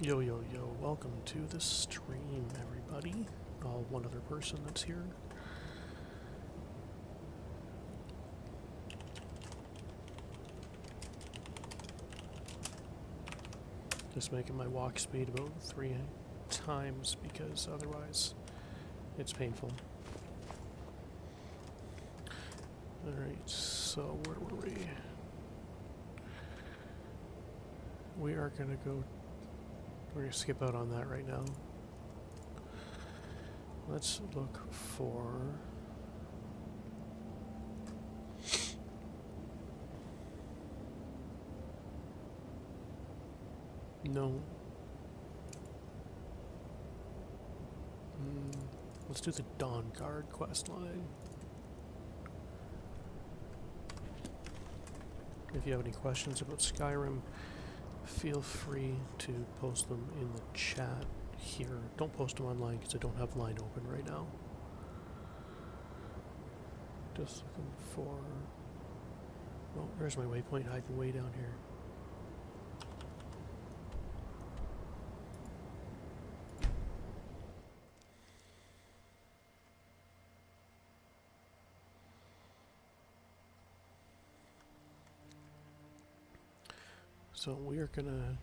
Yo, yo, yo, welcome to the stream, everybody. One other person that's here. Just making my walk speed about 3 times because otherwise it's painful. Alright, so where were we? We are gonna go. We're gonna skip out on that right now. Let's look for. No. Let's do the Dawnguard Questline. If you have any questions about Skyrim, feel free to post them in the chat here. Don't post them online because I don't have line open right now. Just looking for. Oh, there's my waypoint hiding way down here. So we are gonna.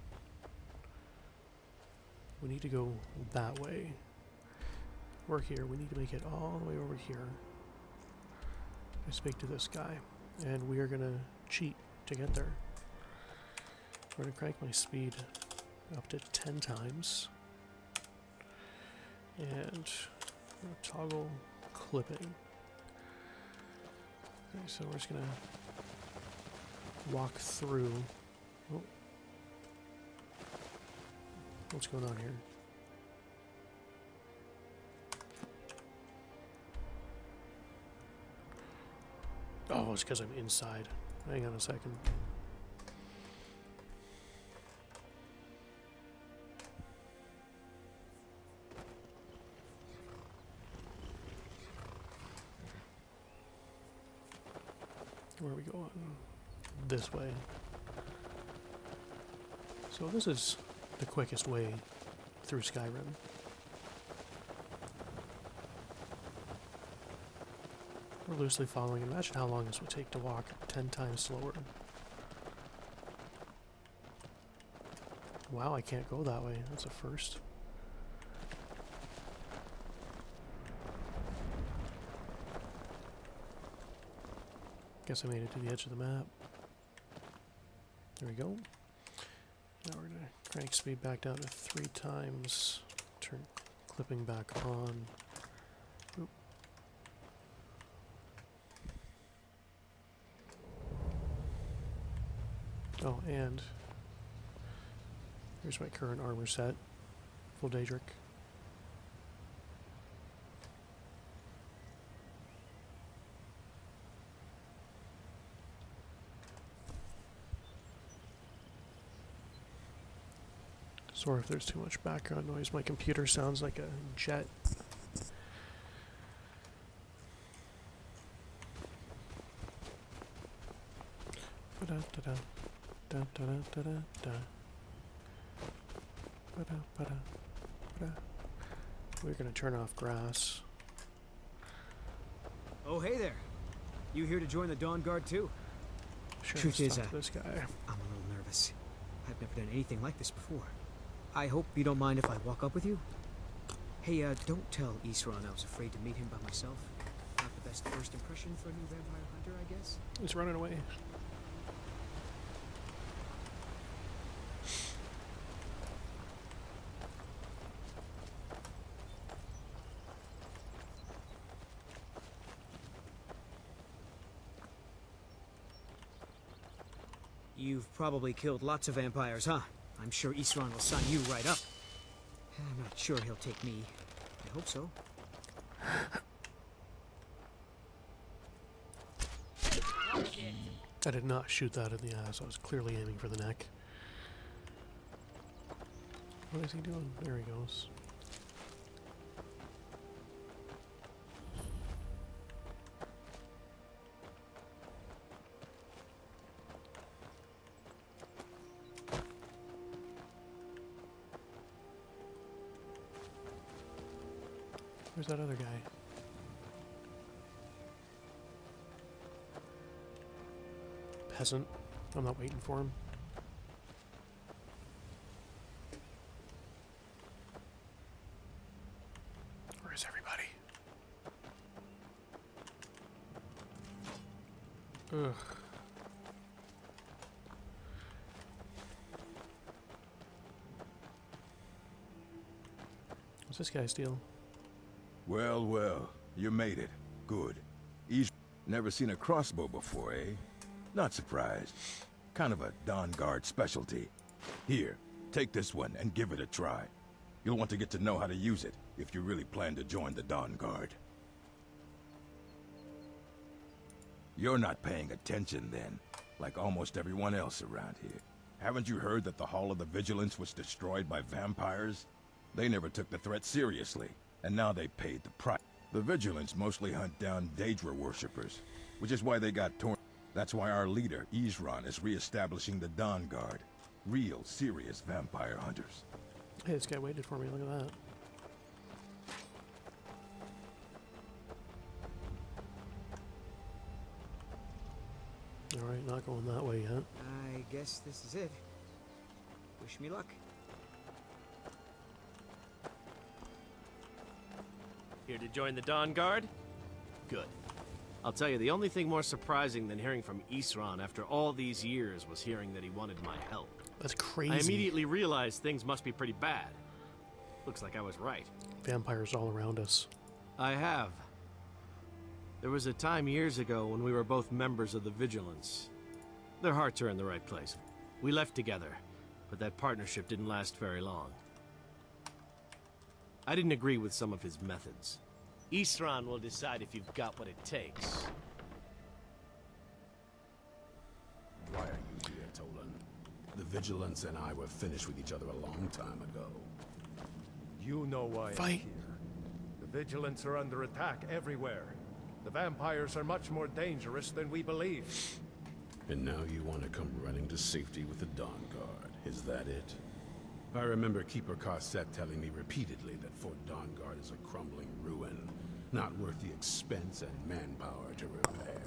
We need to go that way. We're here. We need to make it all the way over here. I speak to this guy, and we are gonna cheat to get there. We're gonna crank my speed up to 10 times, and we're gonna toggle clipping. Okay, so we're just gonna walk through. Oh. What's going on here? Oh, it's because I'm inside. Hang on a second. Where are we going? This way. So this is the quickest way through Skyrim. We're loosely following. Imagine how long this would take to walk 10 times slower. Wow, I can't go that way. That's a first. Guess I made it to the edge of the map. There we go. Now we're going to crank speed back down to 3 times. Turn clipping back on. Oop. Oh, and here's my current armor set. Full Daedric. Sorry if there's too much background noise. My computer sounds like a jet. We're gonna turn off grass. Oh, hey there. You here to join the Dawnguard too? Sure, Truth is, this guy. I'm a little nervous. I've never done anything like this before. I hope you don't mind if I walk up with you. Hey, don't tell Isran I was afraid to meet him by myself. Not the best first impression for a new vampire hunter, I guess. He's running away. You've probably killed lots of vampires, huh? I'm sure Isran will sign you right up. I'm not sure he'll take me. I hope so. I did not shoot that in the ass. I was clearly aiming for the neck. What is he doing? There he goes. Where's that other guy? Peasant. I'm not waiting for him. Where's everybody? Ugh. What's this guy steal? Well, well, you made it. Good. Never seen a crossbow before, eh? Not surprised. Kind of a Dawnguard specialty. Here, take this one and give it a try. You'll want to get to know how to use it if you really plan to join the Dawnguard. You're not paying attention then, like almost everyone else around here. Haven't you heard that the Hall of the Vigilance was destroyed by vampires? They never took the threat seriously, and now they paid the price. The Vigilance mostly hunt down Daedra worshippers, which is why they got torn. That's why our leader, Isran, is re-establishing the Dawnguard. Real, serious vampire hunters. Hey, this guy waited for me. Look at that. Alright, not going that way yet. I guess this is it. Wish me luck. Here to join the Dawnguard? Good. I'll tell you, the only thing more surprising than hearing from Isran after all these years was hearing that he wanted my help. That's crazy. I immediately realized things must be pretty bad. Looks like I was right. Vampires all around us. I have. There was a time years ago when we were both members of the Vigilance. Their hearts are in the right place. We left together, but that partnership didn't last very long. I didn't agree with some of his methods. Isran will decide if you've got what it takes. Why are you here, Tolan? The Vigilance and I were finished with each other a long time ago. You know why I'm Fight. here. The Vigilance are under attack everywhere. The vampires are much more dangerous than we believe. And now you want to come running to safety with the Dawnguard. Is that it? I remember Keeper Carset telling me repeatedly that Fort Dawnguard is a crumbling ruin, not worth the expense and manpower to repair.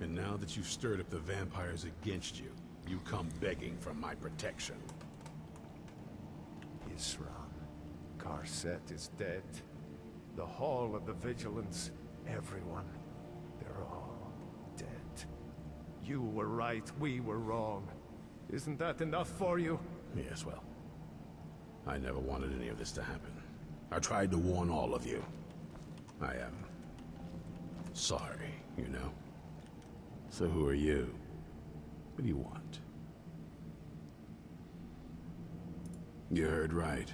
And now that you've stirred up the vampires against you, you come begging for my protection. Isran, Carset is dead. The Hall of the Vigilance, everyone, they're all dead. You were right, we were wrong. Isn't that enough for you? Yes, well, I never wanted any of this to happen. I tried to warn all of you. I am sorry, you know? So who are you? What do you want? You heard right.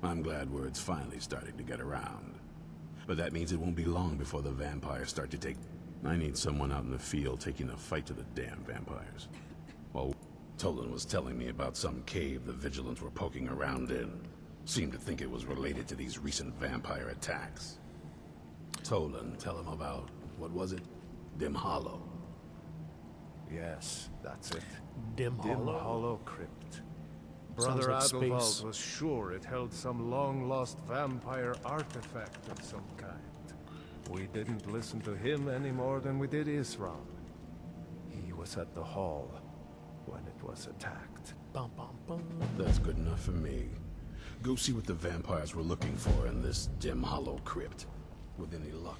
I'm glad word's finally starting to get around. But that means it won't be long before the vampires start to take... I need someone out in the field taking a fight to the damn vampires. Well, Tolan was telling me about some cave the Vigilants were poking around in. Seemed to think it was related to these recent vampire attacks. Tolan, tell him about, what was it? Dim Hollow. Yes, that's it. Dim Dim Hollow. Hollow Crypt. Sounds Brother like Adelwald space. was sure it held some long-lost vampire artifact of some kind. We didn't listen to him any more than we did Isran. He was at the hall when it was attacked. Bum, bum, bum. That's good enough for me. Go see what the vampires were looking for in this Dim Hollow Crypt. With any luck,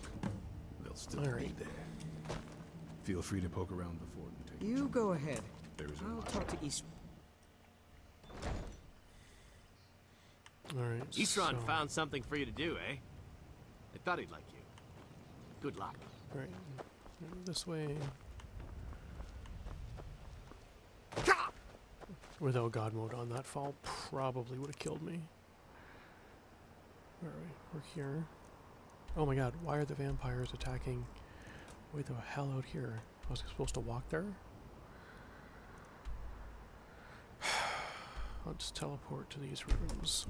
they'll still All be right. there. Feel free to poke around the fort and take You go ahead. There's a I'll lot. talk to East. Alright. Isran so- found something for you to do, eh? I thought he'd like you. Good luck. Right. This way. Without God mode on, that fall probably would have killed me. Alright, we're here. Oh my god, why are the vampires attacking way the hell out here? Was I supposed to walk there? I'll just teleport to these rooms.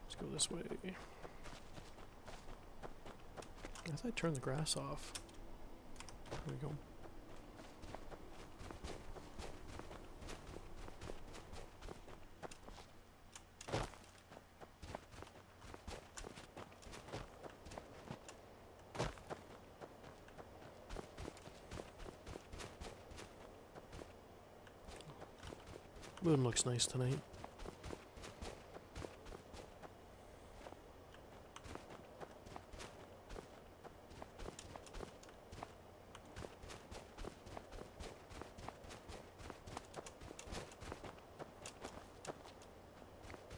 Let's go this way. I guess I turned the grass off. There we go. Moon looks nice tonight.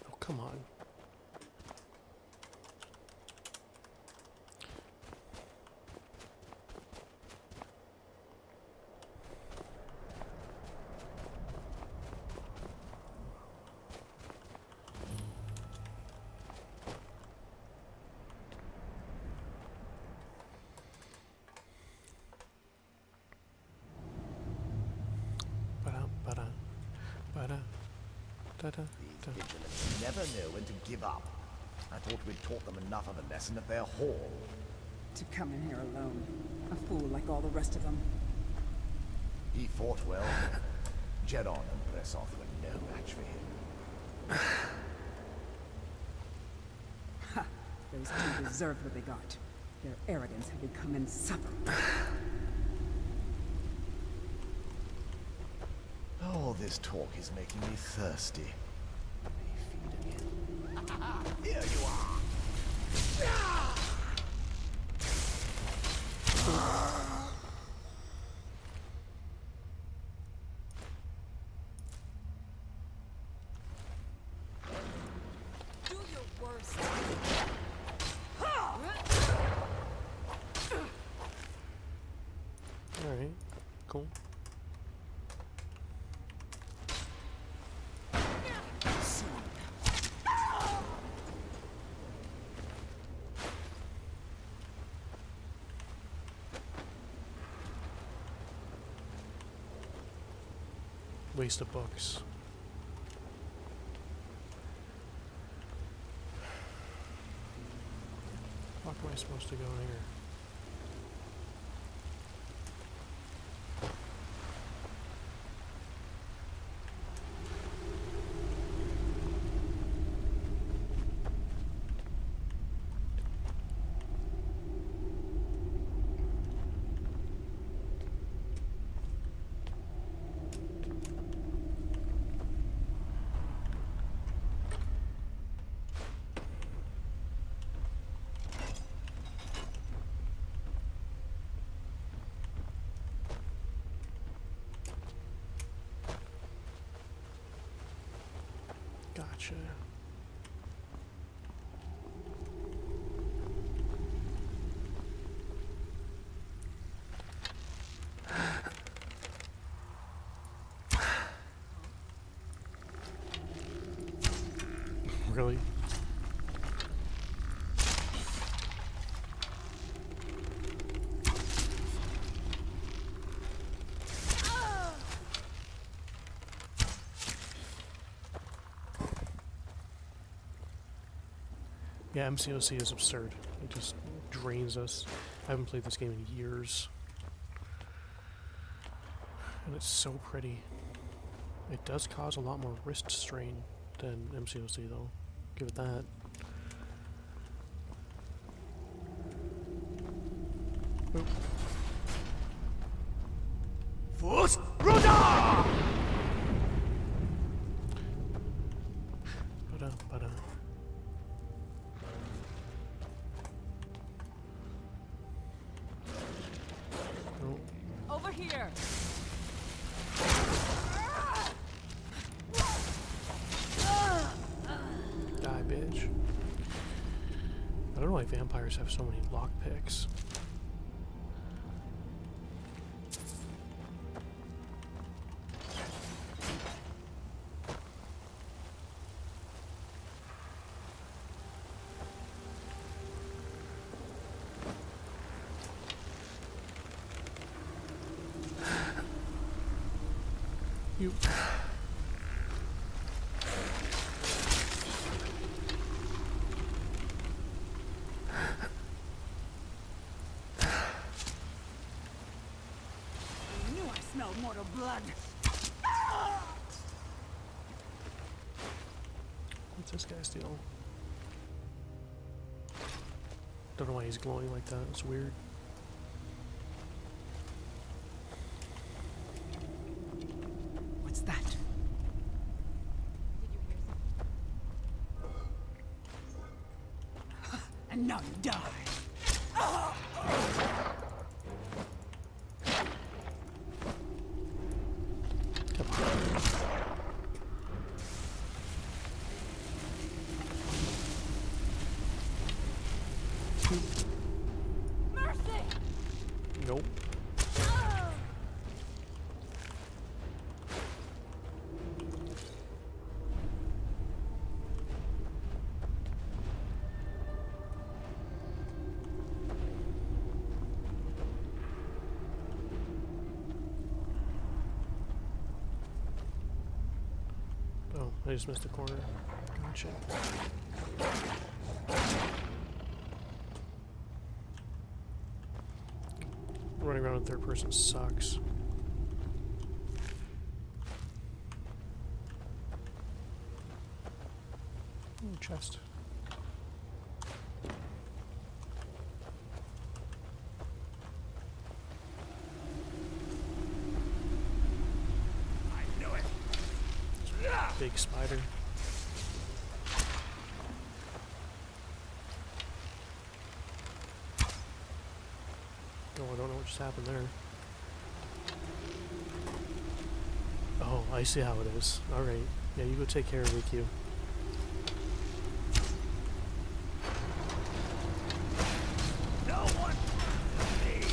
Oh, come on. Da-da, These da. vigilants never know when to give up. I thought we'd taught them enough of a lesson at their hall. To come in here alone. A fool like all the rest of them. He fought well. Jedon and Bresoth were no match for him. Ha! Those two deserved what they got. Their arrogance had become insufferable. All this talk is making me thirsty. Let me feed again. Here you are! Do your worst. Alright, cool. Waste of books. Fuck am I supposed to go here? Gotcha. Really? Yeah, MCOC is absurd. It just drains us. I haven't played this game in years. And it's so pretty. It does cause a lot more wrist strain than MCOC though. Give it that. Oop. Fus Ruda! Ba-da. Oh, Over here! die, bitch. I don't know why vampires have so many lockpicks. You. I knew I smelled mortal blood. What's this guy's deal? Don't know why he's glowing like that. It's weird. What's that? And now die. Mercy! Nope. Oh, I just missed a corner. Gotcha. Running around in third person sucks. Ooh, chest. I knew it. Big spider. Oh, I don't know what just happened there. Oh, I see how it is. Alright. Yeah, you go take care of AQ. No one. Me.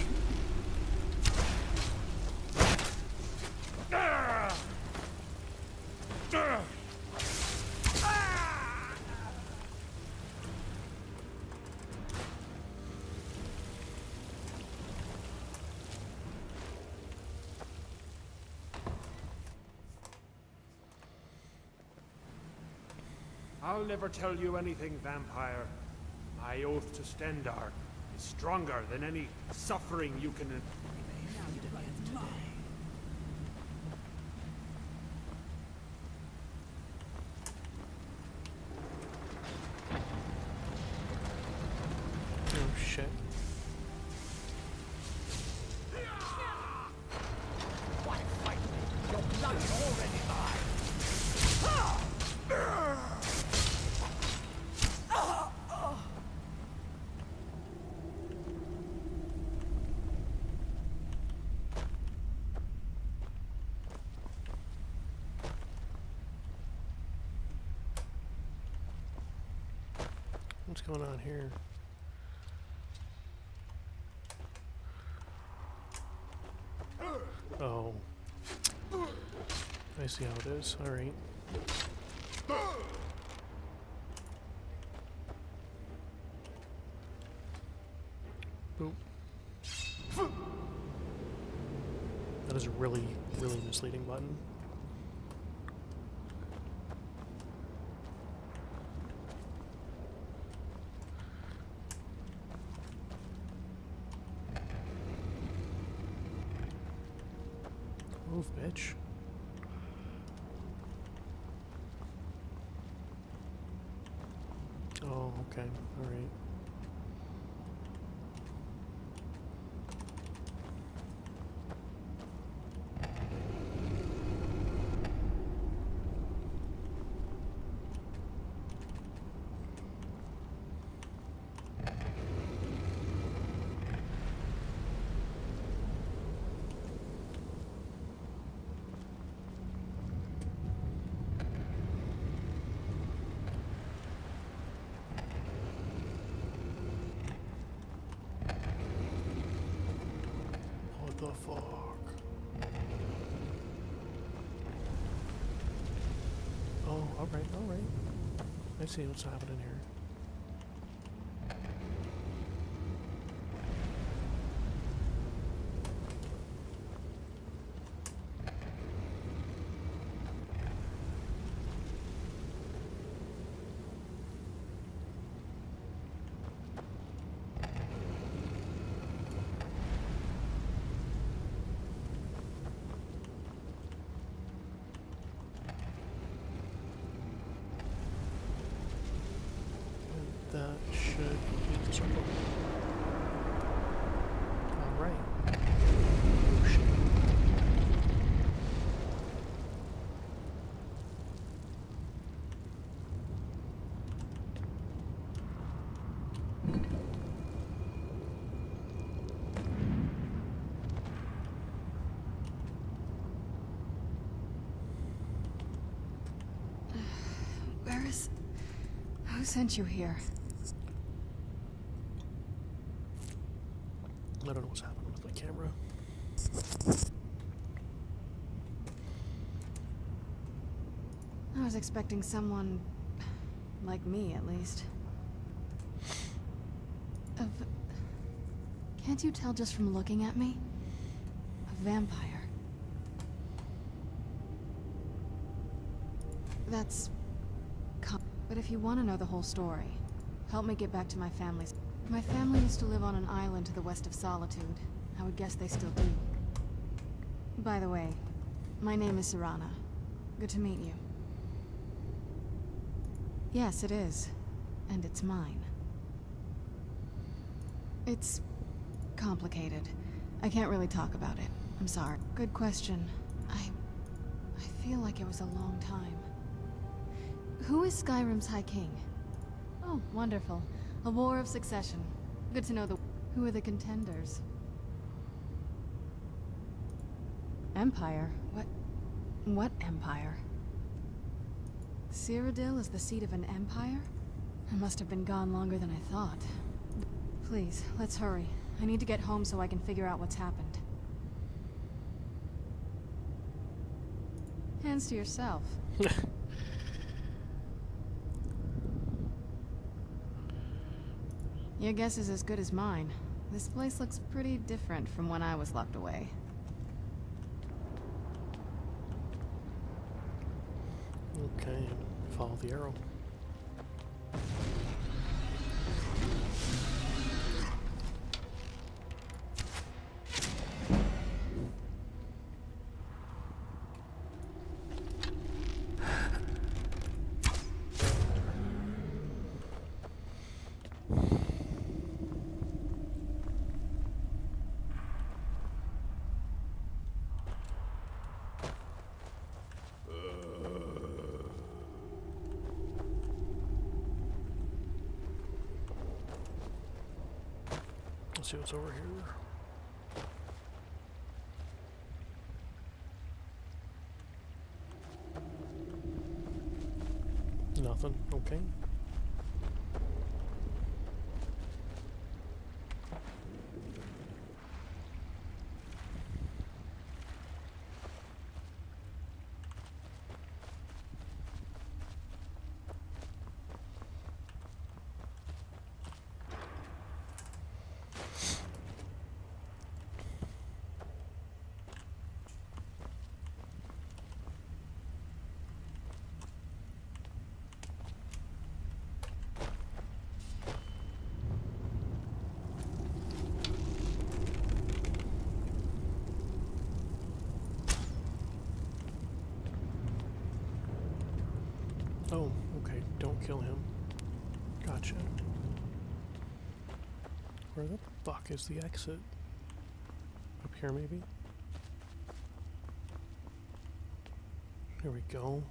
I'll never tell you anything, vampire. My oath to Stendar is stronger than any suffering you can... Oh, shit. Why fight me? Your blood is already mine. What's going on here? Oh. I see how it is. Alright. Boop. That is a really, really misleading button. Move, bitch. Oh, okay. Alright. What the fuck? Oh, alright, alright. I see what's happening here. That should complete the circle. Alright. Oh shit. sent you here? I don't know what's happening with my camera. I was expecting someone... like me, at least. Can't you tell just from looking at me? A vampire. That's... But if you want to know the whole story, help me get back to my family's... My family used to live on an island to the west of Solitude. I would guess they still do. By the way, my name is Serana. Good to meet you. Yes, it is. And it's mine. It's... complicated. I can't really talk about it. I'm sorry. Good question. I feel like it was a long time. Who is Skyrim's High King? Oh, wonderful. A war of succession. Good to know the... Who are the contenders? Empire? What empire? Cyrodiil is the seat of an empire? I must have been gone longer than I thought. Please, let's hurry. I need to get home so I can figure out what's happened. Hands to yourself. Your guess is as good as mine. This place looks pretty different from when I was locked away. Okay, follow the arrow. Let's see what's over here. Nothing. Okay. Oh, okay. Don't kill him. Gotcha. Where the fuck is the exit? Up here, maybe? Here we go.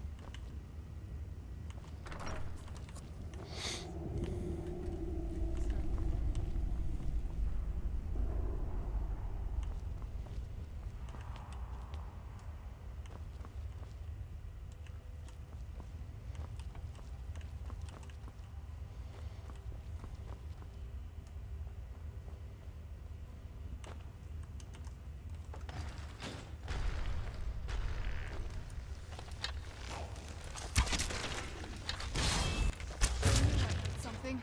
Something?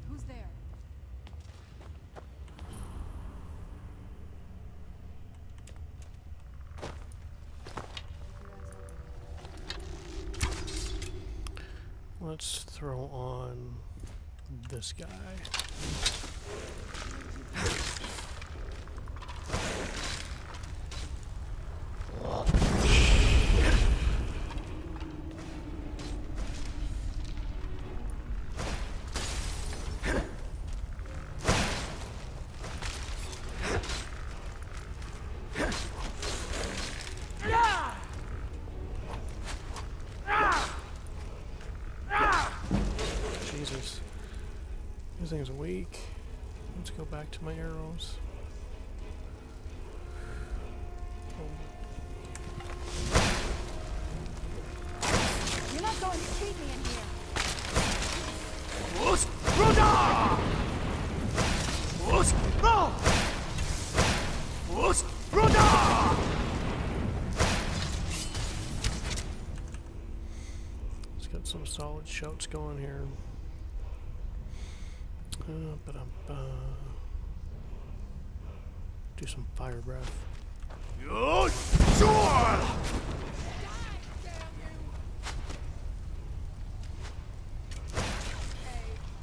Who's there? Let's throw on this guy. Jesus. This thing's weak. Let's go back to my arrows. get some solid shouts going here. Do some fire breath.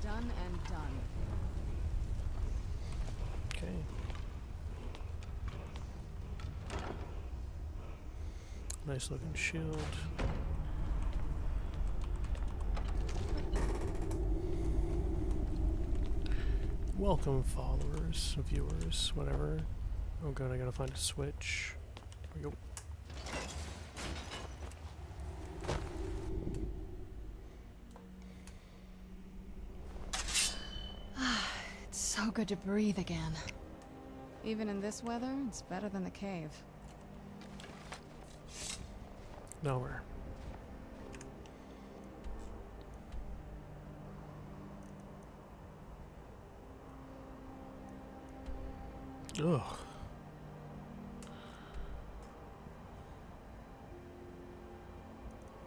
Done and done. Okay. Nice looking shield. Welcome, followers, viewers, whatever. Oh god, I gotta find a switch. There we go. It's so good to breathe again. Even in this weather, it's better than the cave. Nowhere. Ugh.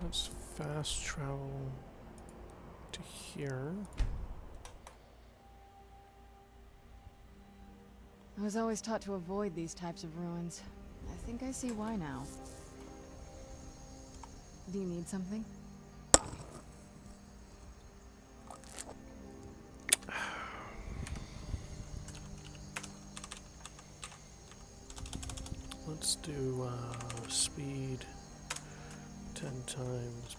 Let's fast travel to here. I was always taught to avoid these types of ruins. I think I see why now. Do you need something? Let's do speed 10 times.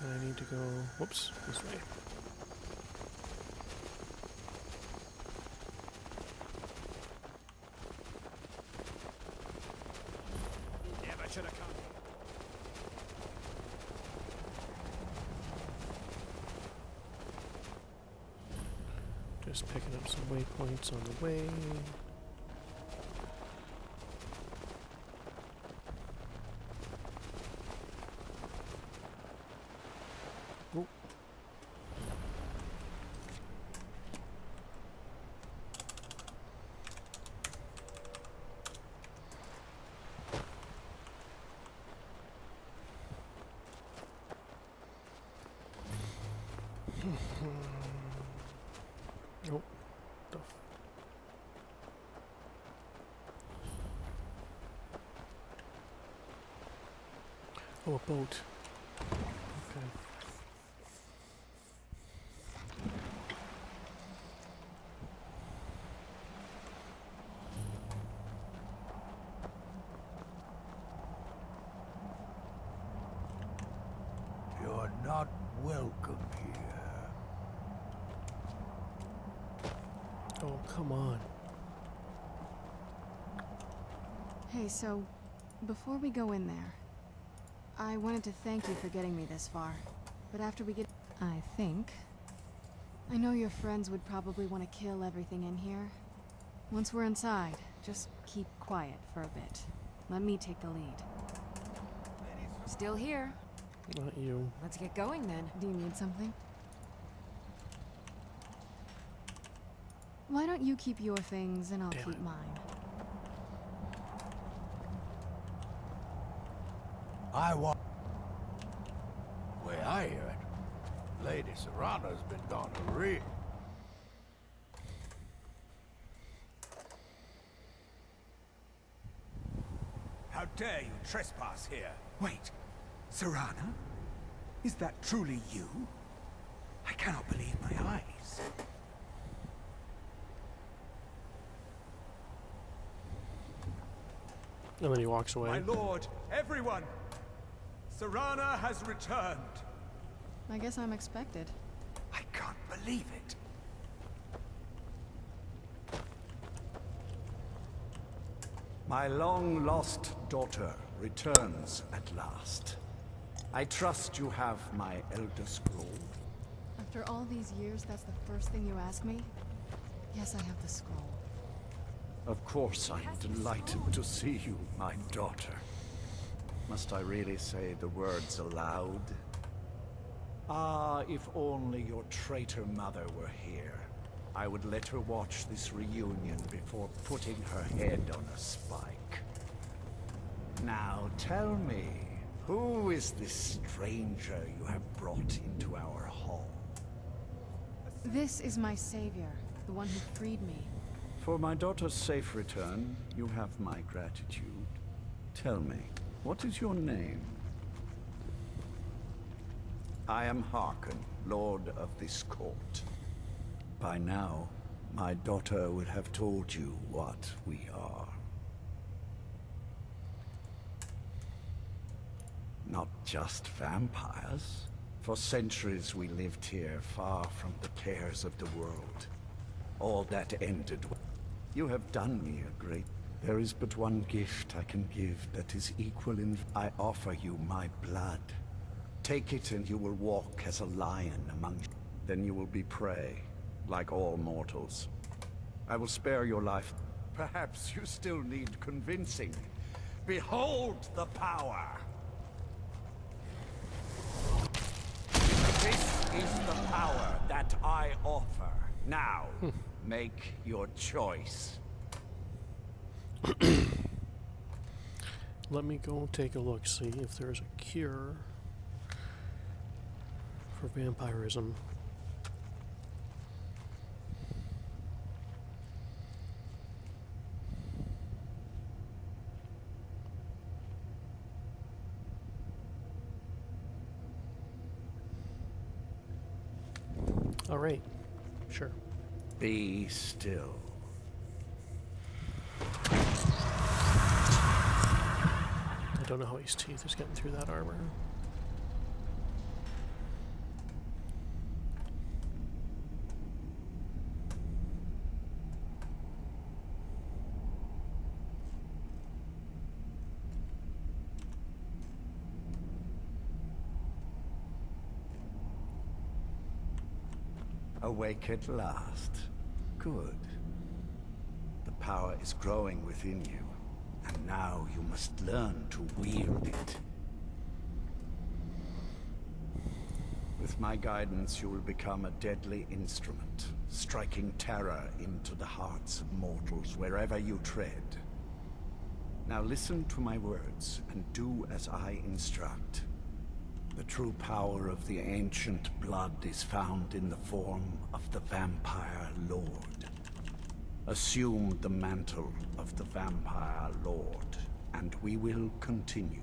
And I need to go, whoops, this way. Never should have come. Just picking up some waypoints on the way. Oh. Oh. Oh, a boat. Okay. You're not welcome here. Oh, come on. Hey, so, before we go in there, I wanted to thank you for getting me this far. But after we get... I think... I know your friends would probably want to kill everything in here. Once we're inside, just keep quiet for a bit. Let me take the lead. Still here. Not you. Let's get going then. Do you need something? Why don't you keep your things and I'll Damn keep it. mine? I want... Way I hear it, Lady Serrana's been gone a real... How dare you trespass here? Wait, Serrana? Is that truly you? I cannot believe my eyes. And then he walks away. My lord, everyone! Serrana has returned. I guess I'm expected. I can't believe it. My long-lost daughter returns at last. I trust you have my Elder Scroll. After all these years, that's the first thing you ask me? Yes, I have the scroll. Of course I'm delighted to see you, my daughter. Must I really say the words aloud? Ah, if only your traitor mother were here. I would let her watch this reunion before putting her head on a spike. Now tell me, who is this stranger you have brought into our hall? This is my savior, the one who freed me. For my daughter's safe return, you have my gratitude. Tell me, what is your name? I am Harkon, Lord of this court. By now, my daughter would have told you what we are. Not just vampires. For centuries we lived here, far from the cares of the world. All that ended. You have done me a great... There is but one gift I can give that is equal in... I offer you my blood. Take it and you will walk as a lion among... Then you will be prey, like all mortals. I will spare your life. Perhaps you still need convincing. Behold the power! This is the power that I offer. Now, make your choice. Let me go take a look, see if there's a cure for vampirism. All right, sure. Be still. I don't know how his teeth is getting through that armor. Awake at last. Good. The power is growing within you, and now you must learn to wield it. With my guidance, you will become a deadly instrument, striking terror into the hearts of mortals wherever you tread. Now listen to my words, and do as I instruct. The true power of the ancient blood is found in the form of the Vampire Lord. Assume the mantle of the Vampire Lord, and we will continue.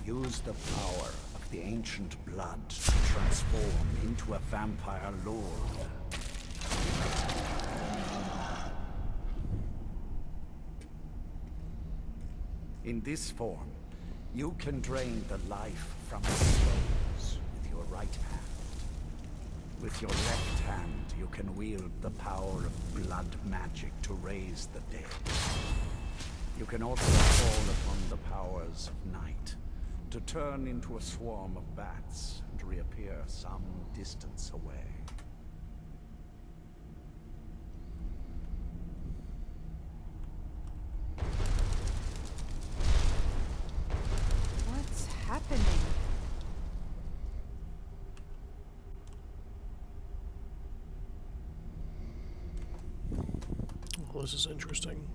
Use the power of the ancient blood to transform into a Vampire Lord. In this form, you can drain the life from the souls with your right hand. With your left hand, you can wield the power of blood magic to raise the dead. You can also call upon the powers of night to turn into a swarm of bats and reappear some distance away. What's happening? Well, this is interesting.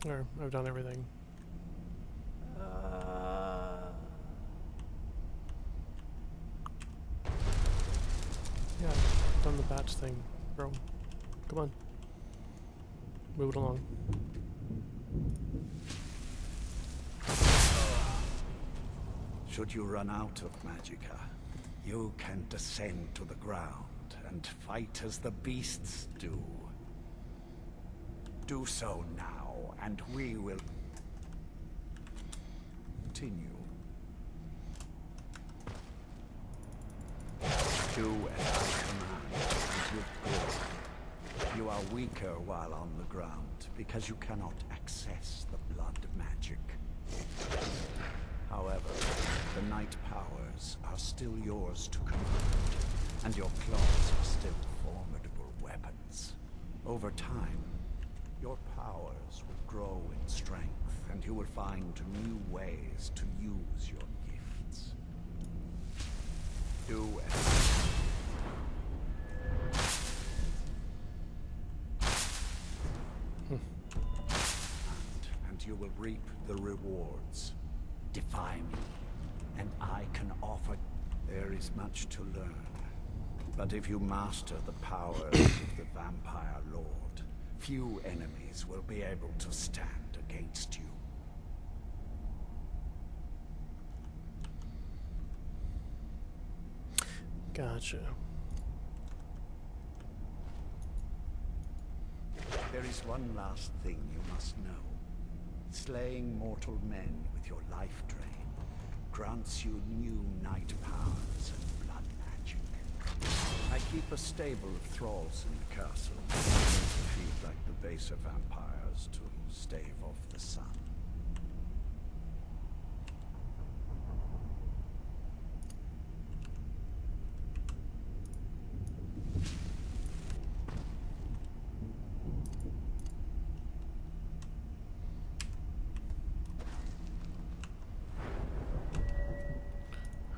Or I've done everything. Yeah, I've done the bats thing, bro. Come on. Move it along. Should you run out of magicka, you can descend to the ground and fight as the beasts do. Do so now, and we will continue. Do as I command, and you're good. You are weaker while on the ground, because you cannot access the blood magic. However, the night powers are still yours to command, and your claws are still formidable weapons. Over time, your powers will grow in strength, and you will find new ways to use your gifts. Do as and you will reap the rewards. Defy me, and I can offer. There is much to learn. But if you master the powers of the Vampire Lord, few enemies will be able to stand against you. Gotcha. There is one last thing you must know. Slaying mortal men with your life drain grants you new night powers and blood magic. I keep a stable of thralls in the castle, to feed like the baser vampires to stave off the sun.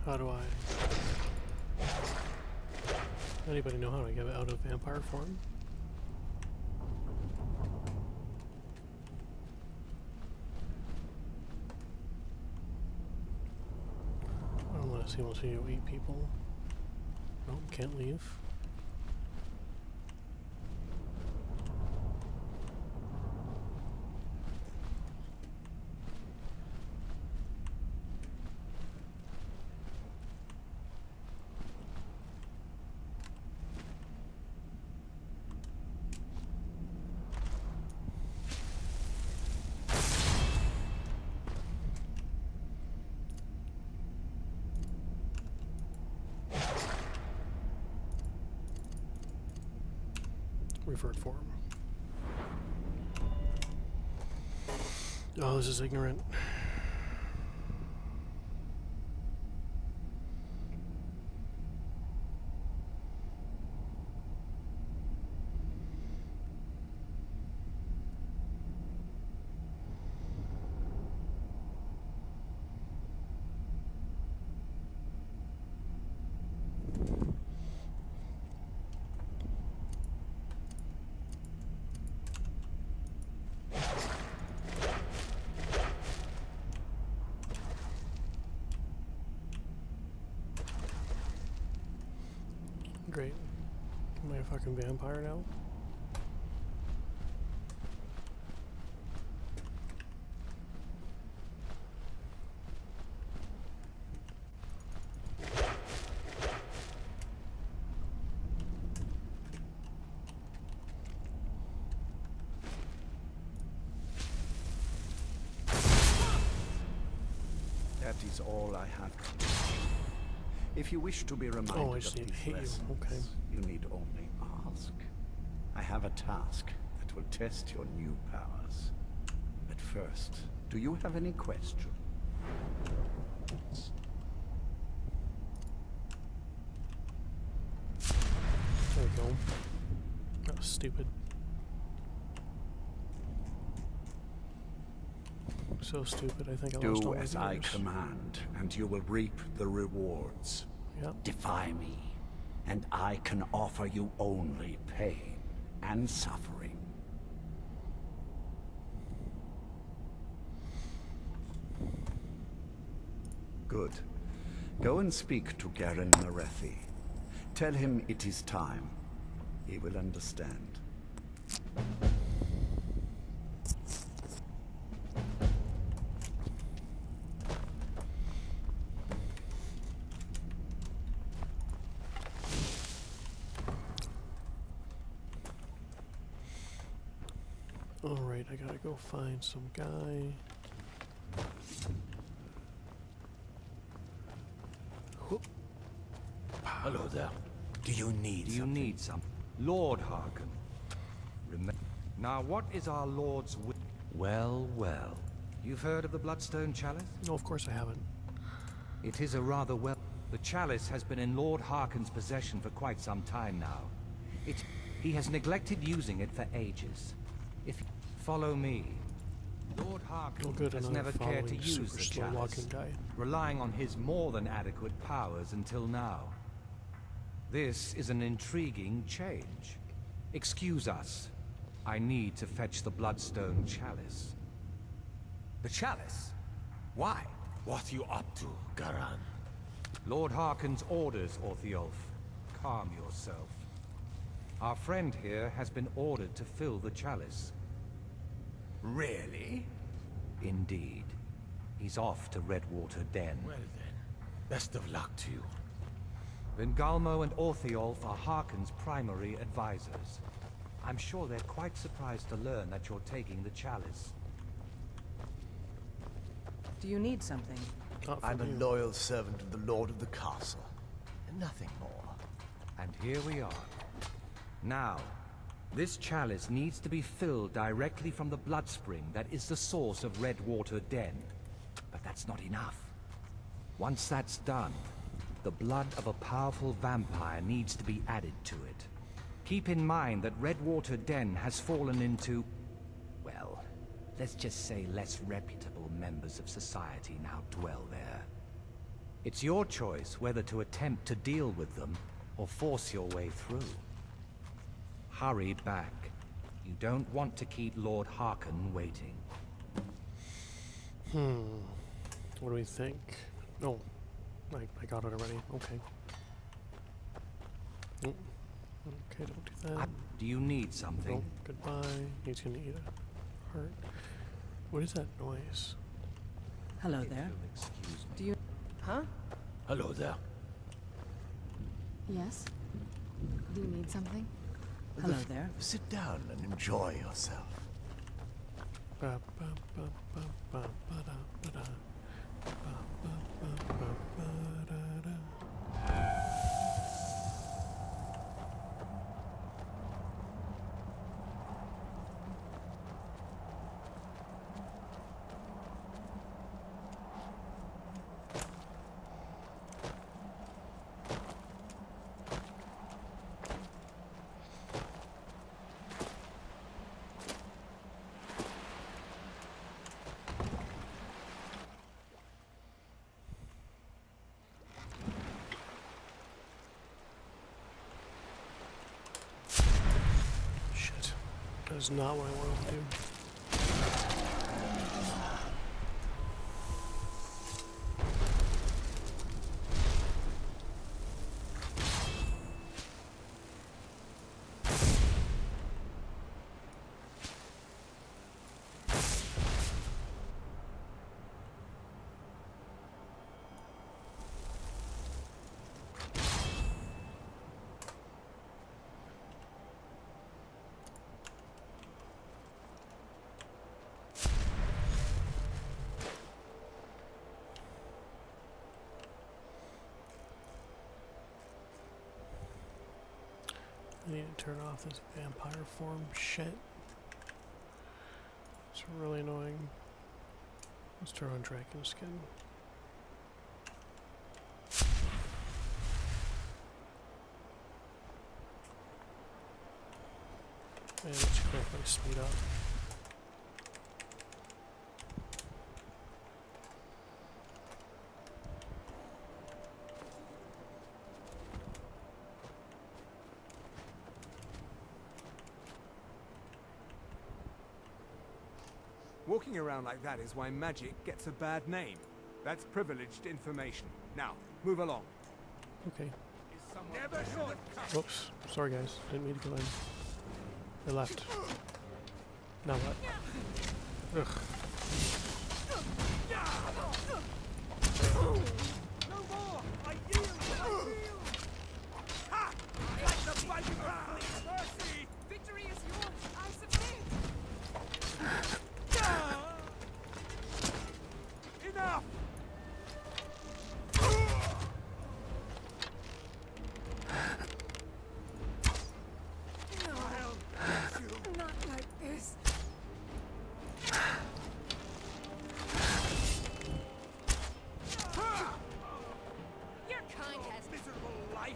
How do I... Anybody know how to get out of vampire form? Unless he wants you to eat people. Nope, can't leave. Revert form. Oh, this is ignorant. Great. Am I a fucking vampire now? That is all I have to teach you. If you wish to be reminded I just of need to these hit you. lessons, Okay. you need only ask. I have a task that will test your new powers. But first, do you have any questions? There we go. That was stupid. So stupid, I think I lost all Do my as I viewers. command, and you will reap the rewards. Yep. Defy me, and I can offer you only pain and suffering. Good. Go and speak to Garen Marethi. Tell him it is time. He will understand. Alright, I gotta go find some guy. Whoop. Hello there. Do you need some? Lord Harkon. Now, what is our Lord's will? Well, well. You've heard of the Bloodstone Chalice? No, of course I haven't. It is a rather well... The chalice has been in Lord Harkon's possession for quite some time now. He has neglected using it for ages. If you follow me, Lord Harkon has never cared to use the chalice, relying on his more than adequate powers until now. This is an intriguing change. Excuse us. I need to fetch the Bloodstone Chalice. The chalice? Why? What are you up to, Garan? Lord Harkon's orders, Orthiolf. Calm yourself. Our friend here has been ordered to fill the chalice. Really? Indeed. He's off to Redwater Den. Well then, best of luck to you. Vingalmo and Orthiolf are Harkon's primary advisors. I'm sure they're quite surprised to learn that you're taking the chalice. Do you need something? I'm a loyal servant of the Lord of the Castle, and nothing more. And here we are. Now, this chalice needs to be filled directly from the blood spring that is the source of Redwater Den. But that's not enough. Once that's done, the blood of a powerful vampire needs to be added to it. Keep in mind that Redwater Den has fallen into, well, let's just say less reputable members of society now dwell there. It's your choice whether to attempt to deal with them or force your way through. Hurry back. You don't want to keep Lord Harkon waiting. What do we think? Oh, I got it already. Okay. Oh, okay, don't do that. Do you need something? Oh, goodbye. He's gonna eat a heart. What is that noise? Hello there. Excuse me. Do you... Huh? Hello there. Yes? Do you need something? Hello there. Sit down and enjoy yourself. Ba, ba, ba, ba, ba, ba, da, ba, da. Ba, ba, ba, ba, ba, da, da. Shit. That is not what I wanted to do. I need to turn off this vampire form shit. It's really annoying. Let's turn on Dragon Skin. And let's click my speed up. Walking around like that is why magic gets a bad name. That's privileged information. Now, move along. Okay. Never should have come. Whoops. Sorry, guys. Didn't mean to go in. They left. Now what? Ugh. No more! I yield! I yield! Ha! Like the fighting ground! Mercy! Victory is yours! I submit! Enough! Not like this. Your kind has Miserable life!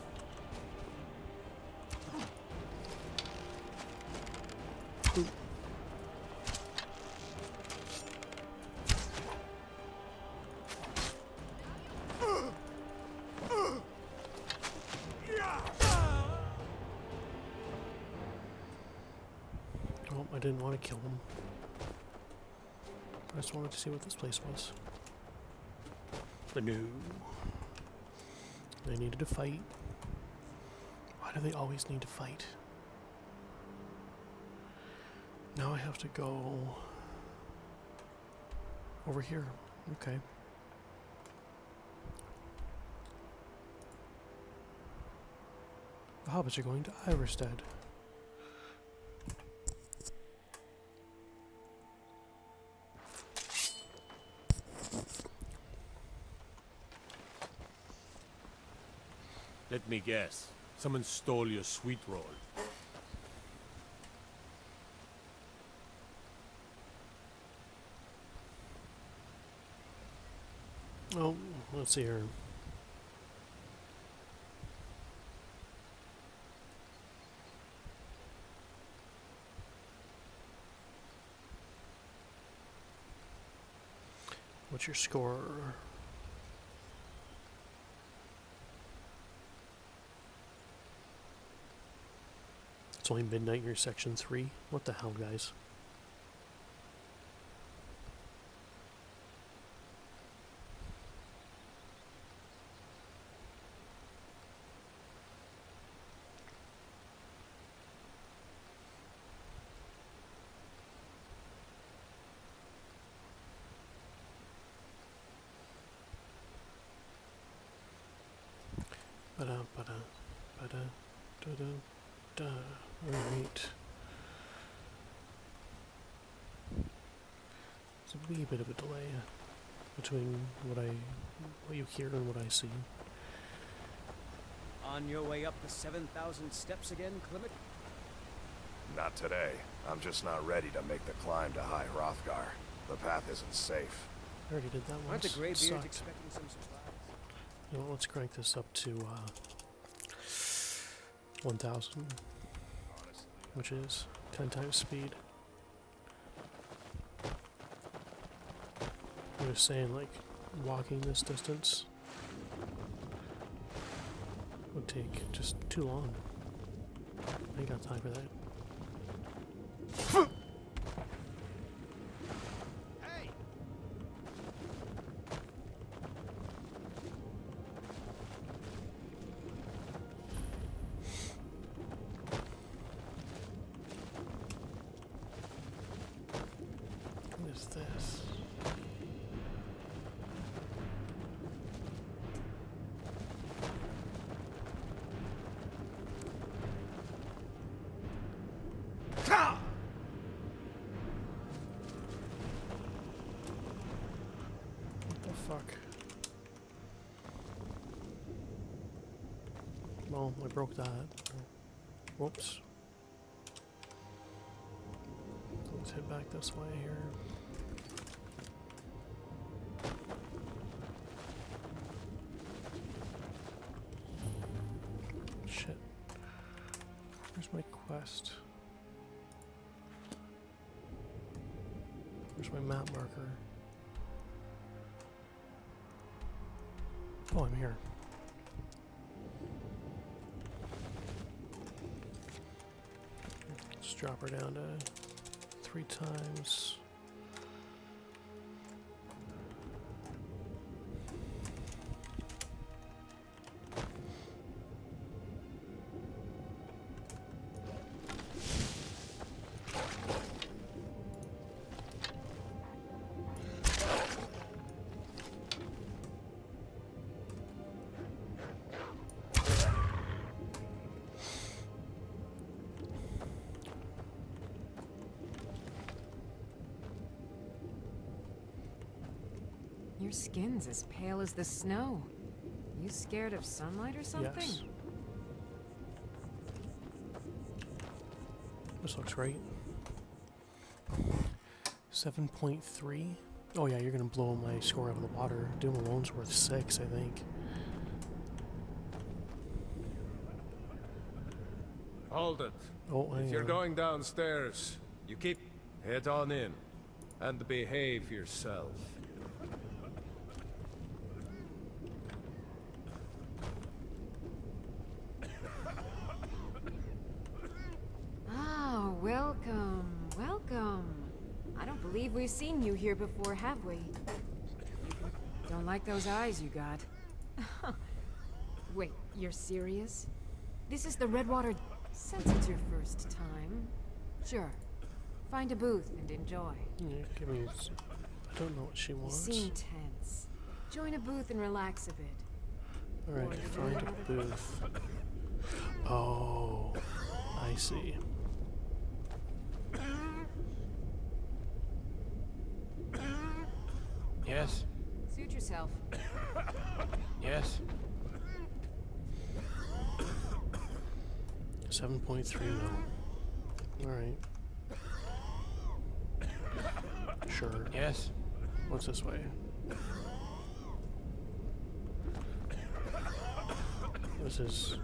Oh, I didn't want to kill him. I just wanted to see what this place was. But no. They needed to fight. Why do they always need to fight? Now I have to go over here. Okay. The hobbits are going to Iverstead. Let me guess. Someone stole your sweet roll. Oh, let's see here. What's your score? It's only midnight, you're section 3. What the hell, guys? Alright. There's a wee bit of a delay between what you hear and what I see. On your way up the 7,000 steps again, Clement? Not today. I'm just not ready to make the climb to High Hrothgar. The path isn't safe. I already did that once. Aren't the Greybeards Sucked. expecting some surprise? You know what, let's crank this up to 1,000, which is 10 times speed. I'm just saying, like, walking this distance would take just too long. I ain't got time for that. What is this? What the fuck? Well, I broke that. Whoops. Let's head back this way here. Shit. Where's my quest? Where's my map marker? Oh, I'm here. Let's drop her down to 3 times. Your skin's as pale as the snow. You scared of sunlight or something? Yes. This looks right. 7.3. Oh yeah, you're gonna blow my score out of the water. Doom alone's worth 6, I think. Hold it. Oh, If you're going downstairs, you keep... Head on in. And behave yourself. Ah, welcome, welcome. I don't believe we've seen you here before, have we? Don't like those eyes you got. Wait, you're serious? This is the Redwater... Since it's your first time, sure. Find a booth and enjoy. Yeah, give me... I don't know what she wants. You seem tense. Join a booth and relax a bit. Alright, find a booth. Oh, I see. Yes? Suit yourself. Yes? 7.3 mil. Alright. Sure. Yes? What's this way? This is...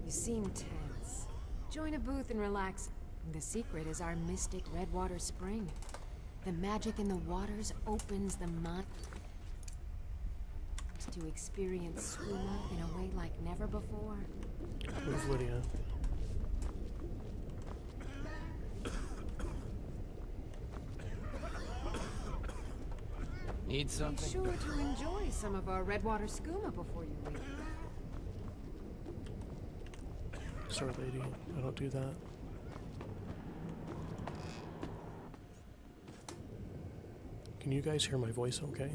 You seem tense. Join a booth and relax. The secret is our mystic Redwater Spring. The magic in the waters opens the mind to experience Skooma in a way like never before. Move, Lydia. Need something? Be sure to enjoy some of our Redwater Skooma before you leave. Sorry, lady. I don't do that. Can you guys hear my voice okay?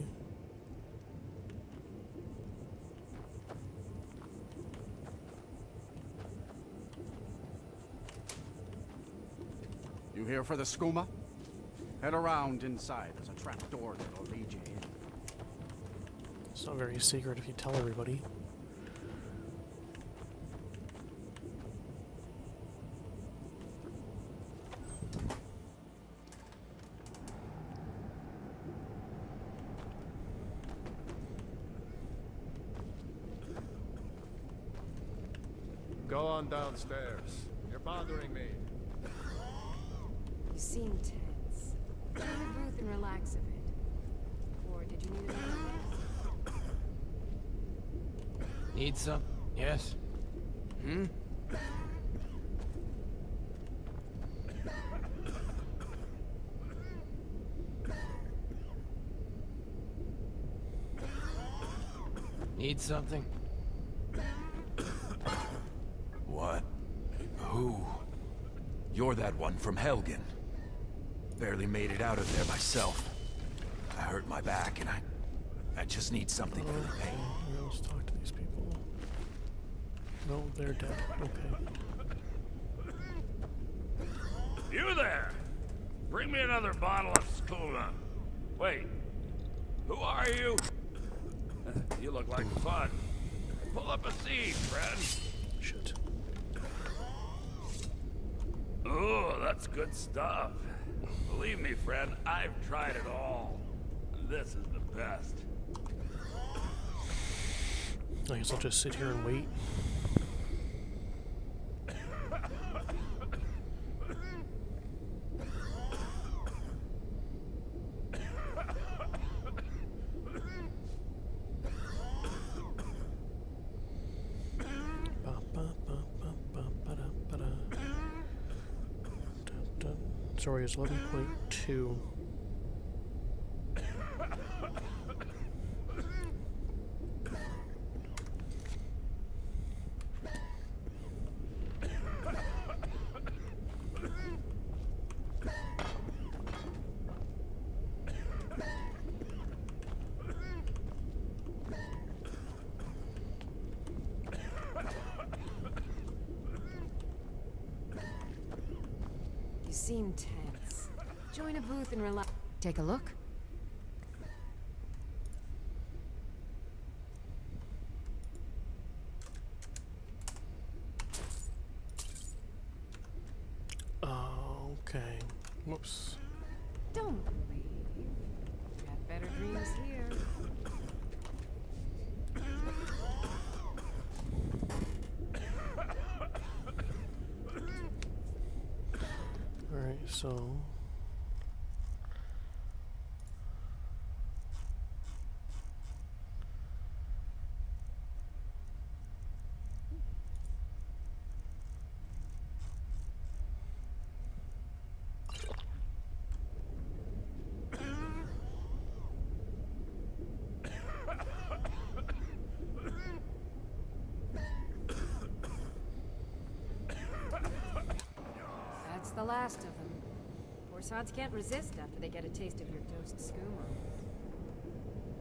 You here for the skooma? Head around inside. There's a trap door that'll lead you in. It's not very secret if you tell everybody. Go on downstairs. You're bothering me. You seem tense. Join a booth and relax a bit. Or did you need another? Need some? Yes? Hmm? Need something? What? Who? You're that one from Helgen. Barely made it out of there myself. I hurt my back and I just need something for the pain. Let's talk to these people. No, they're dead. Okay. You there! Bring me another bottle of skooma. Wait, who are you? You look like fun. Pull up a seat, friend. Shit. Oh, that's good stuff. Believe me, friend, I've tried it all. This is the best. I guess I'll just sit here and wait. Sorry, it's 11.2. seem tense. Join a booth and relax. Take a look. Okay. Whoops. Don't leave. Got better dreams here. Alright, so... That's the last of them. Horsehods can't resist after they get a taste of your dosed skooma.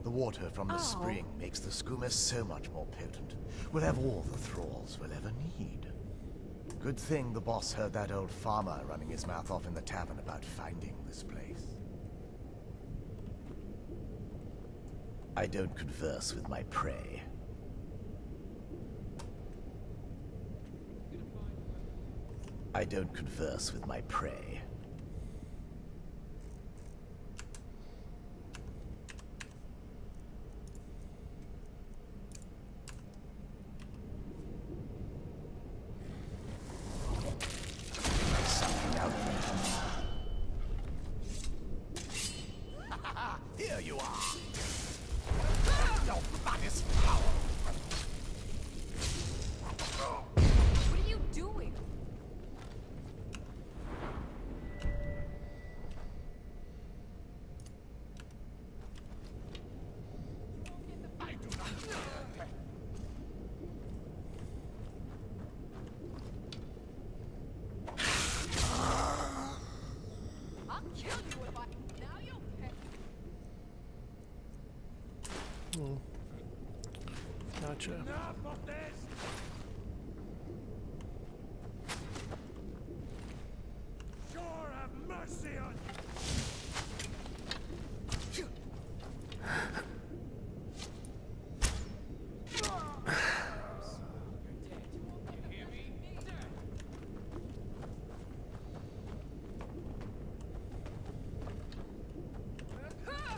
The water from the spring makes the skooma so much more potent. We'll have all the thralls we'll ever need. Good thing the boss heard that old farmer running his mouth off in the tavern about finding this place. I don't converse with my prey. I don't converse with my prey. Something out there. Here you are. Your fattest power. What are you doing? I'll kill you if I... Now you'll pay. Gotcha. Enough of this! Sure have mercy on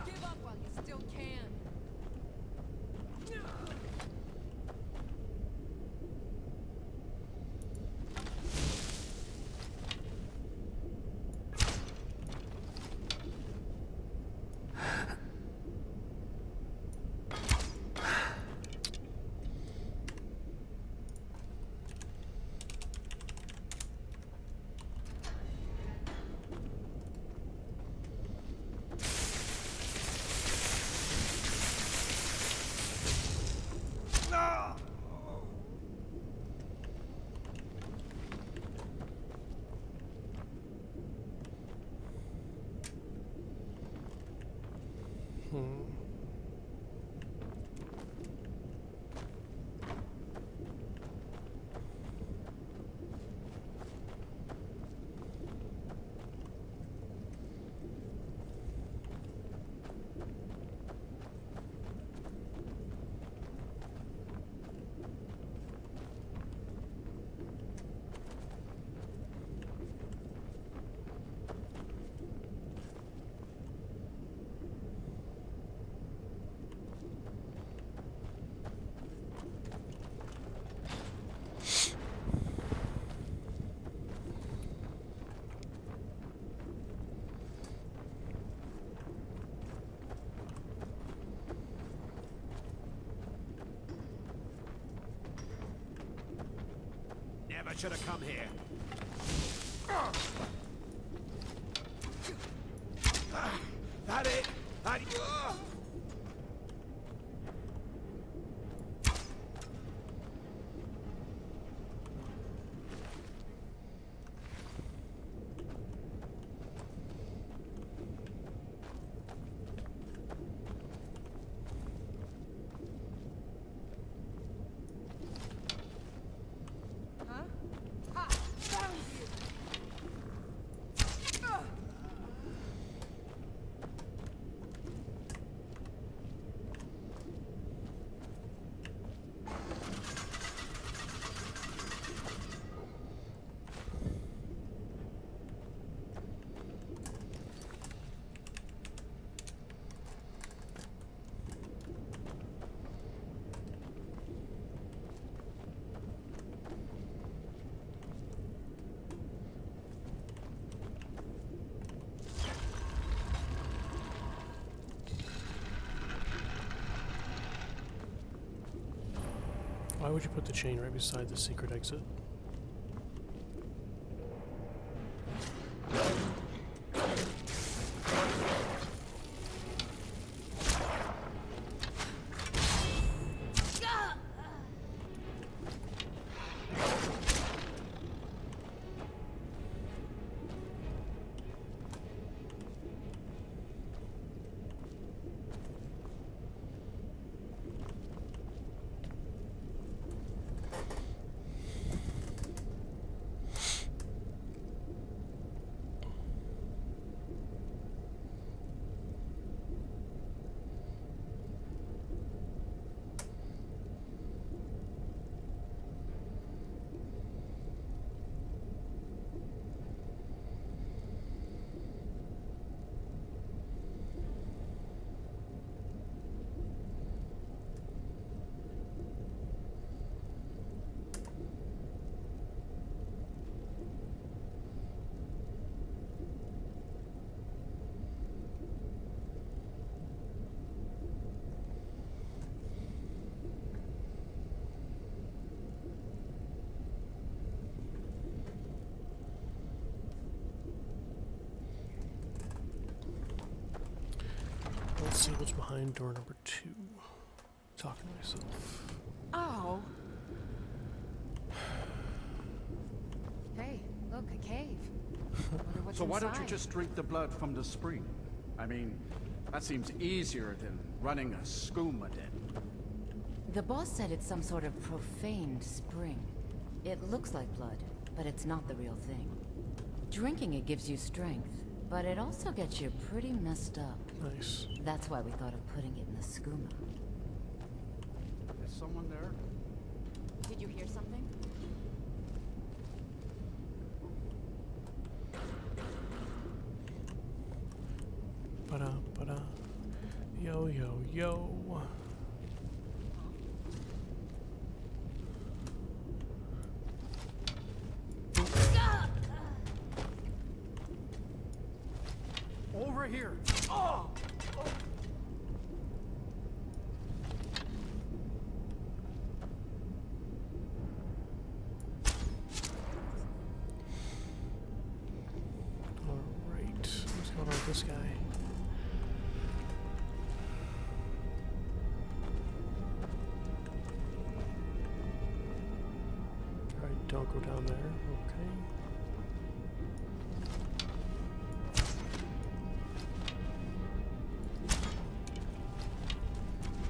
Give up while you still can. Never should have come here. That it? That... Huh? Ha! Found you! Why would you put the chain right beside the secret exit? Let's see what's behind door number 2. Talking to myself. Oh. Hey, look, a cave. Wonder what's So why don't you inside. just drink the blood from the spring? I mean, that seems easier than running a skooma den. The boss said it's some sort of profaned spring. It looks like blood, but it's not the real thing. Drinking it gives you strength, but it also gets you pretty messed up. Nice. That's why we thought of putting it in the skooma. Is someone there? Did you hear something? Ba-da. Yo, yo, yo. Over here! Oh! Alright, what's going on with this guy? Alright, don't go down there, okay.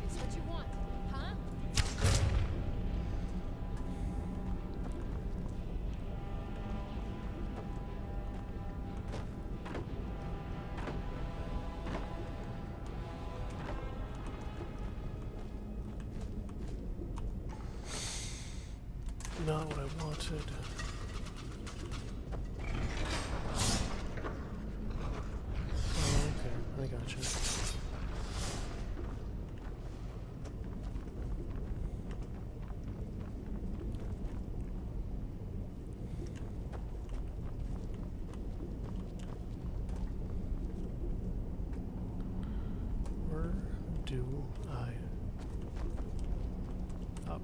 It's what you want, huh? Not what I wanted. Oh, okay, I gotcha. Where do I up?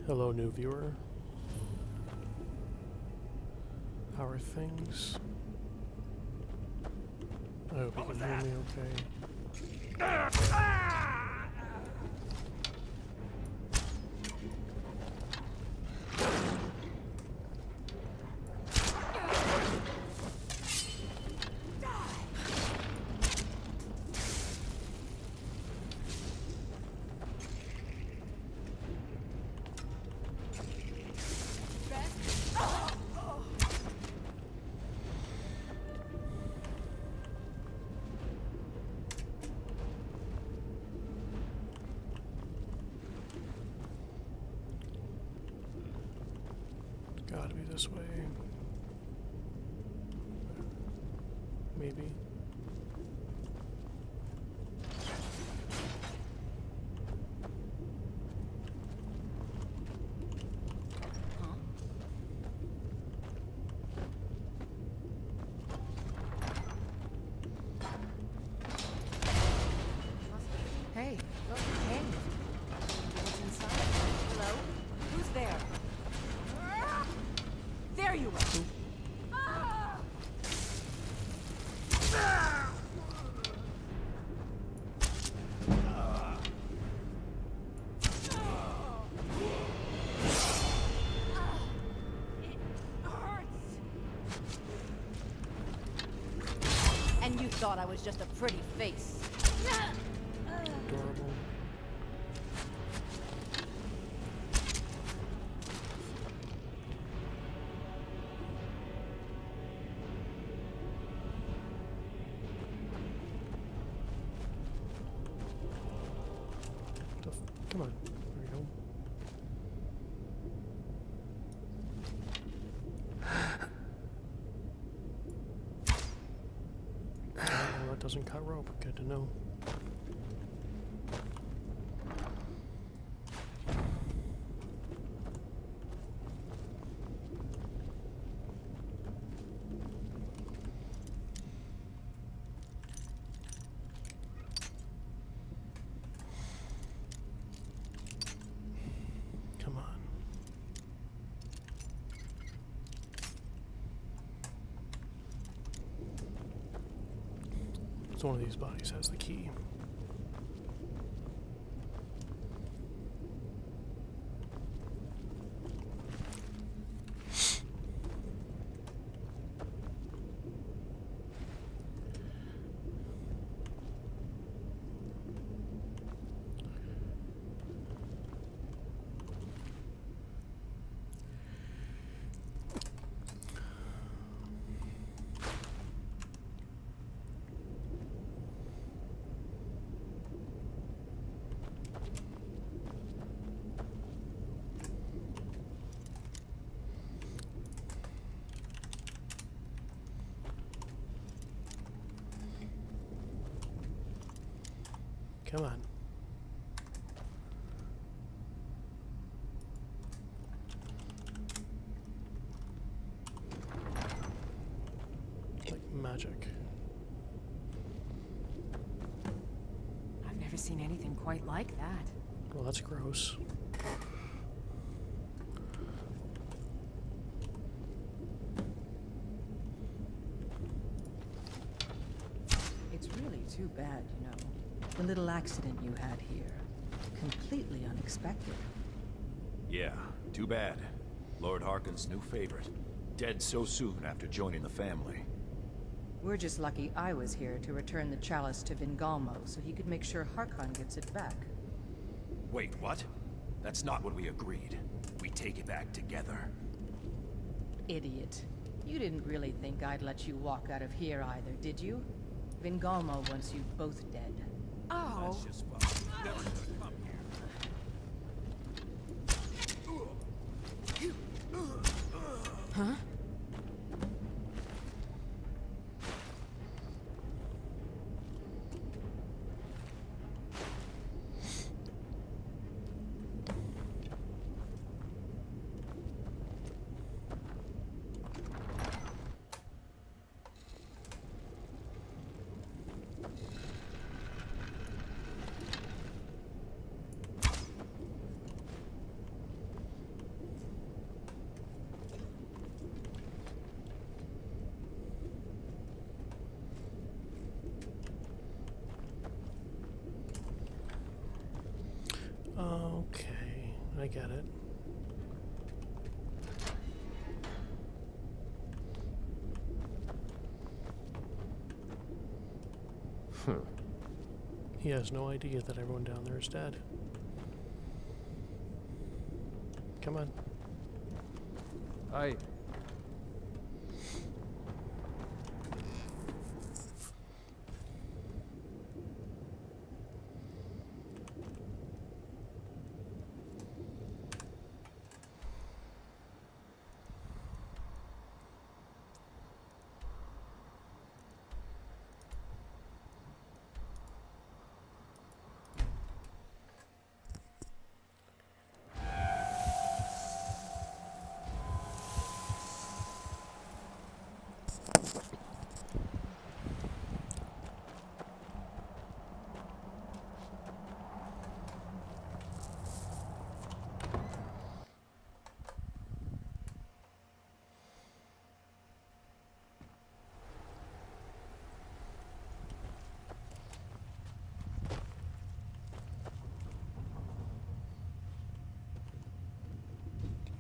Hello, new viewer. How are things? I hope you can hear me okay. Gotta be this way. Maybe. Hey, look, hey. What's inside? Hello? Who's there? There you are! And you thought I was just a pretty face. Adorable. Come on. There we go. Oh, that doesn't cut rope. Good to know. Come on. So one of these bodies has the key. Come on. Like magic. I've never seen anything quite like that. Well, that's gross. It's really too bad, you know. The little accident you had here. Completely unexpected. Yeah, too bad. Lord Harkon's new favorite. Dead so soon after joining the family. We're just lucky I was here to return the chalice to Vingalmo so he could make sure Harkon gets it back. Wait, what? That's not what we agreed. We take it back together. Idiot. You didn't really think I'd let you walk out of here either, did you? Vingalmo wants you both dead. Oh. That's just fun. Never should come here. Huh? Okay, I get it. He has no idea that everyone down there is dead. Come on. Aye.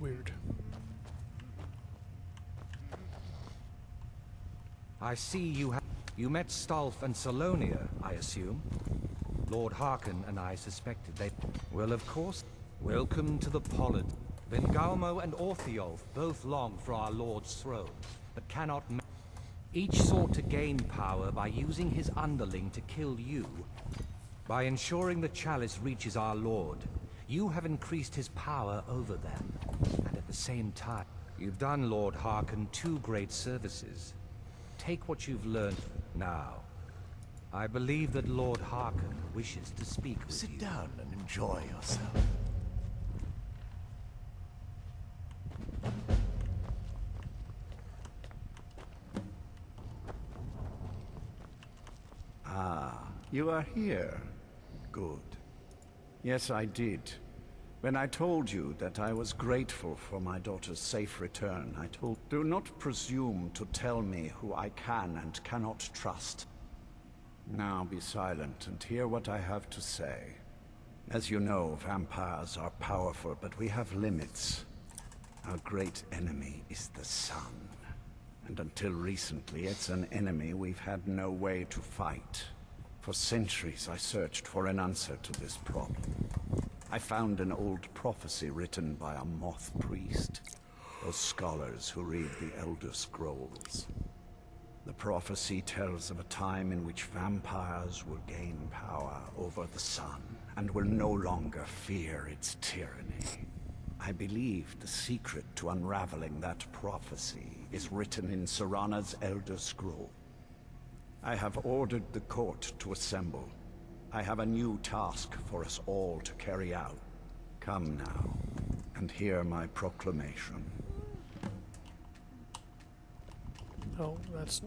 Weird. I see you met Stolf and Salonia, I assume. Lord Harkon and I suspected they... Well, of course. Welcome to the Pollard. Vengalmo and Orthiolf both long for our Lord's throne, but cannot... Each sought to gain power by using his underling to kill you. By ensuring the chalice reaches our Lord, you have increased his power over them. And at the same time, you've done Lord Harkon 2 great services. Take what you've learned now. I believe that Lord Harkon wishes to speak with you. Sit down and enjoy yourself. Ah, you are here. Good. Yes, I did. When I told you that I was grateful for my daughter's safe return, I told... Do not presume to tell me who I can and cannot trust. Now be silent and hear what I have to say. As you know, vampires are powerful, but we have limits. Our great enemy is the sun. And until recently, it's an enemy we've had no way to fight. For centuries, I searched for an answer to this problem. I found an old prophecy written by a moth priest. Those scholars who read the Elder Scrolls. The prophecy tells of a time in which vampires will gain power over the sun and will no longer fear its tyranny. I believe the secret to unraveling that prophecy is written in Serana's Elder Scroll. I have ordered the court to assemble. I have a new task for us all to carry out. Come now, and hear my proclamation. Oh, that's...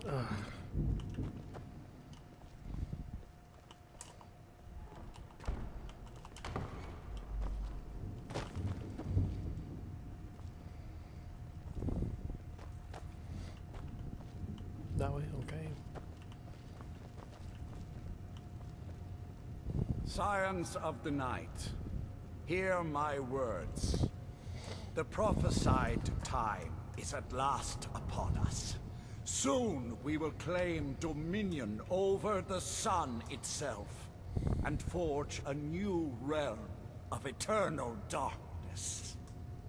That way? Okay. Scions of the night, hear my words. The prophesied time is at last upon us. Soon we will claim dominion over the sun itself, and forge a new realm of eternal darkness.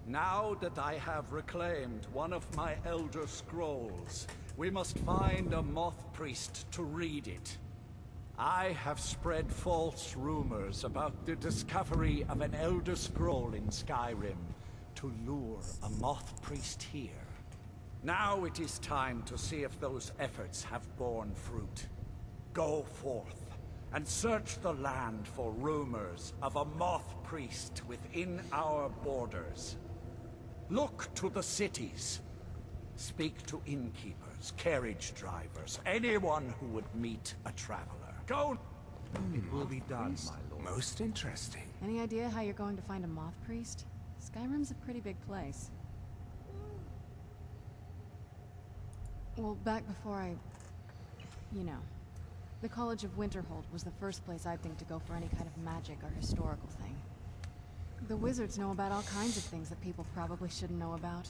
Now that I have reclaimed one of my Elder Scrolls, we must find a moth priest to read it. I have spread false rumors about the discovery of an Elder Scroll in Skyrim to lure a moth priest here. Now it is time to see if those efforts have borne fruit. Go forth and search the land for rumors of a moth priest within our borders. Look to the cities. Speak to innkeepers, carriage drivers, anyone who would meet a traveler. Go! It will be done, my lord. Most interesting. Any idea how you're going to find a moth priest? Skyrim's a pretty big place. Well, back before you know, the College of Winterhold was the first place I'd think to go for any kind of magic or historical thing. The wizards know about all kinds of things that people probably shouldn't know about.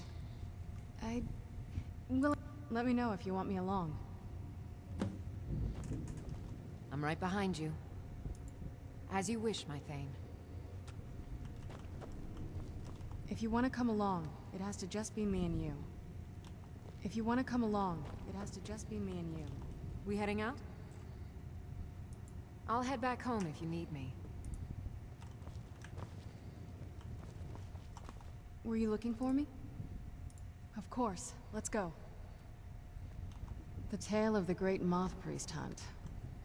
Well, let me know if you want me along. I'm right behind you. As you wish, my Thane. If you want to come along, it has to just be me and you. If you want to come along, it has to just be me and you. We heading out? I'll head back home if you need me. Were you looking for me? Of course. Let's go. The tale of the great moth priest hunt.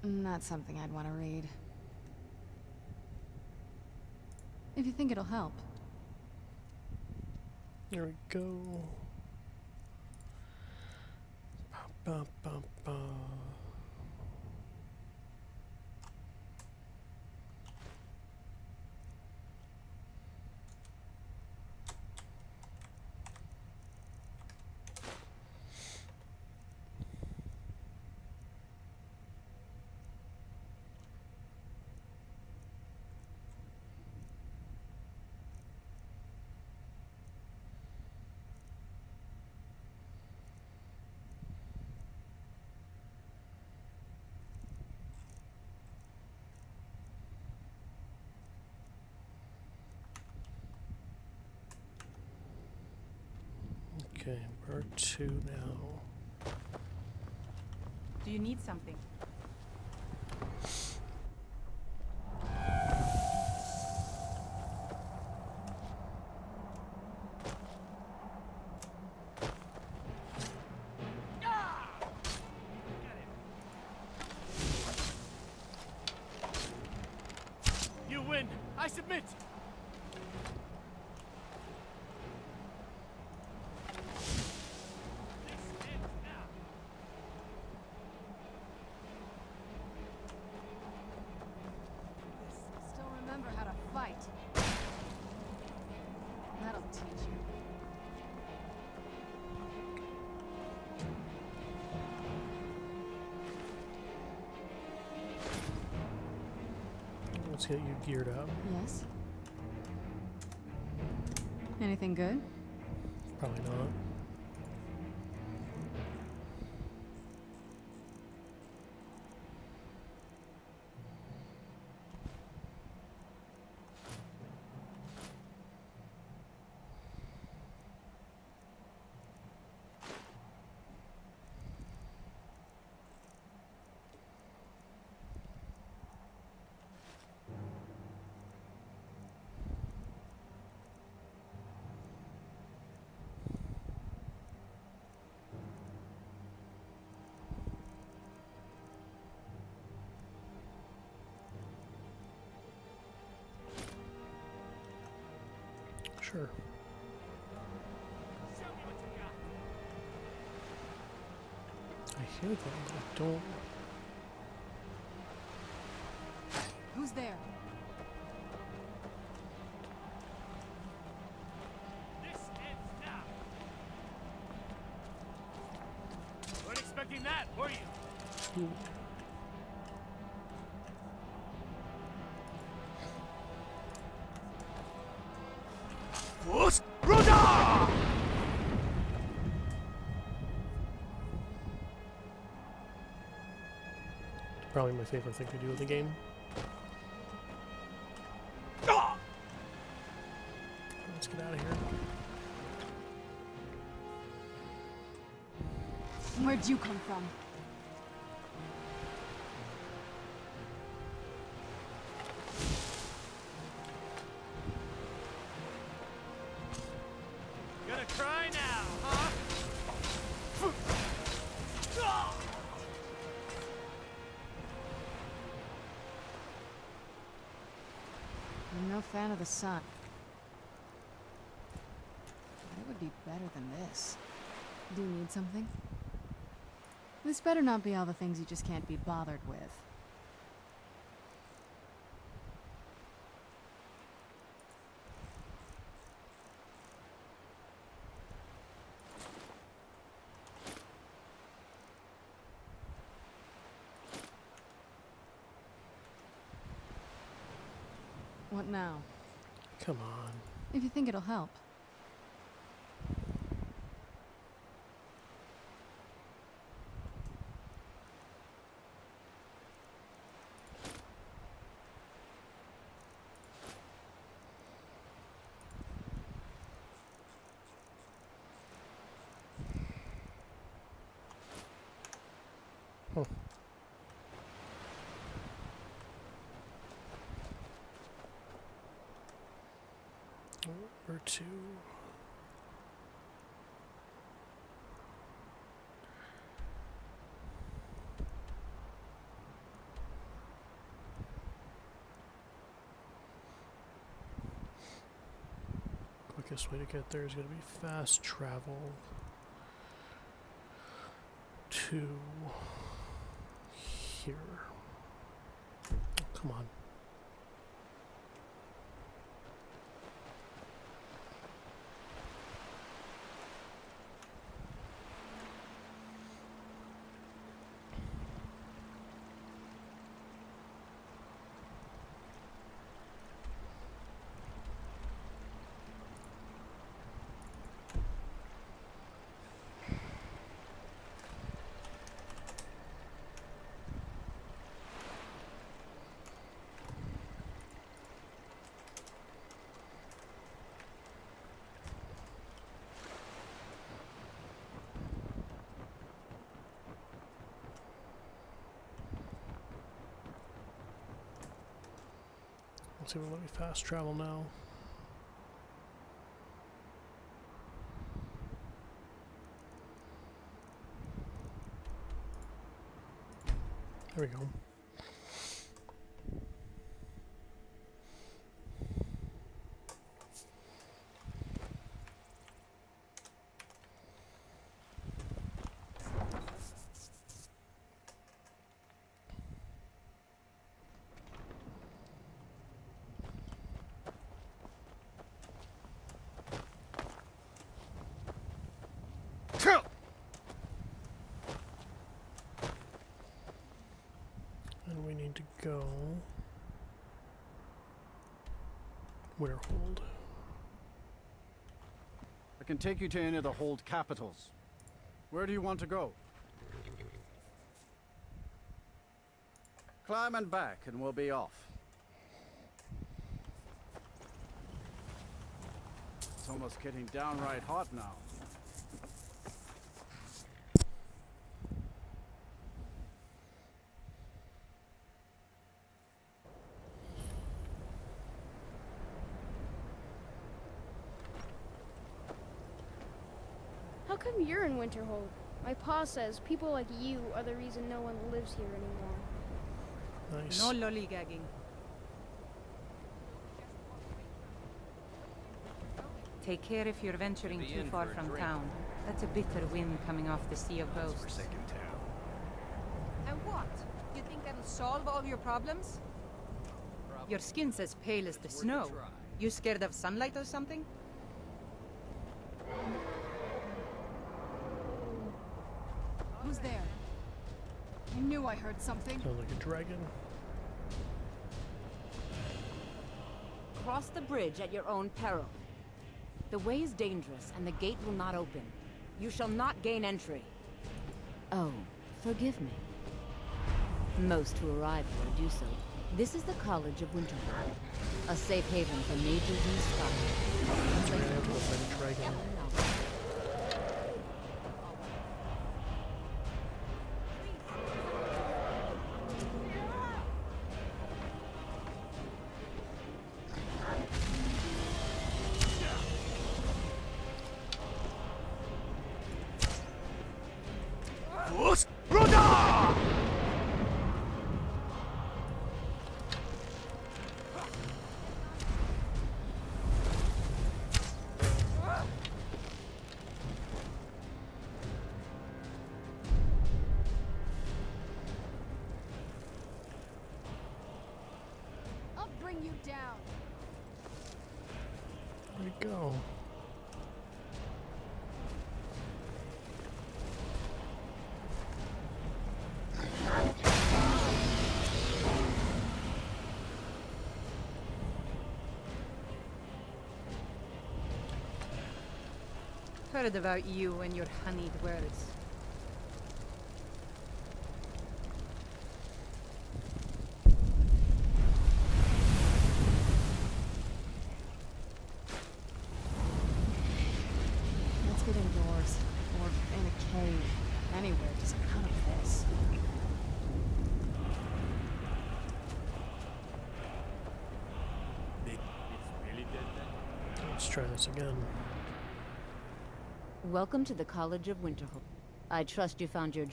That's something I'd want to read. If you think it'll help. There we go. Bum, bum, bum. Okay, we're 2 now. Do you need something? You win! I submit! Still remember how to fight. That'll teach you. Let's get you geared up. Yes? Anything good? Probably not. Sure. I hear them. I don't. Who's there? This ends now! Weren't expecting that, were you? What? Roda! Probably my favorite thing to do in the game. Let's get out of here. Where'd you come from? Gonna try now, huh? I'm no fan of the sun. But it would be better than this. Do you need something? This better not be all the things you just can't be bothered with. What now? Come on. If you think it'll help. Huh. Number 2. Quickest way to get there is going to be fast travel to to here. Oh, come on. Let's see if it'll let me fast travel now. There we go. And we need to go Winterhold. I can take you to any of the hold capitals. Where do you want to go? Climb and back, and we'll be off. It's almost getting downright hot now. How come you're in Winterhold? My pa says people like you are the reason no one lives here anymore. Nice. No lollygagging. Take care if you're venturing Be too in far for a from drink. town. That's a bitter wind coming off the Sea of Ghosts. And what? You think that'll solve all your problems? Your skin's as pale as the snow. You scared of sunlight or something? Who's there? I knew I heard something. Sounds like a dragon. Cross the bridge at your own peril. The way is dangerous, and the gate will not open. You shall not gain entry. Oh, forgive me. Most who arrive here do so. This is the College of Winterhold, a safe haven for mages and scholars. Sorry, I have to go find a dragon. I'll bring you down. Where'd it go? Heard about you and your honeyed words. Let's get indoors. Or in a cave. Anywhere, just out of this. Let's try this again. Welcome to the College of Winterhold. I trust you found your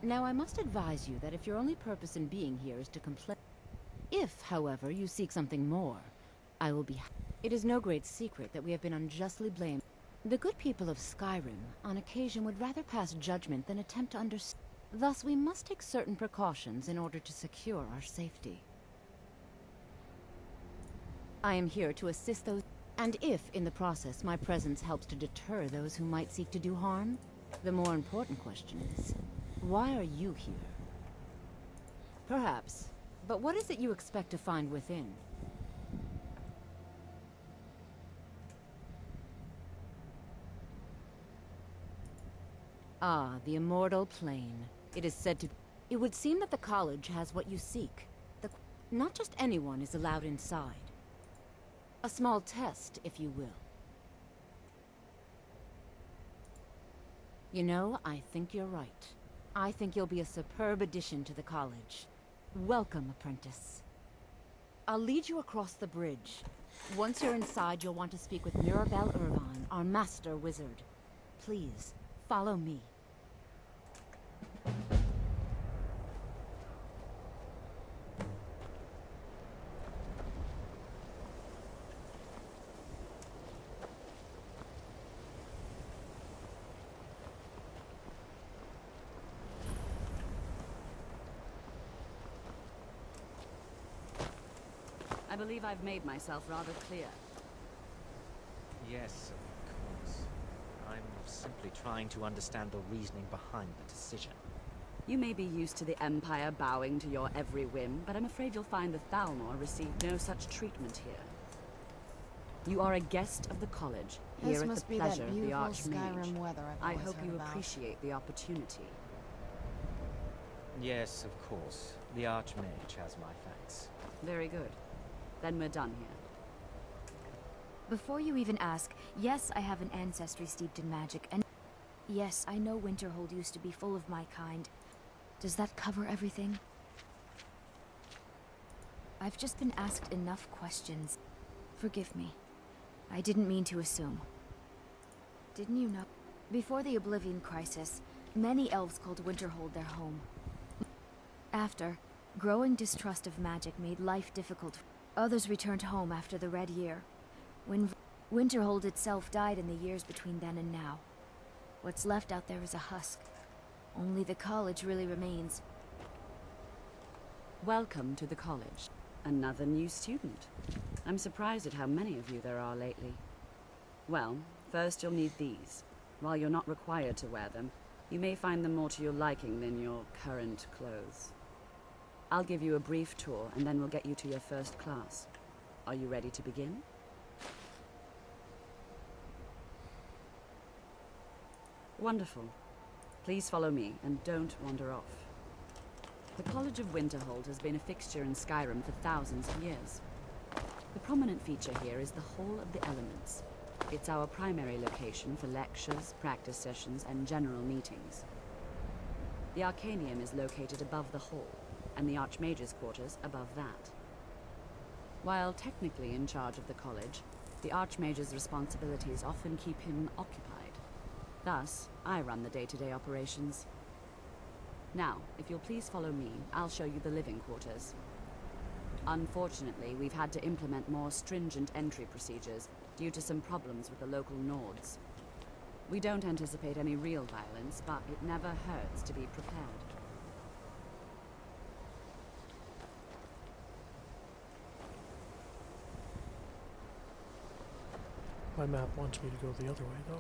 Now, I must advise you that if your only purpose in being here is to complain... If, however, you seek something more, I will be... It is no great secret that we have been unjustly blamed. The good people of Skyrim, on occasion, would rather pass judgment than attempt to understand. Thus, we must take certain precautions in order to secure our safety. I am here to assist those, and if, in the process, my presence helps to deter those who might seek to do harm, the more important question is, why are you here? Perhaps, but what is it you expect to find within? Ah, the immortal plane. It is said to... It would seem that the college has what you seek. Not just anyone is allowed inside. A small test, if you will. You know, I think you're right. I think you'll be a superb addition to the college. Welcome, apprentice. I'll lead you across the bridge. Once you're inside, you'll want to speak with Mirabelle Irvine, our master wizard. Please, follow me. I believe I've made myself rather clear. Yes, of course. I'm simply trying to understand the reasoning behind the decision. You may be used to the Empire bowing to your every whim, but I'm afraid you'll find the Thalmor received no such treatment here. You are a guest of the college, here at the pleasure of the Archmage. Skyrim weather I hope you appreciate the opportunity. Yes, of course. The Archmage has my thanks. Very good. Then we're done here. Before you even ask, yes, I have an ancestry steeped in magic, and yes, I know Winterhold used to be full of my kind. Does that cover everything? I've just been asked enough questions. Forgive me. I didn't mean to assume. Didn't you know? Before the Oblivion Crisis, many elves called Winterhold their home. After, growing distrust of magic made life difficult. Others returned home after the Red Year. When Winterhold itself died in the years between then and now. What's left out there is a husk. Only the college really remains. Welcome to the college. Another new student. I'm surprised at how many of you there are lately. Well, first you'll need these. While you're not required to wear them, you may find them more to your liking than your current clothes. I'll give you a brief tour, and then we'll get you to your first class. Are you ready to begin? Wonderful. Please follow me, and don't wander off. The College of Winterhold has been a fixture in Skyrim for thousands of years. The prominent feature here is the Hall of the Elements. It's our primary location for lectures, practice sessions, and general meetings. The Arcanium is located above the hall, and the Archmage's quarters above that. While technically in charge of the college, the Archmage's responsibilities often keep him occupied. Thus, I run the day-to-day operations. Now, if you'll please follow me, I'll show you the living quarters. Unfortunately, we've had to implement more stringent entry procedures due to some problems with the local Nords. We don't anticipate any real violence, but it never hurts to be prepared. My map wants me to go the other way, though.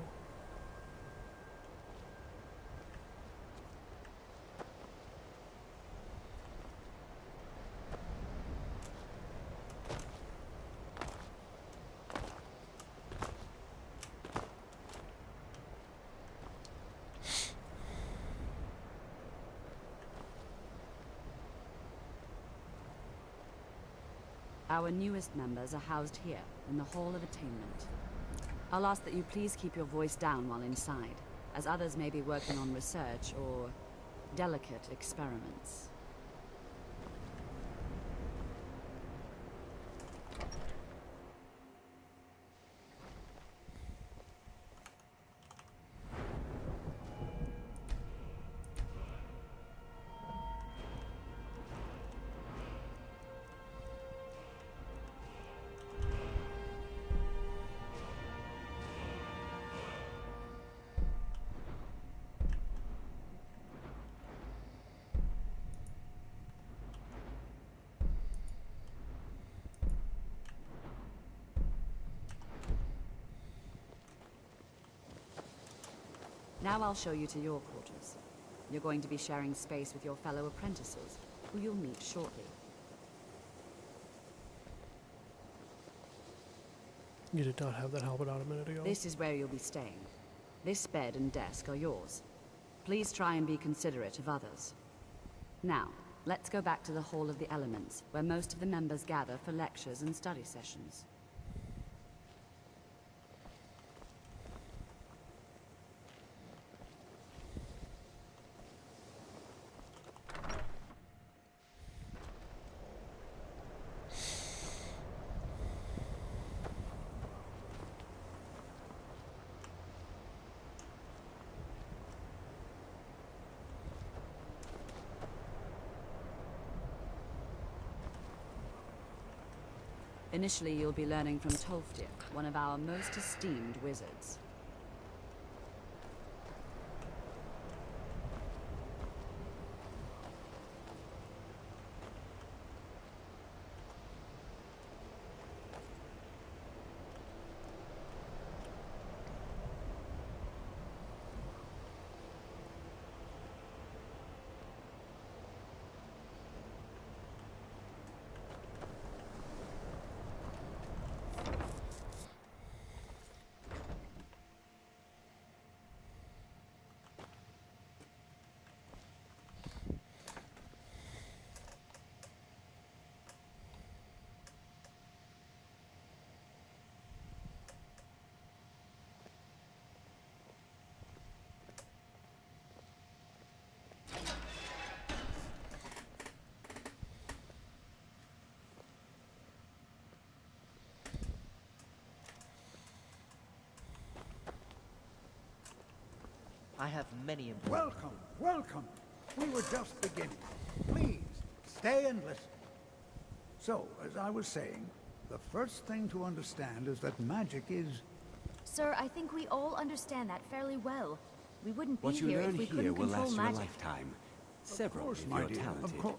Our newest members are housed here, in the Hall of Attainment. I'll ask that you please keep your voice down while inside, as others may be working on research or delicate experiments. Now I'll show you to your quarters. You're going to be sharing space with your fellow apprentices, who you'll meet shortly. You did not have that helmet on a minute ago. This is where you'll be staying. This bed and desk are yours. Please try and be considerate of others. Now, let's go back to the Hall of the Elements, where most of the members gather for lectures and study sessions. Initially, you'll be learning from Tolfdir, one of our most esteemed wizards. I have many important... Welcome, welcome. We were just beginning. Please, stay and listen. So, as I was saying, the first thing to understand is that magic is... Sir, I think we all understand that fairly well. We wouldn't be What you here if learn we here couldn't will control last you a magic. lifetime. Of Several course, if my you're dear, talented. of course.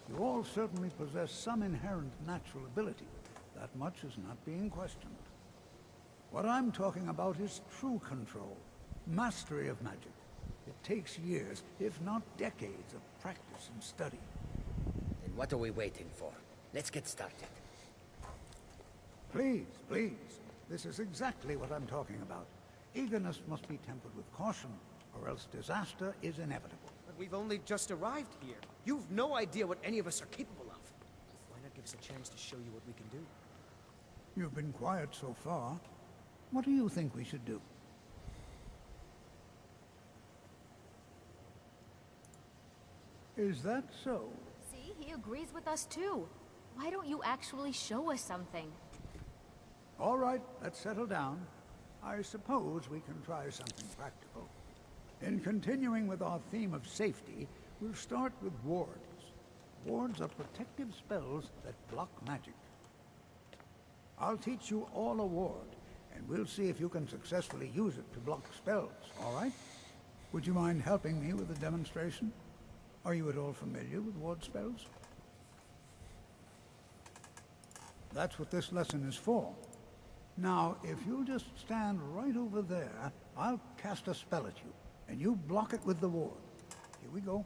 You all certainly possess some inherent natural ability. That much is not being questioned. What I'm talking about is true control. Mastery of magic. It takes years, if not decades, of practice and study. Then what are we waiting for? Let's get started. Please, please. This is exactly what I'm talking about. Eagerness must be tempered with caution, or else disaster is inevitable. But we've only just arrived here. You've no idea what any of us are capable of. Why not give us a chance to show you what we can do? You've been quiet so far. What do you think we should do? Is that so? See, he agrees with us too. Why don't you actually show us something? All right, let's settle down. I suppose we can try something practical. In continuing with our theme of safety, we'll start with wards. Wards are protective spells that block magic. I'll teach you all a ward, and we'll see if you can successfully use it to block spells, all right? Would you mind helping me with the demonstration? Are you at all familiar with ward spells? That's what this lesson is for. Now, if you'll just stand right over there, I'll cast a spell at you, and you block it with the ward. Here we go.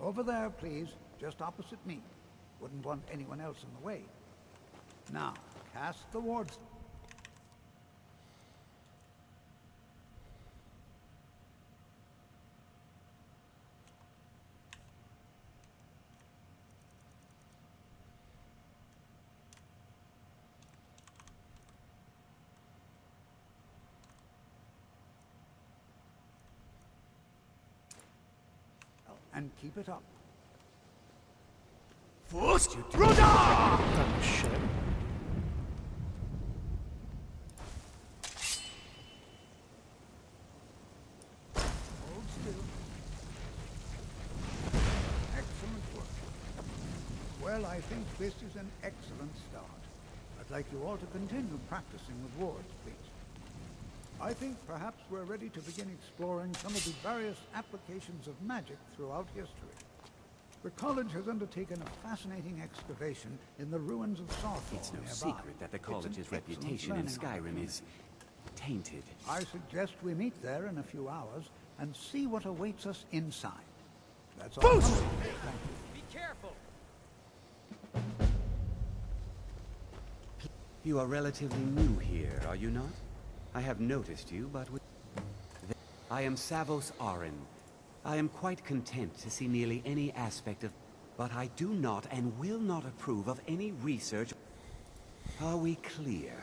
Over there, please, just opposite me. Wouldn't want anyone else in the way. Now, cast the ward. And keep it up. First, Oh, shit. Hold still. Excellent work. Well, I think this is an excellent start. I'd like you all to continue practicing with wards, please. I think perhaps we're ready to begin exploring some of the various applications of magic throughout history. The college has undertaken a fascinating excavation in the ruins of Sarthor It's no nearby. secret that the It's an college's excellent reputation in learning Skyrim is tainted. I suggest we meet there in a few hours and see what awaits us inside. That's all. Thank you. Be careful! You are relatively new here, are you not? I have noticed you, but I am Savos Arin. I am quite content to see nearly any aspect of... But I do not and will not approve of any research. Are we clear?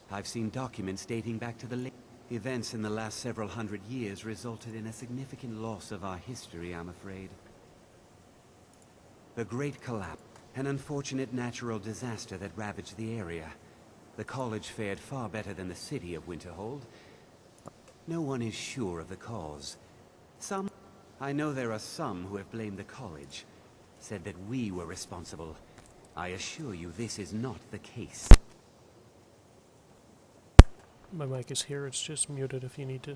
I've seen documents dating back to the late... Events in the last several hundred years resulted in a significant loss of our history, I'm afraid. The Great Collapse, an unfortunate natural disaster that ravaged the area. The college fared far better than the city of Winterhold. No one is sure of the cause. I know there are some who have blamed the college, said that we were responsible. I assure you this is not the case. My mic is here, it's just muted. If you need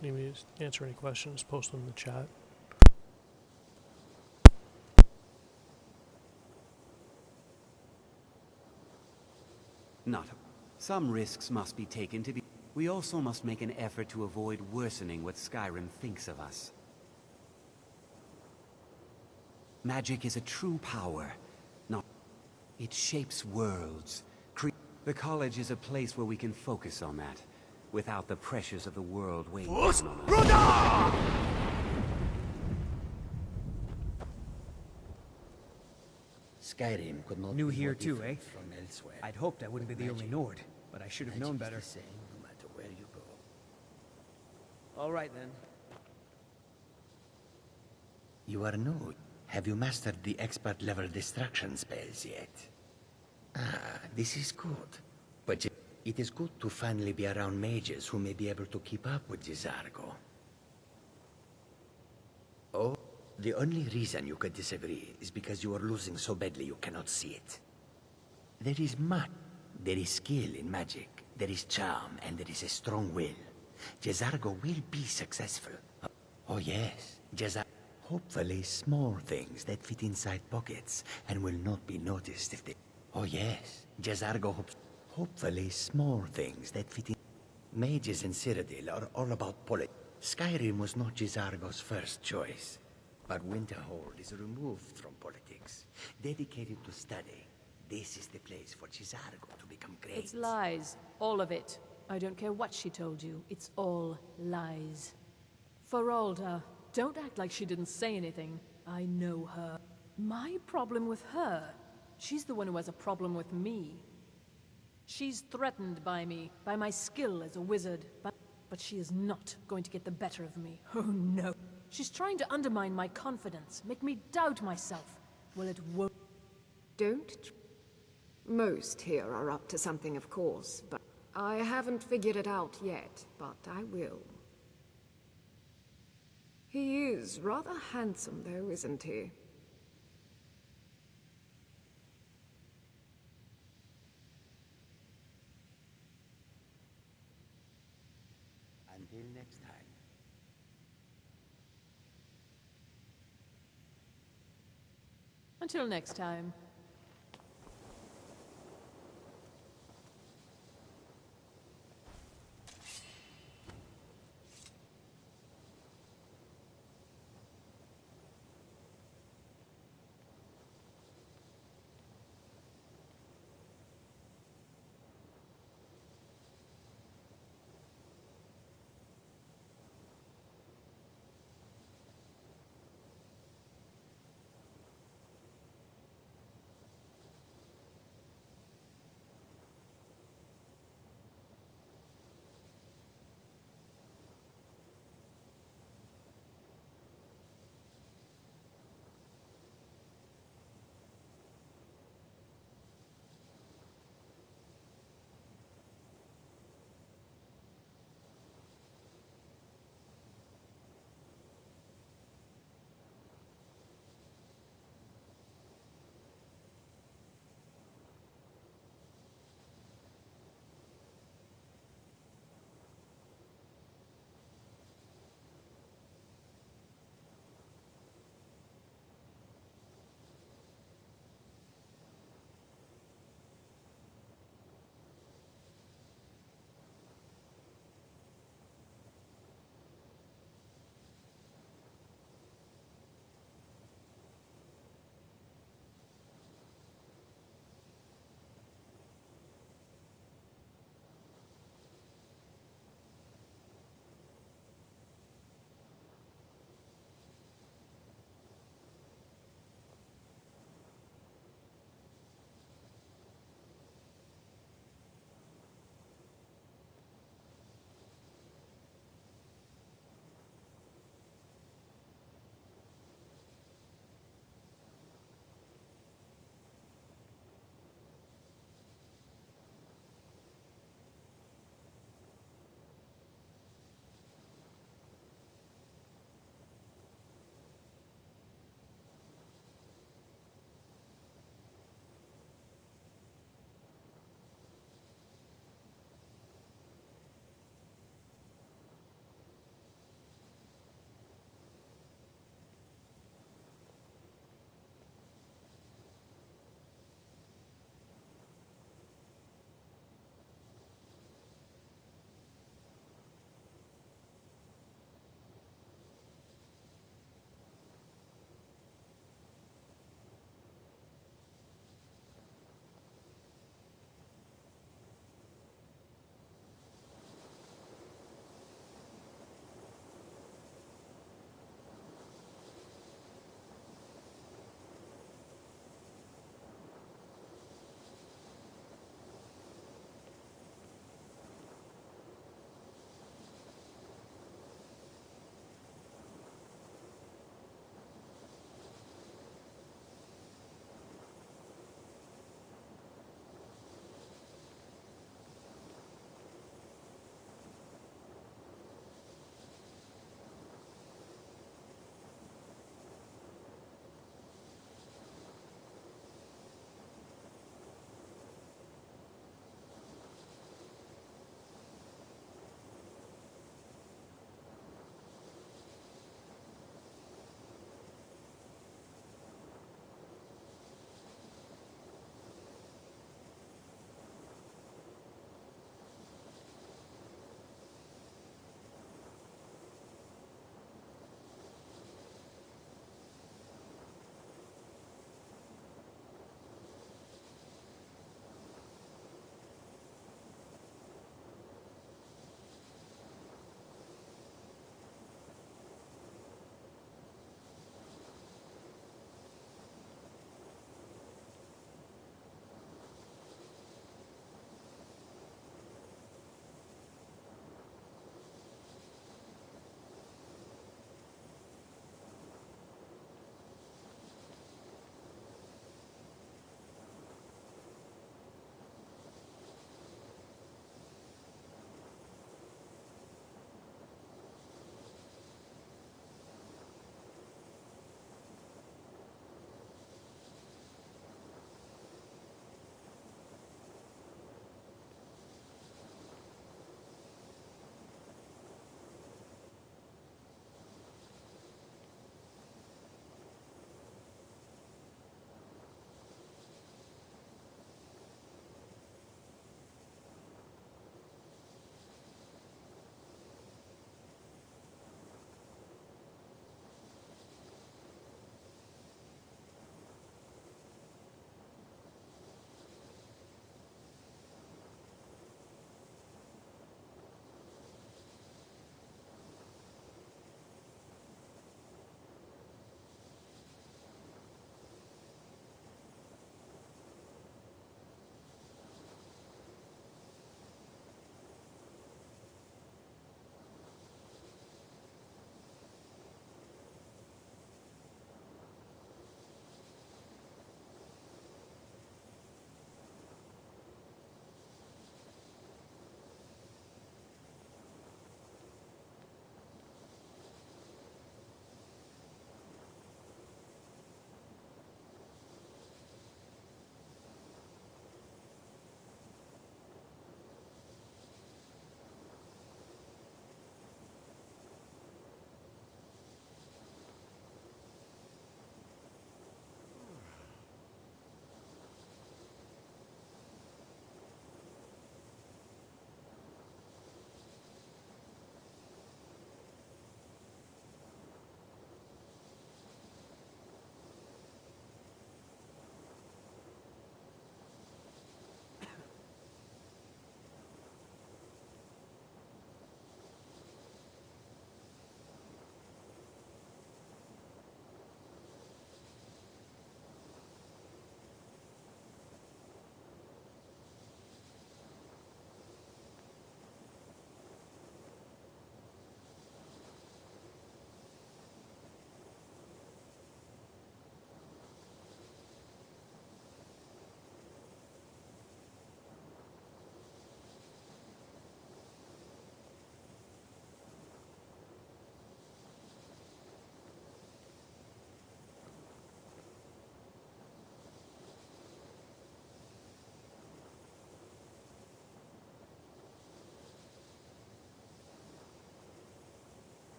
me to answer any questions, post them in the chat. Not. Some risks must be taken to be... We also must make an effort to avoid worsening what Skyrim thinks of us. Magic is a true power, not... It shapes worlds. The college is a place where we can focus on that, without the pressures of the world weighing down on us. Skyrim could not New be here more too, different eh? from elsewhere. I'd hoped I wouldn't be the only Nord, but I should have known better. Magic is the same no matter where you go. All right then. You are new. Have you mastered the expert level destruction spells yet? Ah, this is good. But it is good to finally be around mages who may be able to keep up with Jizargo. Oh, the only reason you could disagree is because you are losing so badly you cannot see it. There is much. There is skill in magic, there is charm, and there is a strong will. Jizargo will be successful. Oh yes, Jizargo. Hopefully small things that fit inside pockets and will not be noticed if they... Oh yes, Jizargo hopes... Hopefully small things that fit in... Mages in Cyrodiil are all about politics. Skyrim was not Jizargo's first choice. But Winterhold is removed from politics, dedicated to study. This is the place for Jizargo to become great. It's lies. All of it. I don't care what she told you. It's all lies. Feralda, don't act like she didn't say anything. I know her. My problem with her? She's the one who has a problem with me. She's threatened by me, by my skill as a wizard, but she is not going to get the better of me. Oh no. She's trying to undermine my confidence, make me doubt myself. Well, it won't. Most here are up to something, of course, but I haven't figured it out yet, but I will. He is rather handsome, though, isn't he? Until next time. Until next time.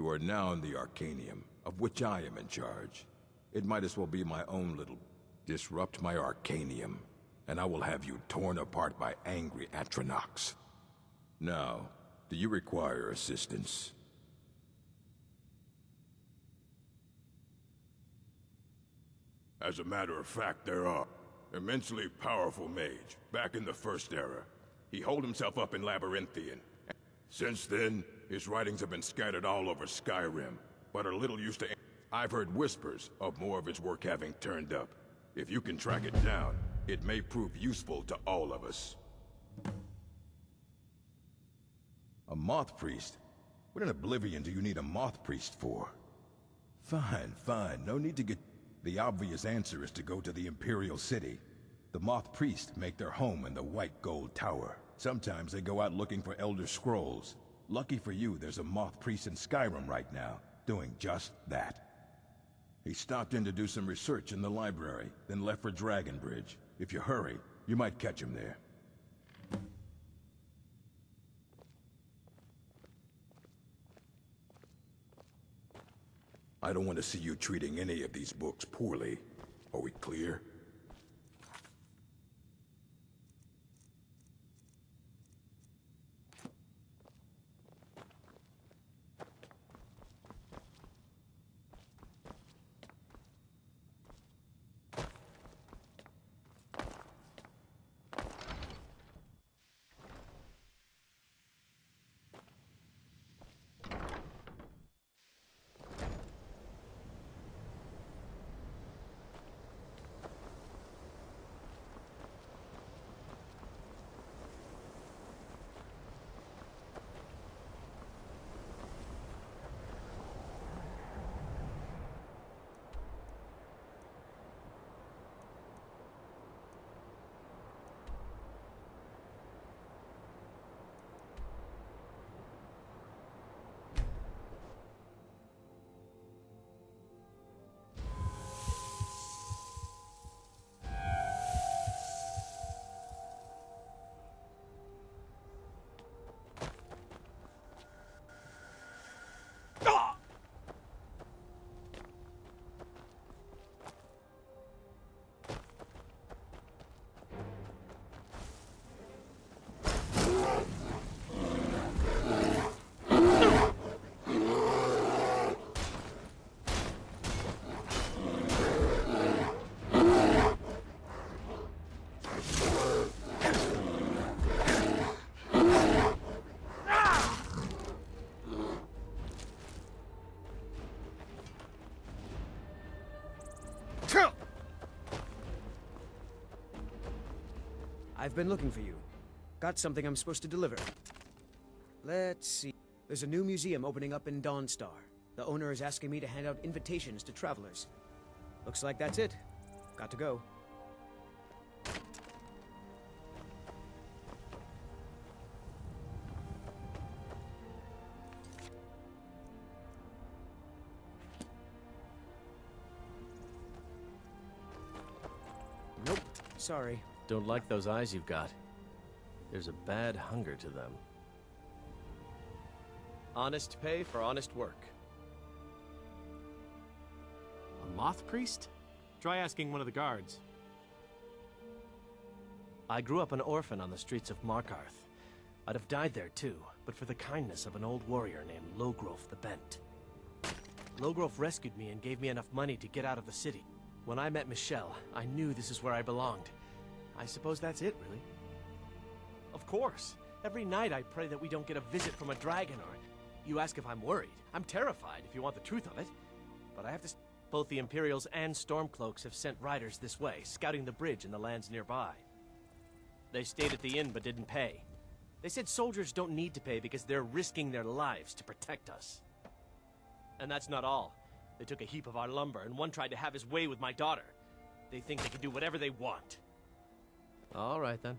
You are now in the Arcanium, of which I am in charge. It might as well be my own little... Disrupt my Arcanium, and I will have you torn apart by angry Atronachs. Now, do you require assistance? As a matter of fact, there are. Immensely powerful mage, back in the First Era. He holed himself up in Labyrinthian. Since then, his writings have been scattered all over Skyrim, but are little used to... I've heard whispers of more of his work having turned up. If you can track it down, it may prove useful to all of us. A Moth Priest? What in Oblivion do you need a Moth Priest for? Fine, fine. No need to get... The obvious answer is to go to the Imperial City. The Moth Priests make their home in the White Gold Tower. Sometimes they go out looking for Elder Scrolls. Lucky for you, there's a Moth Priest in Skyrim right now, doing just that. He stopped in to do some research in the library, then left for Dragonbridge. If you hurry, you might catch him there. I don't want to see you treating any of these books poorly. Are we clear? I've been looking for you. Got something I'm supposed to deliver. Let's see. There's a new museum opening up in Dawnstar. The owner is asking me to hand out invitations to travelers. Looks like that's it. Got to go. Nope. Sorry. Don't like those eyes you've got. There's a bad hunger to them. Honest pay for honest work. A moth priest? Try asking one of the guards. I grew up an orphan on the streets of Markarth. I'd have died there too, but for the kindness of an old warrior named Logrolf the Bent. Logrolf rescued me and gave me enough money to get out of the city. When I met Michelle, I knew this is where I belonged. I suppose that's it, really. Of course. Every night I pray that we don't get a visit from a dragon, or... You ask if I'm worried. I'm terrified, if you want the truth of it. But I have to... Both the Imperials and Stormcloaks have sent riders this way, scouting the bridge and the lands nearby. They stayed at the inn but didn't pay. They said soldiers don't need to pay because they're risking their lives to protect us. And that's not all. They took a heap of our lumber, and one tried to have his way with my daughter. They think they can do whatever they want. All right, then.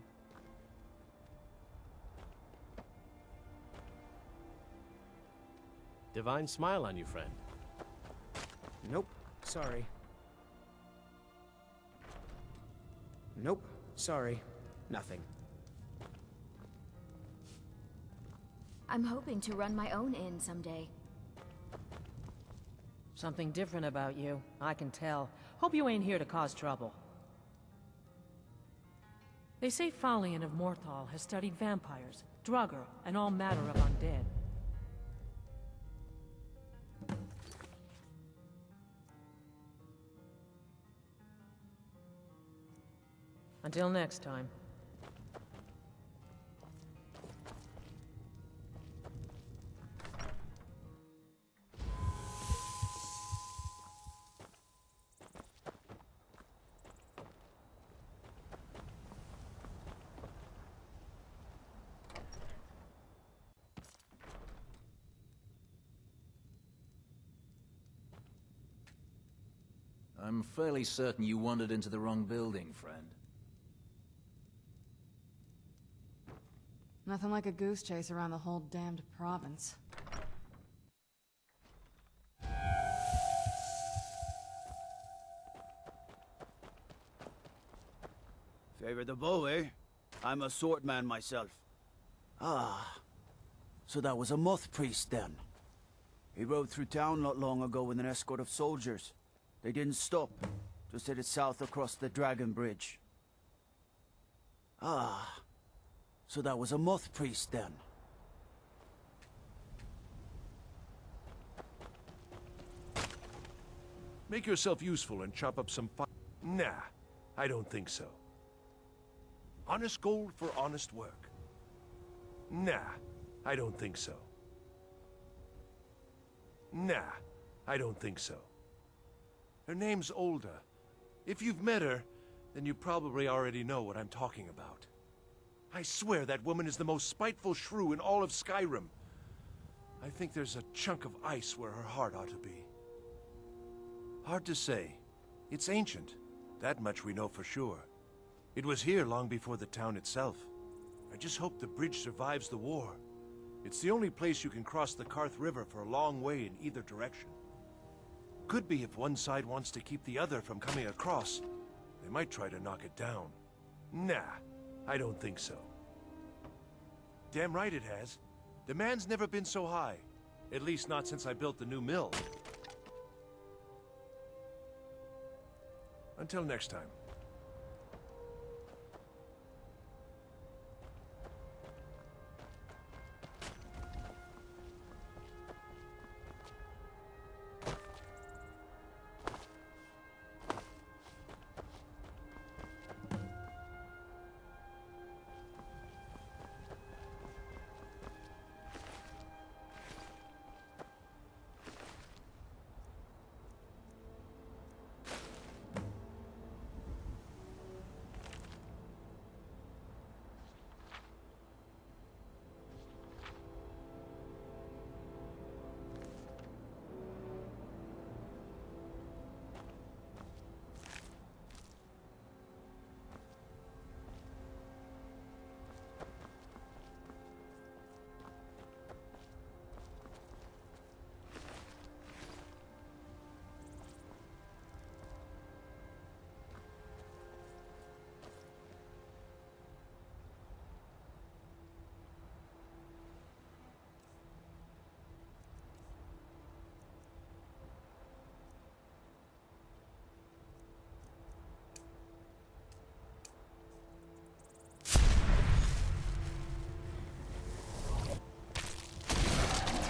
Divine smile on you, friend. Nope. Sorry. Nope. Sorry. Nothing. I'm hoping to run my own inn someday. Something different about you, I can tell. Hope you ain't here to cause trouble. They say Falion of Morthal has studied vampires, Draugr, and all matter of undead. Until next time. I'm fairly certain you wandered into the wrong building, friend. Nothing like a goose chase around the whole damned province. Favor the bow, eh? I'm a swordman myself. Ah, so that was a moth priest then. He rode through town not long ago with an escort of soldiers. They didn't stop, just headed south across the Dragon Bridge. Ah, so that was a moth priest then. Make yourself useful and chop up some Nah, I don't think so. Honest gold for honest work. Nah, I don't think so. Nah, I don't think so. Her name's Olda. If you've met her, then you probably already know what I'm talking about. I swear that woman is the most spiteful shrew in all of Skyrim. I think there's a chunk of ice where her heart ought to be. Hard to say. It's ancient. That much we know for sure. It was here long before the town itself. I just hope the bridge survives the war. It's the only place you can cross the Karth River for a long way in either direction. Could be if one side wants to keep the other from coming across, they might try to knock it down. Nah, I don't think so. Damn right it has. Demand's never been so high. At least not since I built the new mill. Until next time.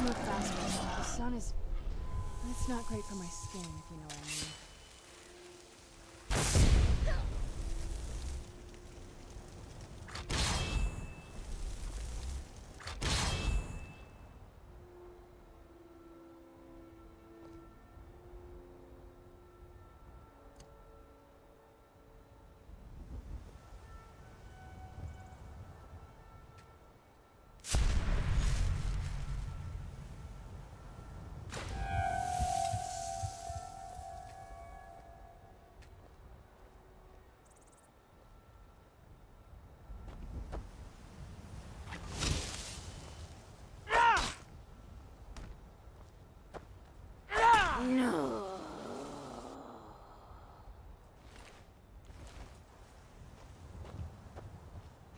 Move faster. The sun is... It's not great for my skin, if you know what I mean. No.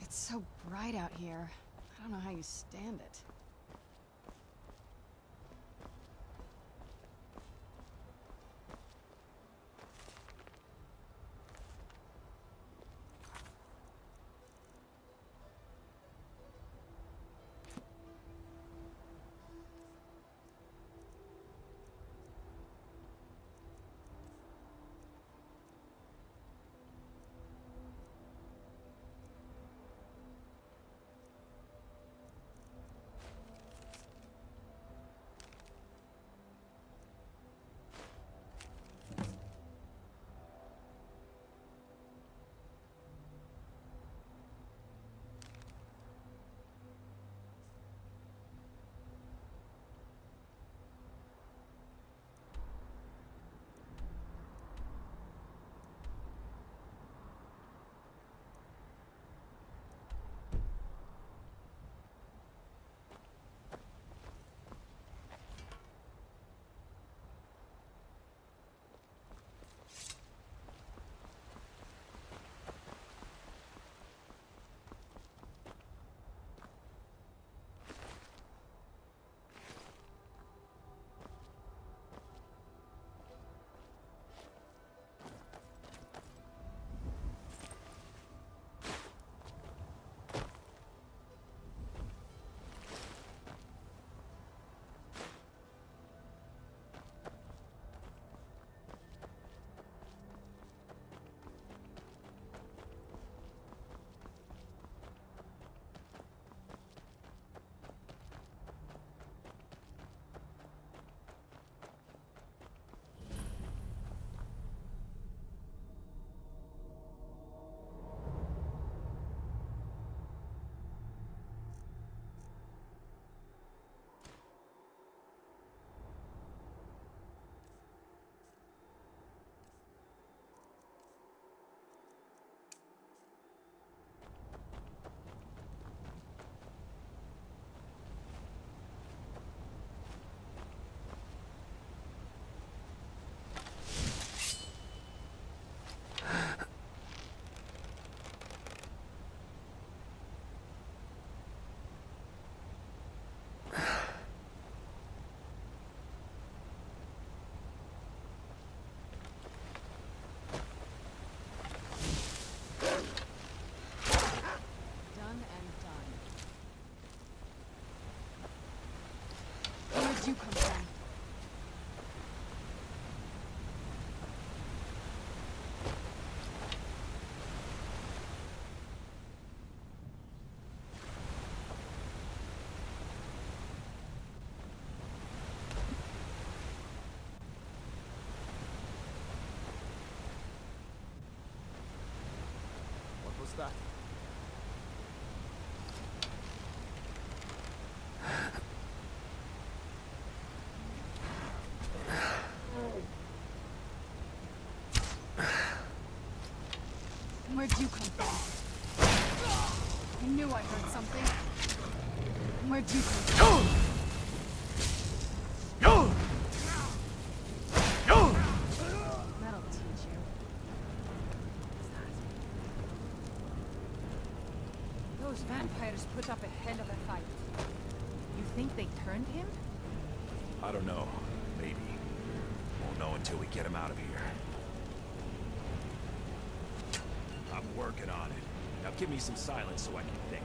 It's so bright out here. I don't know how you stand it. that? Where'd you come from? I knew I heard something. Where'd you come from? That'll teach you. Those vampires put up a hell of a fight. You think they turned him? I don't know. Maybe. Won't know until we get him out of here. I'm working on it. Now give me some silence so I can think.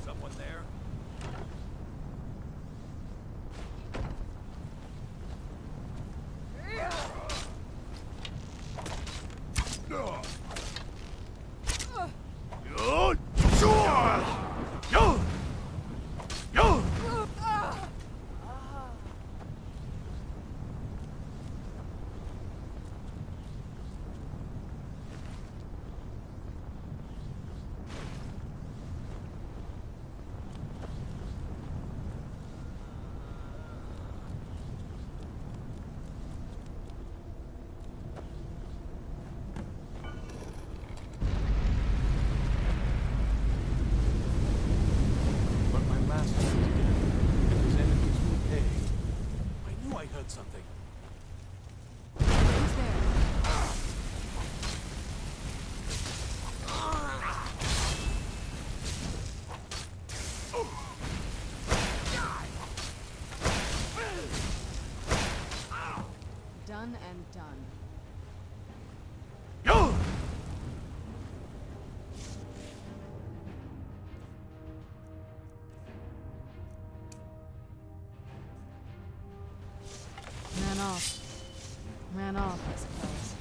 Someone there? But my master is dead, and his enemies will pay. I knew I heard something. Who's there? Done and done. Man off. Man off, I suppose.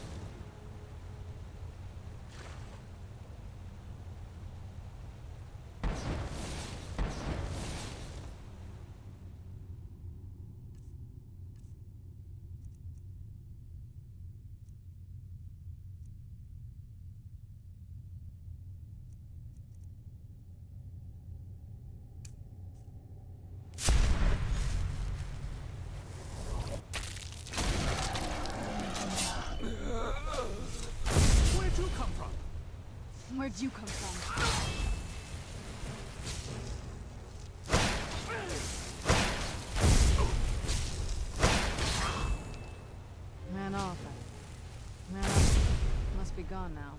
Where'd you come from? Where'd you come from? Man off. Man off. Must be gone now.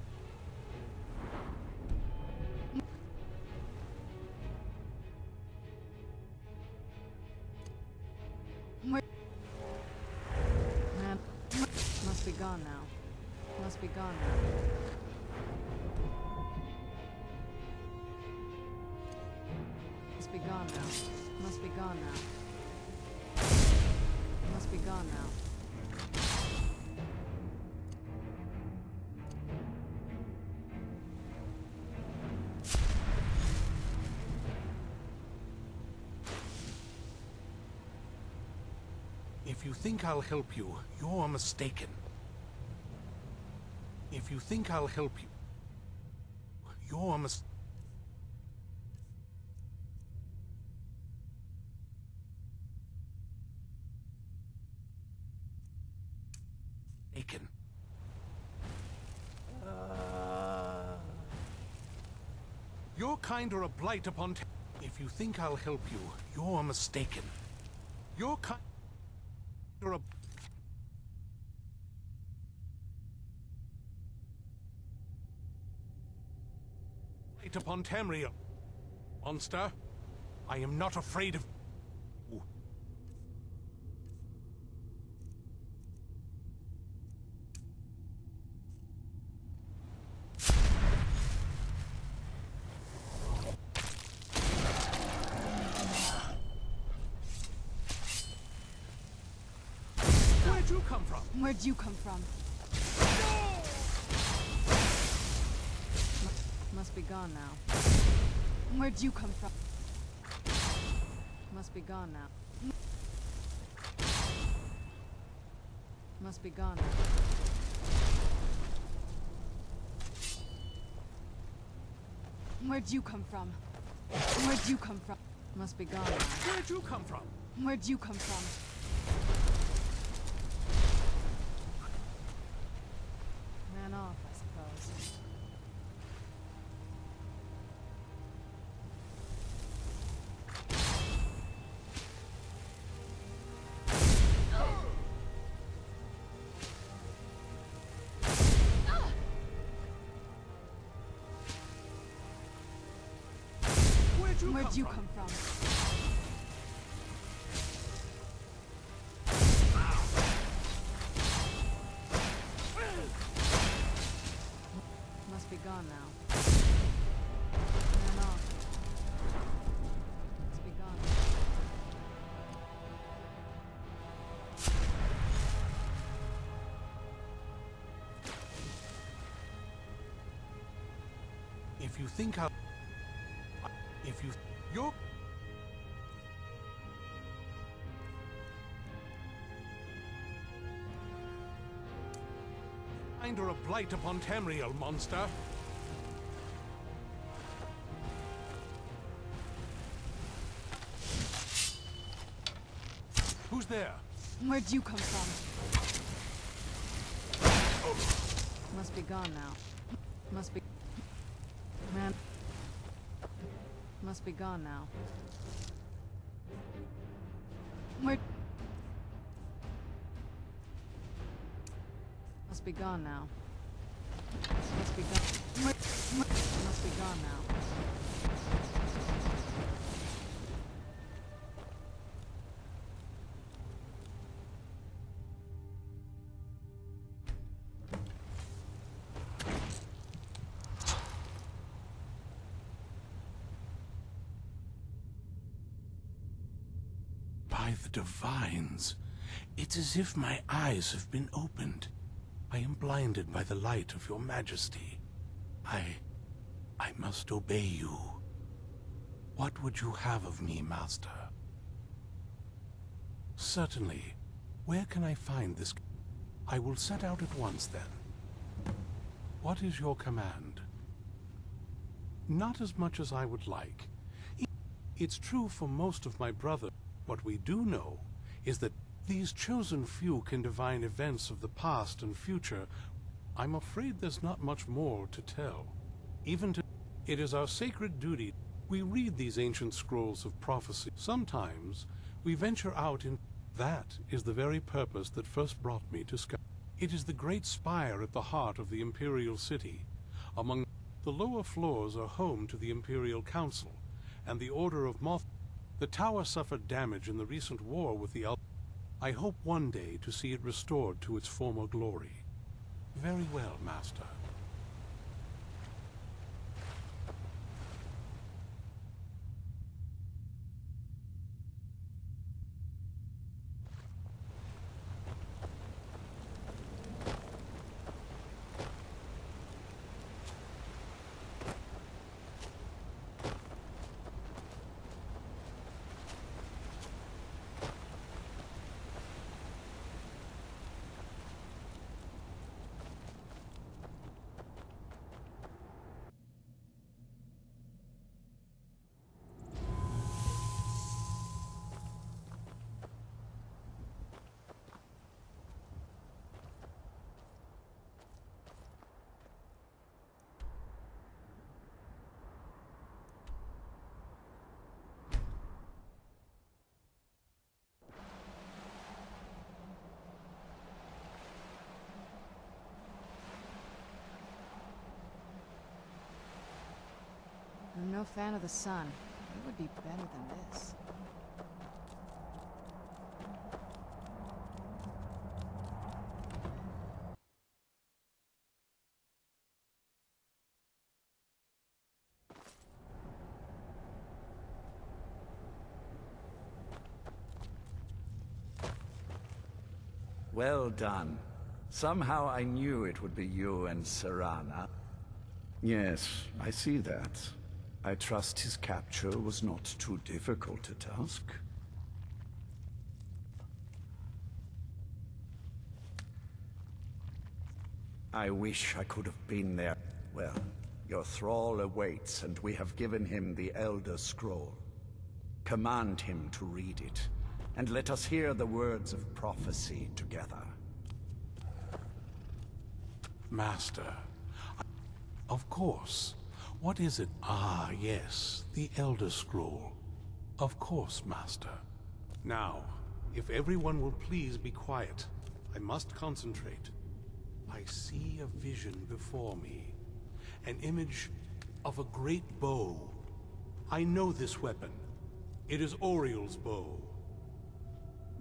Where? Man, must be gone now. Must be gone now. Must be gone now. Must be gone now. Must be gone now. If you think I'll help you, you're mistaken. If you think I'll help you, you're mistaken. Your kind are a blight upon. If you think I'll help you, you're mistaken. Your kind are a. Blight upon Tamriel. Monster, I am not afraid of. Where'd you come from? Where'd you come from? Must be gone now. Where'd you come from? Must be gone now. Must be gone now. Where'd you come from? Where'd you come from? Must be gone now. Where'd you come from? Where'd you come from? Ran off, I suppose. Where'd you come from? Must be gone now. Ran off. Must be gone. If you think I'll... You're... Or a blight upon Tamriel, monster. Who's there? Where'd you come from? Must be gone now. Must be... Man. Must be gone now. Where... Must be gone now. Must be gone. Must be gone now. By the divines, it's as if my eyes have been opened. I am blinded by the light of your majesty. I must obey you. What would you have of me, master? Certainly. Where can I find this? I will set out at once, then. What is your command? Not as much as I would like. It's true for most of my brothers. What we do know is that these chosen few can divine events of the past and future. I'm afraid there's not much more to tell. It is our sacred duty. We read these ancient scrolls of prophecy. Sometimes we venture out in... That is the very purpose that first brought me to Skyrim. It is the great spire at the heart of the Imperial City. Among the lower floors are home to the Imperial Council and the Order of Moth. The tower suffered damage in the recent war with the I hope one day to see it restored to its former glory. Very well, Master. I'm no fan of the sun. It would be better than this. Well done. Somehow I knew it would be you and Serana. Yes, I see that. I trust his capture was not too difficult a task. I wish I could have been there. Well, your thrall awaits, and we have given him the Elder Scroll. Command him to read it, and let us hear the words of prophecy together. Master, of course. What is it? Ah, yes, the Elder Scroll. Of course, Master. Now, if everyone will please be quiet, I must concentrate. I see a vision before me. An image of a great bow. I know this weapon. It is Oriel's bow.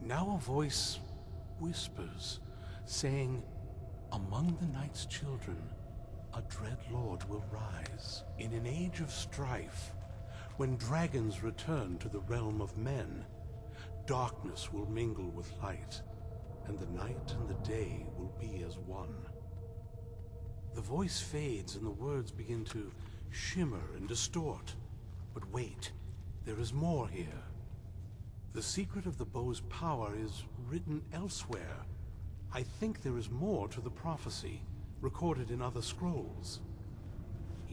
Now a voice whispers, saying, among the Night's children, a dread lord will rise. In an age of strife, when dragons return to the realm of men, darkness will mingle with light, and the night and the day will be as one. The voice fades and the words begin to shimmer and distort. But wait, there is more here. The secret of the bow's power is written elsewhere. I think there is more to the prophecy, recorded in other scrolls.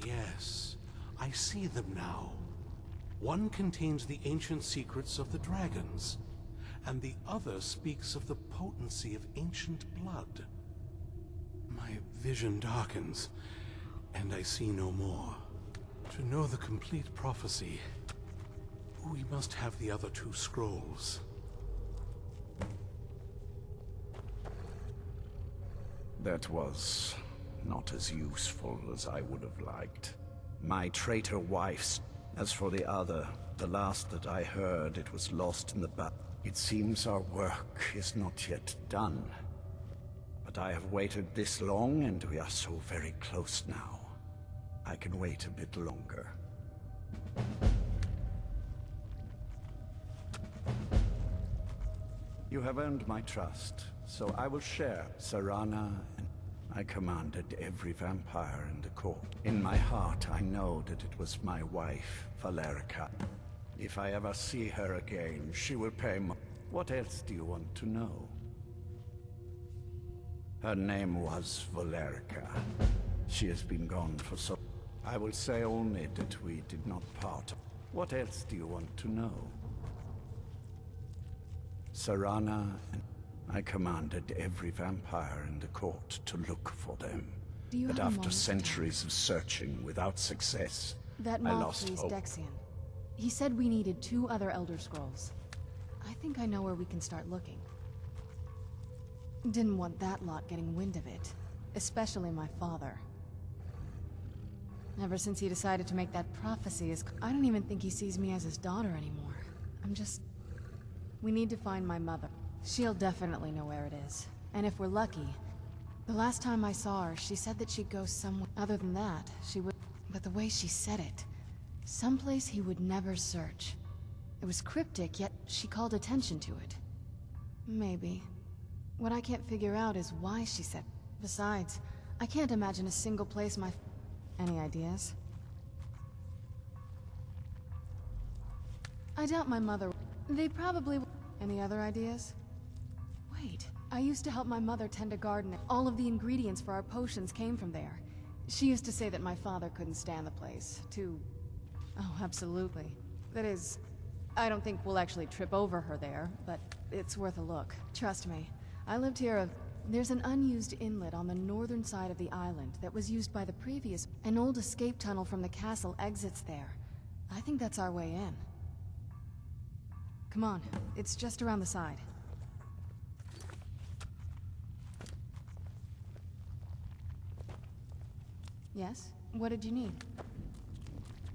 Yes, I see them now. One contains the ancient secrets of the dragons, and the other speaks of the potency of ancient blood. My vision darkens, and I see no more. To know the complete prophecy, we must have the other two scrolls. That was not as useful as I would have liked. My traitor wife's. As for the other, the last that I heard, it was lost in the It seems our work is not yet done. But I have waited this long, and we are so very close now. I can wait a bit longer. You have earned my trust, so I will share. Serana and I commanded every vampire in the court. In my heart, I know that it was my wife, Valerica. If I ever see her again, she will pay more. What else do you want to know? Her name was Valerica. She has been gone for so... I will say only that we did not part. What else do you want to know? Serana and I commanded every vampire in the court to look for them. But after centuries of searching without success, That I moth lost priest, hope. Dexian. He said we needed 2 other Elder Scrolls. I think I know where we can start looking. Didn't want that lot getting wind of it. Especially my father. Ever since he decided to make that prophecy I don't even think he sees me as his daughter anymore. I'm just... We need to find my mother. She'll definitely know where it is. And if we're lucky... The last time I saw her, she said that she'd go somewhere. Other than that, she would... But the way she said it... Someplace he would never search. It was cryptic, yet she called attention to it. Maybe. What I can't figure out is why she said... Besides, I can't imagine a single place my... Any ideas? I doubt my mother... They probably... Any other ideas? Wait, I used to help my mother tend a garden. All of the ingredients for our potions came from there. She used to say that my father couldn't stand the place. Oh, absolutely. That is... I don't think we'll actually trip over her there, but it's worth a look. Trust me. I lived here There's an unused inlet on the northern side of the island that was used by the previous... An old escape tunnel from the castle exits there. I think that's our way in. Come on, it's just around the side. Yes? What did you need?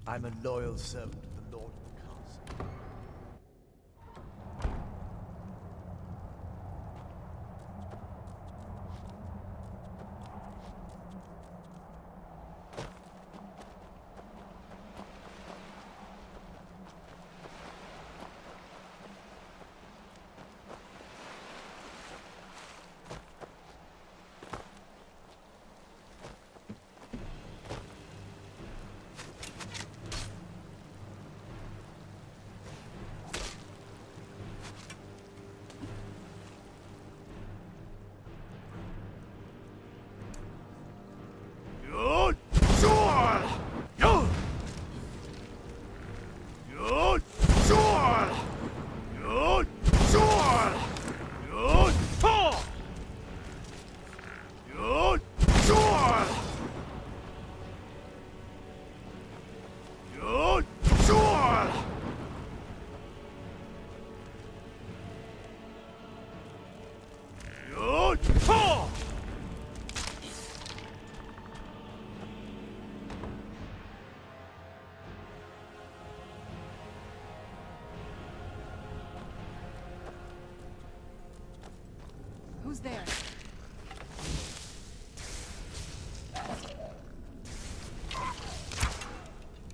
I'm a loyal servant of the Lord of the Castle. there?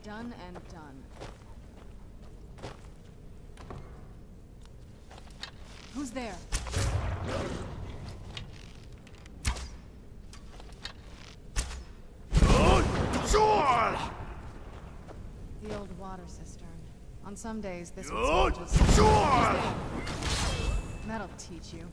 Done and done. Who's there? The old water cistern. On some days, this would smell just... Who's there? That'll teach you.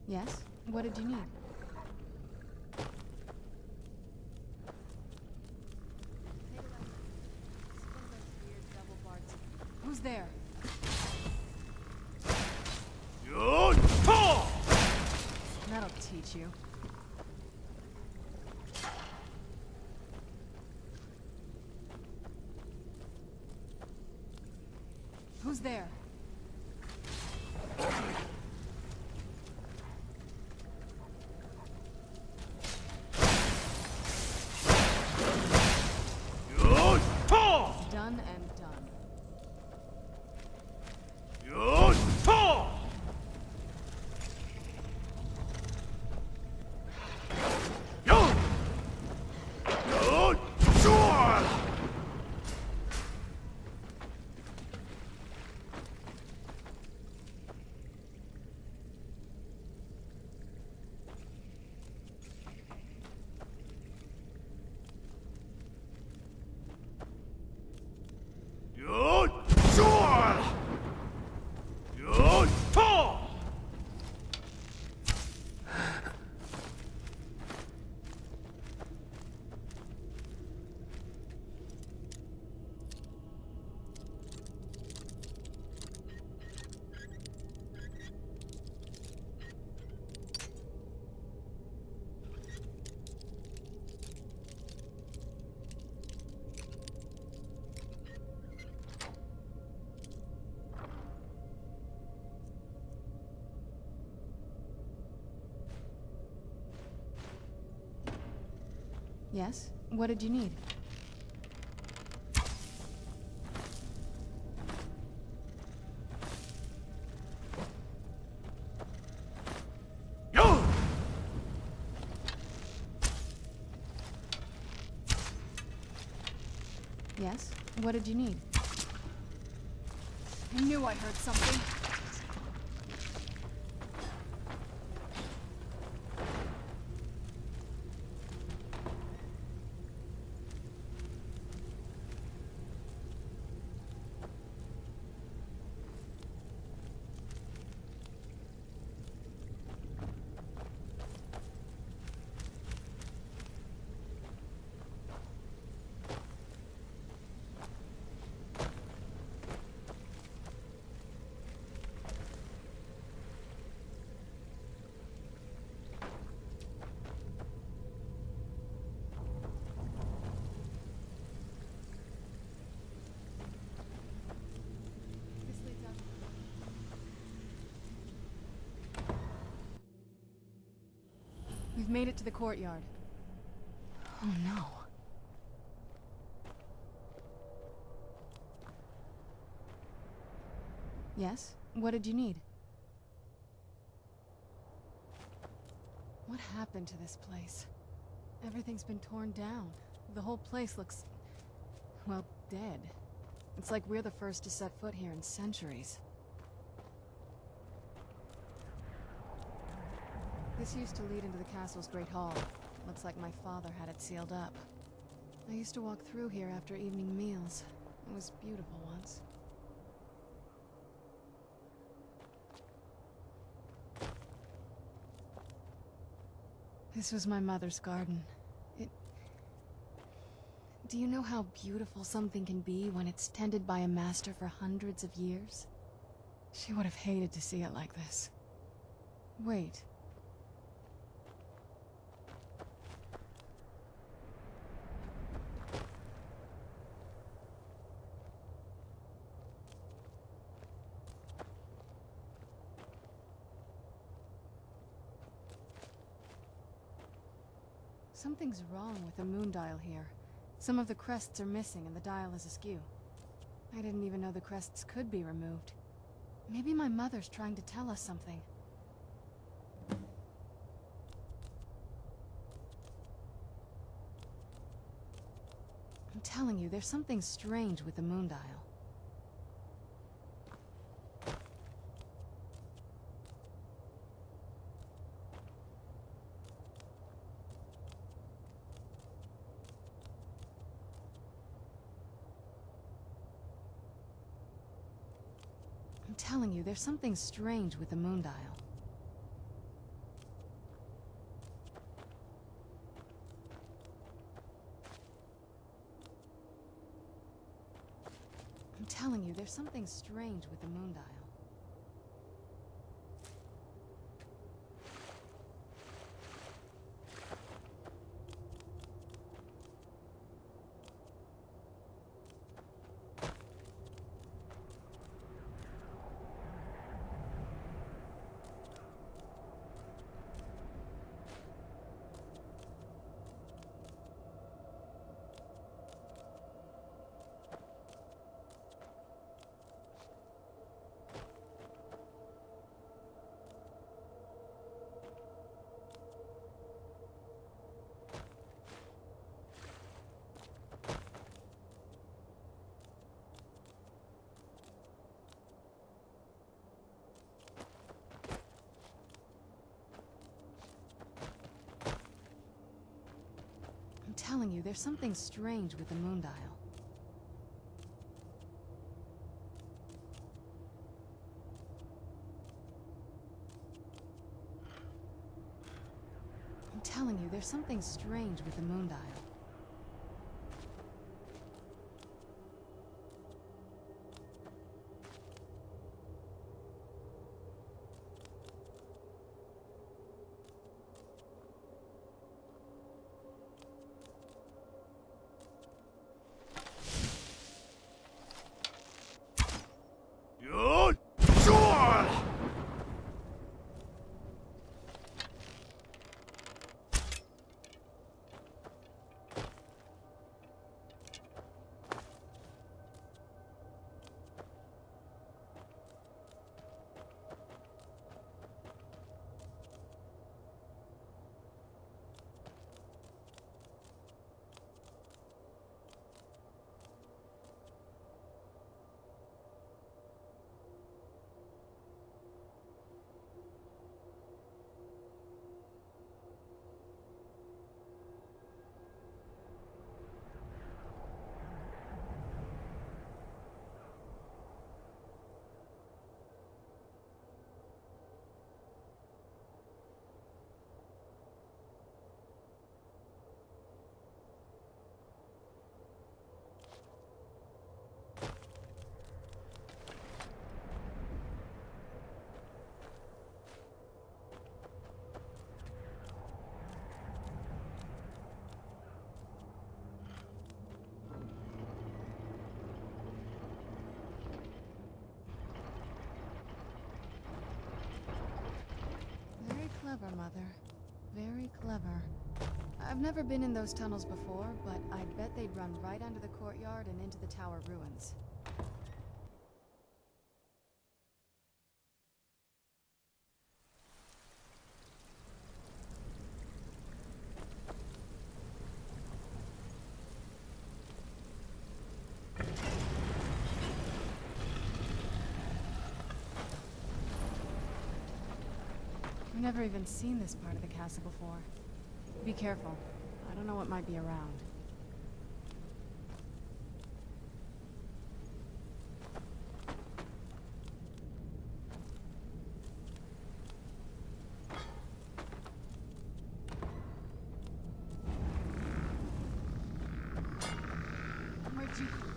Yes? What did you need? Who's there? That'll teach you. Who's there? Done and done. Yes? What did you need? Yes? What did you need? I knew I heard something. We've made it to the courtyard. Oh no. Yes? What did you need? What happened to this place? Everything's been torn down. The whole place looks... well, dead. It's like we're the first to set foot here in centuries. This used to lead into the castle's great hall. Looks like my father had it sealed up. I used to walk through here after evening meals. It was beautiful once. This was my mother's garden. Do you know how beautiful something can be when it's tended by a master for hundreds of years? She would have hated to see it like this. Wait. Something's wrong with the moon dial here. Some of the crests are missing and the dial is askew. I didn't even know the crests could be removed. Maybe my mother's trying to tell us something. I'm telling you, there's something strange with the moon dial. I'm telling you, there's something strange with the moon dial. I'm telling you, there's something strange with the moon dial. I'm telling you, there's something strange with the moon dial. I'm telling you, there's something strange with the moon dial. Very clever, Mother. Very clever. I've never been in those tunnels before, but I bet they'd run right under the courtyard and into the tower ruins. I've never even seen this part of the castle before. Be careful. I don't know what might be around. Where'd you come from?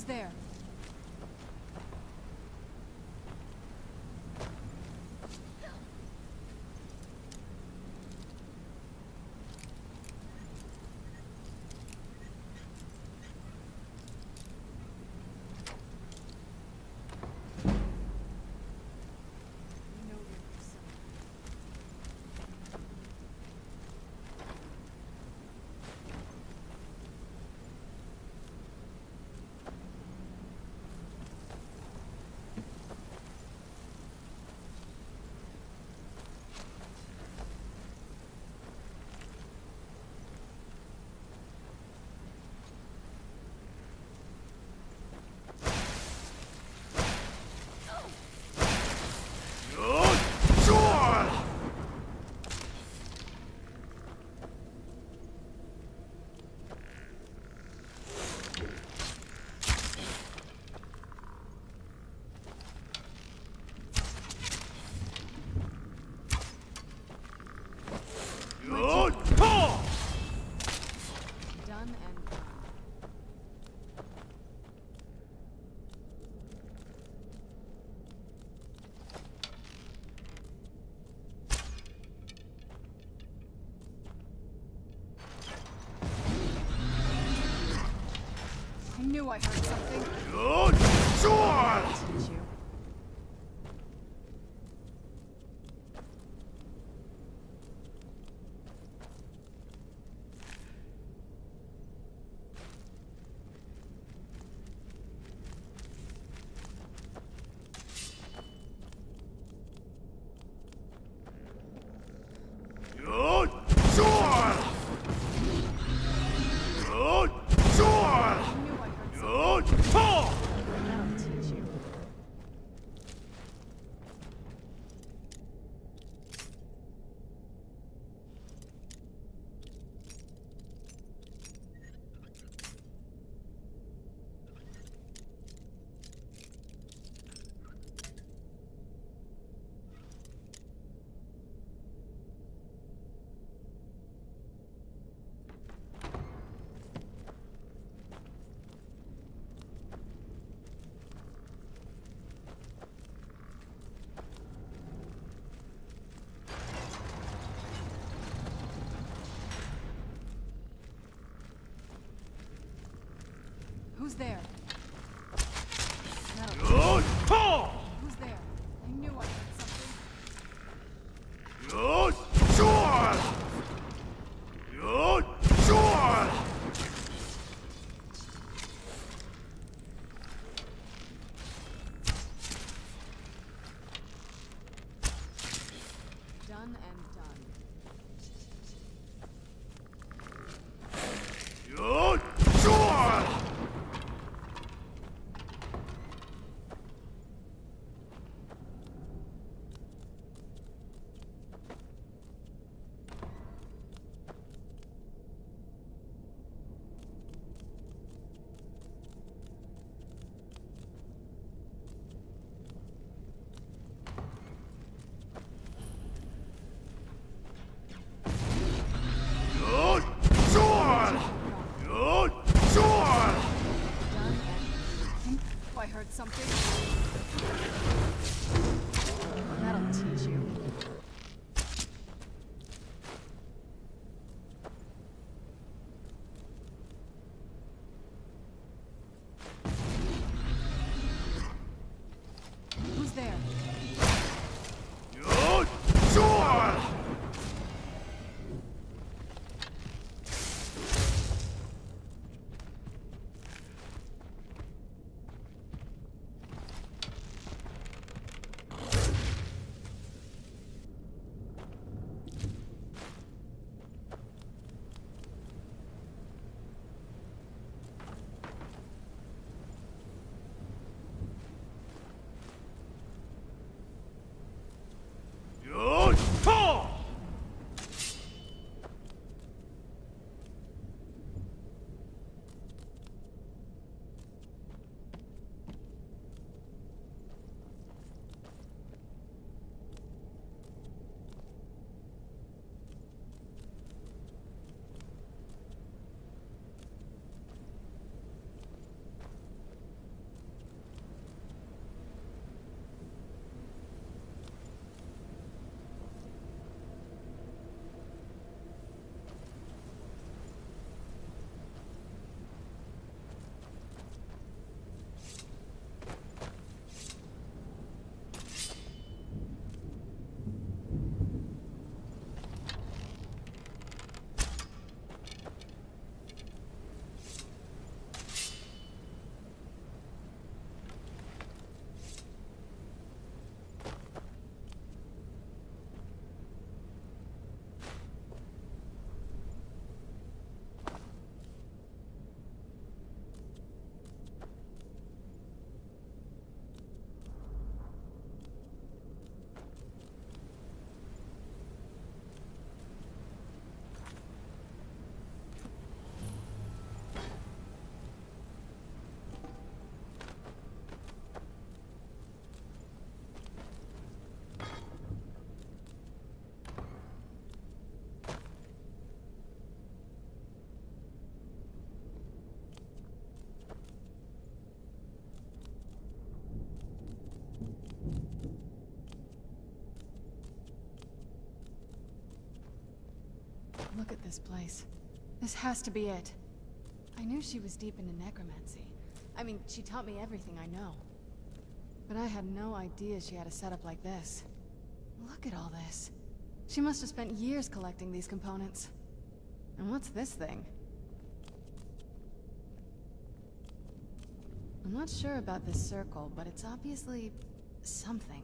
there? Done and done. I knew I heard something. I'll teach you. Who's there? No. Who's there? I knew I heard something. Done and done. I heard something. That'll teach you. Who's there? this place. This has to be it. I knew she was deep into necromancy. I mean, she taught me everything I know. But I had no idea she had a setup like this. Look at all this. She must have spent years collecting these components. And what's this thing? I'm not sure about this circle, but it's obviously something.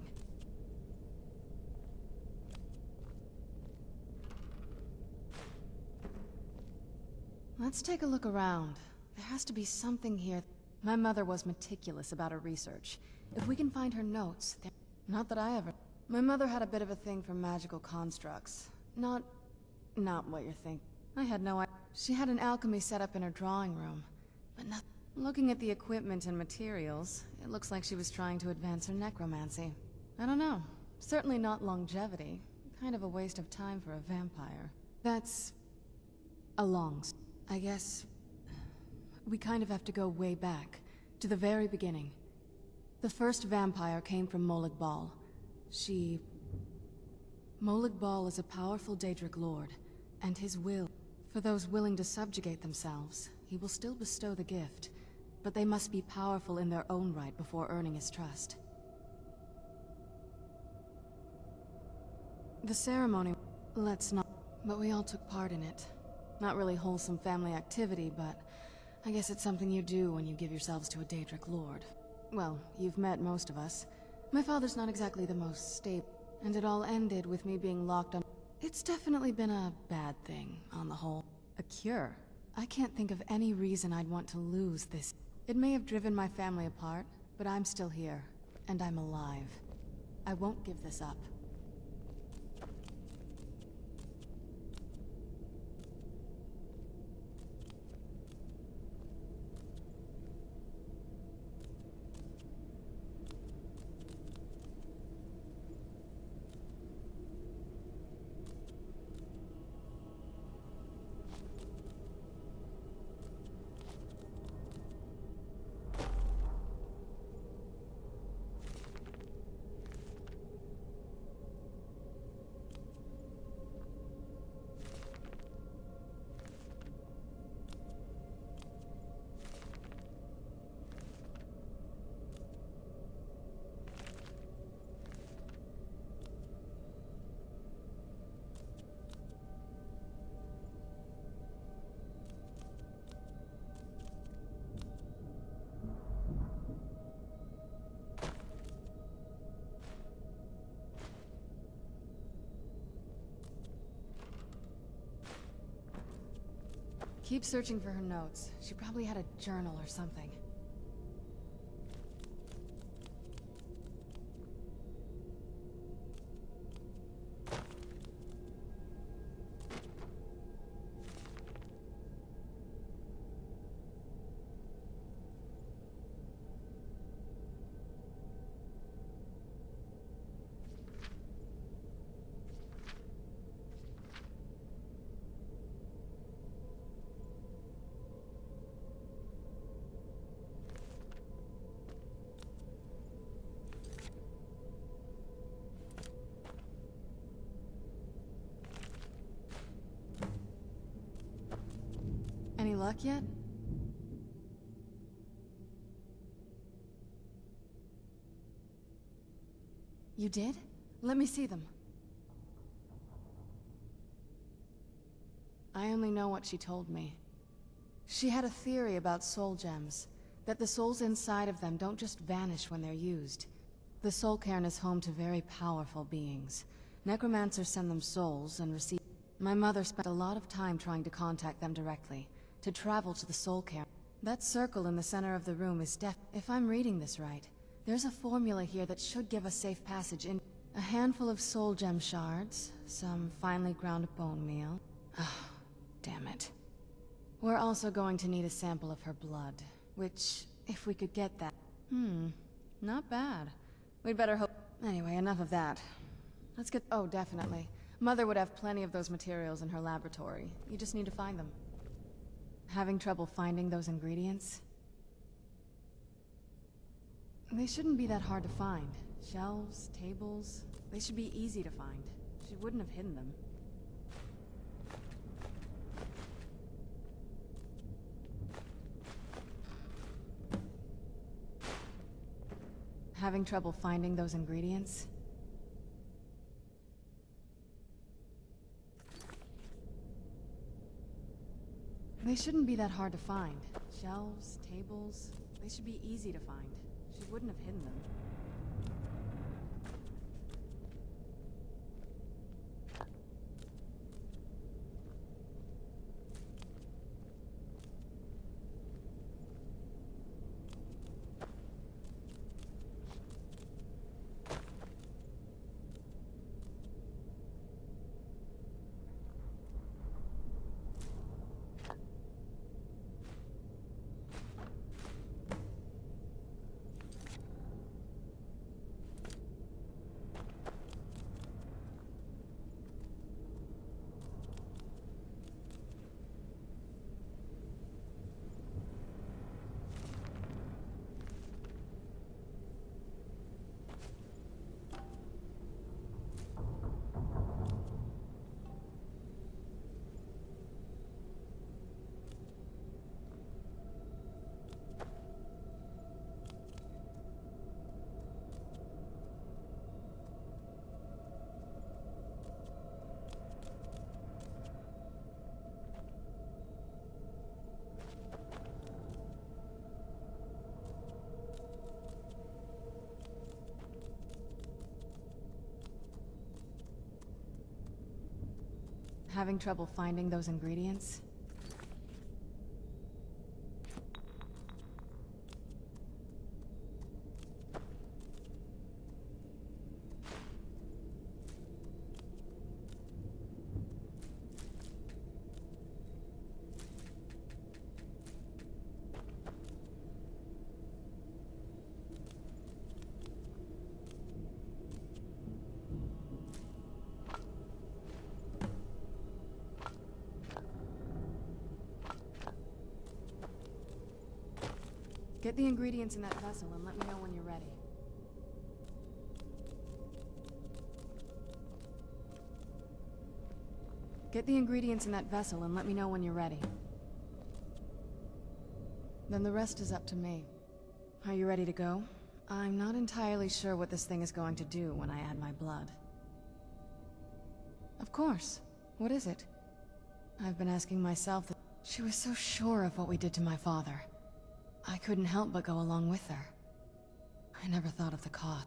Let's take a look around. There has to be something here. My mother was meticulous about her research. If we can find her notes, not that I ever... My mother had a bit of a thing for magical constructs. Not what you're thinking. I had no idea. She had an alchemy set up in her drawing room, but not... Looking at the equipment and materials, it looks like she was trying to advance her necromancy. I don't know. Certainly not longevity. Kind of a waste of time for a vampire. That's... a long... I guess... we kind of have to go way back, to the very beginning. The first vampire came from Molag Bal. Molag Bal is a powerful Daedric lord, and his will... For those willing to subjugate themselves, he will still bestow the gift, but they must be powerful in their own right before earning his trust. The ceremony... let's not... But we all took part in it. Not really wholesome family activity, but... I guess it's something you do when you give yourselves to a Daedric lord. Well, you've met most of us. My father's not exactly the most stable, and it all ended with me being locked on... It's definitely been a bad thing, on the whole. A cure? I can't think of any reason I'd want to lose this. It may have driven my family apart, but I'm still here, and I'm alive. I won't give this up. Keep searching for her notes. She probably had a journal or something. Any luck yet? You did? Let me see them. I only know what she told me. She had a theory about soul gems, that the souls inside of them don't just vanish when they're used. The soul cairn is home to very powerful beings. Necromancers send them souls and receive... My mother spent a lot of time trying to contact them directly, to travel to the soul cairn. That circle in the center of the room is if I'm reading this right, there's a formula here that should give us safe passage in... A handful of soul gem shards, some finely ground bone meal. Ah, damn it. We're also going to need a sample of her blood, which, if we could get that... not bad. We'd better hope... Anyway, enough of that. Let's get... Oh, definitely. Mother would have plenty of those materials in her laboratory. You just need to find them. Having trouble finding those ingredients? They shouldn't be that hard to find. Shelves, tables, they should be easy to find. She wouldn't have hidden them. Having trouble finding those ingredients? They shouldn't be that hard to find. Shelves, tables, they should be easy to find. She wouldn't have hidden them. Having trouble finding those ingredients? Get the ingredients in that vessel and let me know when you're ready. Get the ingredients in that vessel and let me know when you're ready. Then the rest is up to me. Are you ready to go? I'm not entirely sure what this thing is going to do when I add my blood. Of course. What is it? I've been asking myself that. She was so sure of what we did to my father. I couldn't help but go along with her. I never thought of the cost.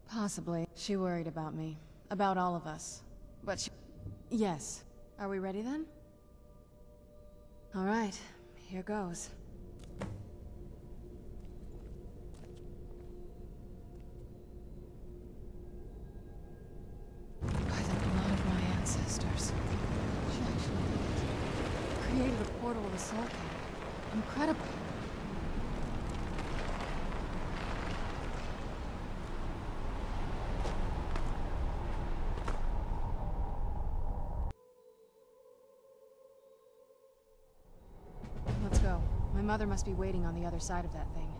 Possibly. She worried about me. About all of us. But she... Yes. Are we ready then? Alright. Here goes. By the blood of my ancestors. She actually created a portal of the Soul King. Incredible. Let's go. My mother must be waiting on the other side of that thing.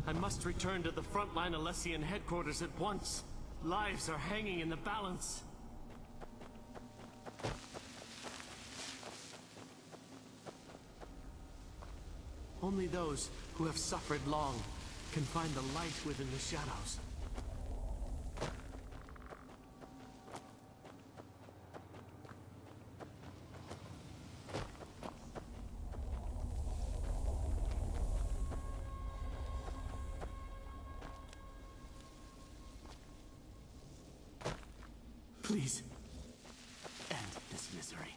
I must return to the frontline Alessian headquarters at once. Lives are hanging in the balance. Only those who have suffered long can find the light within the shadows. Please, end this misery.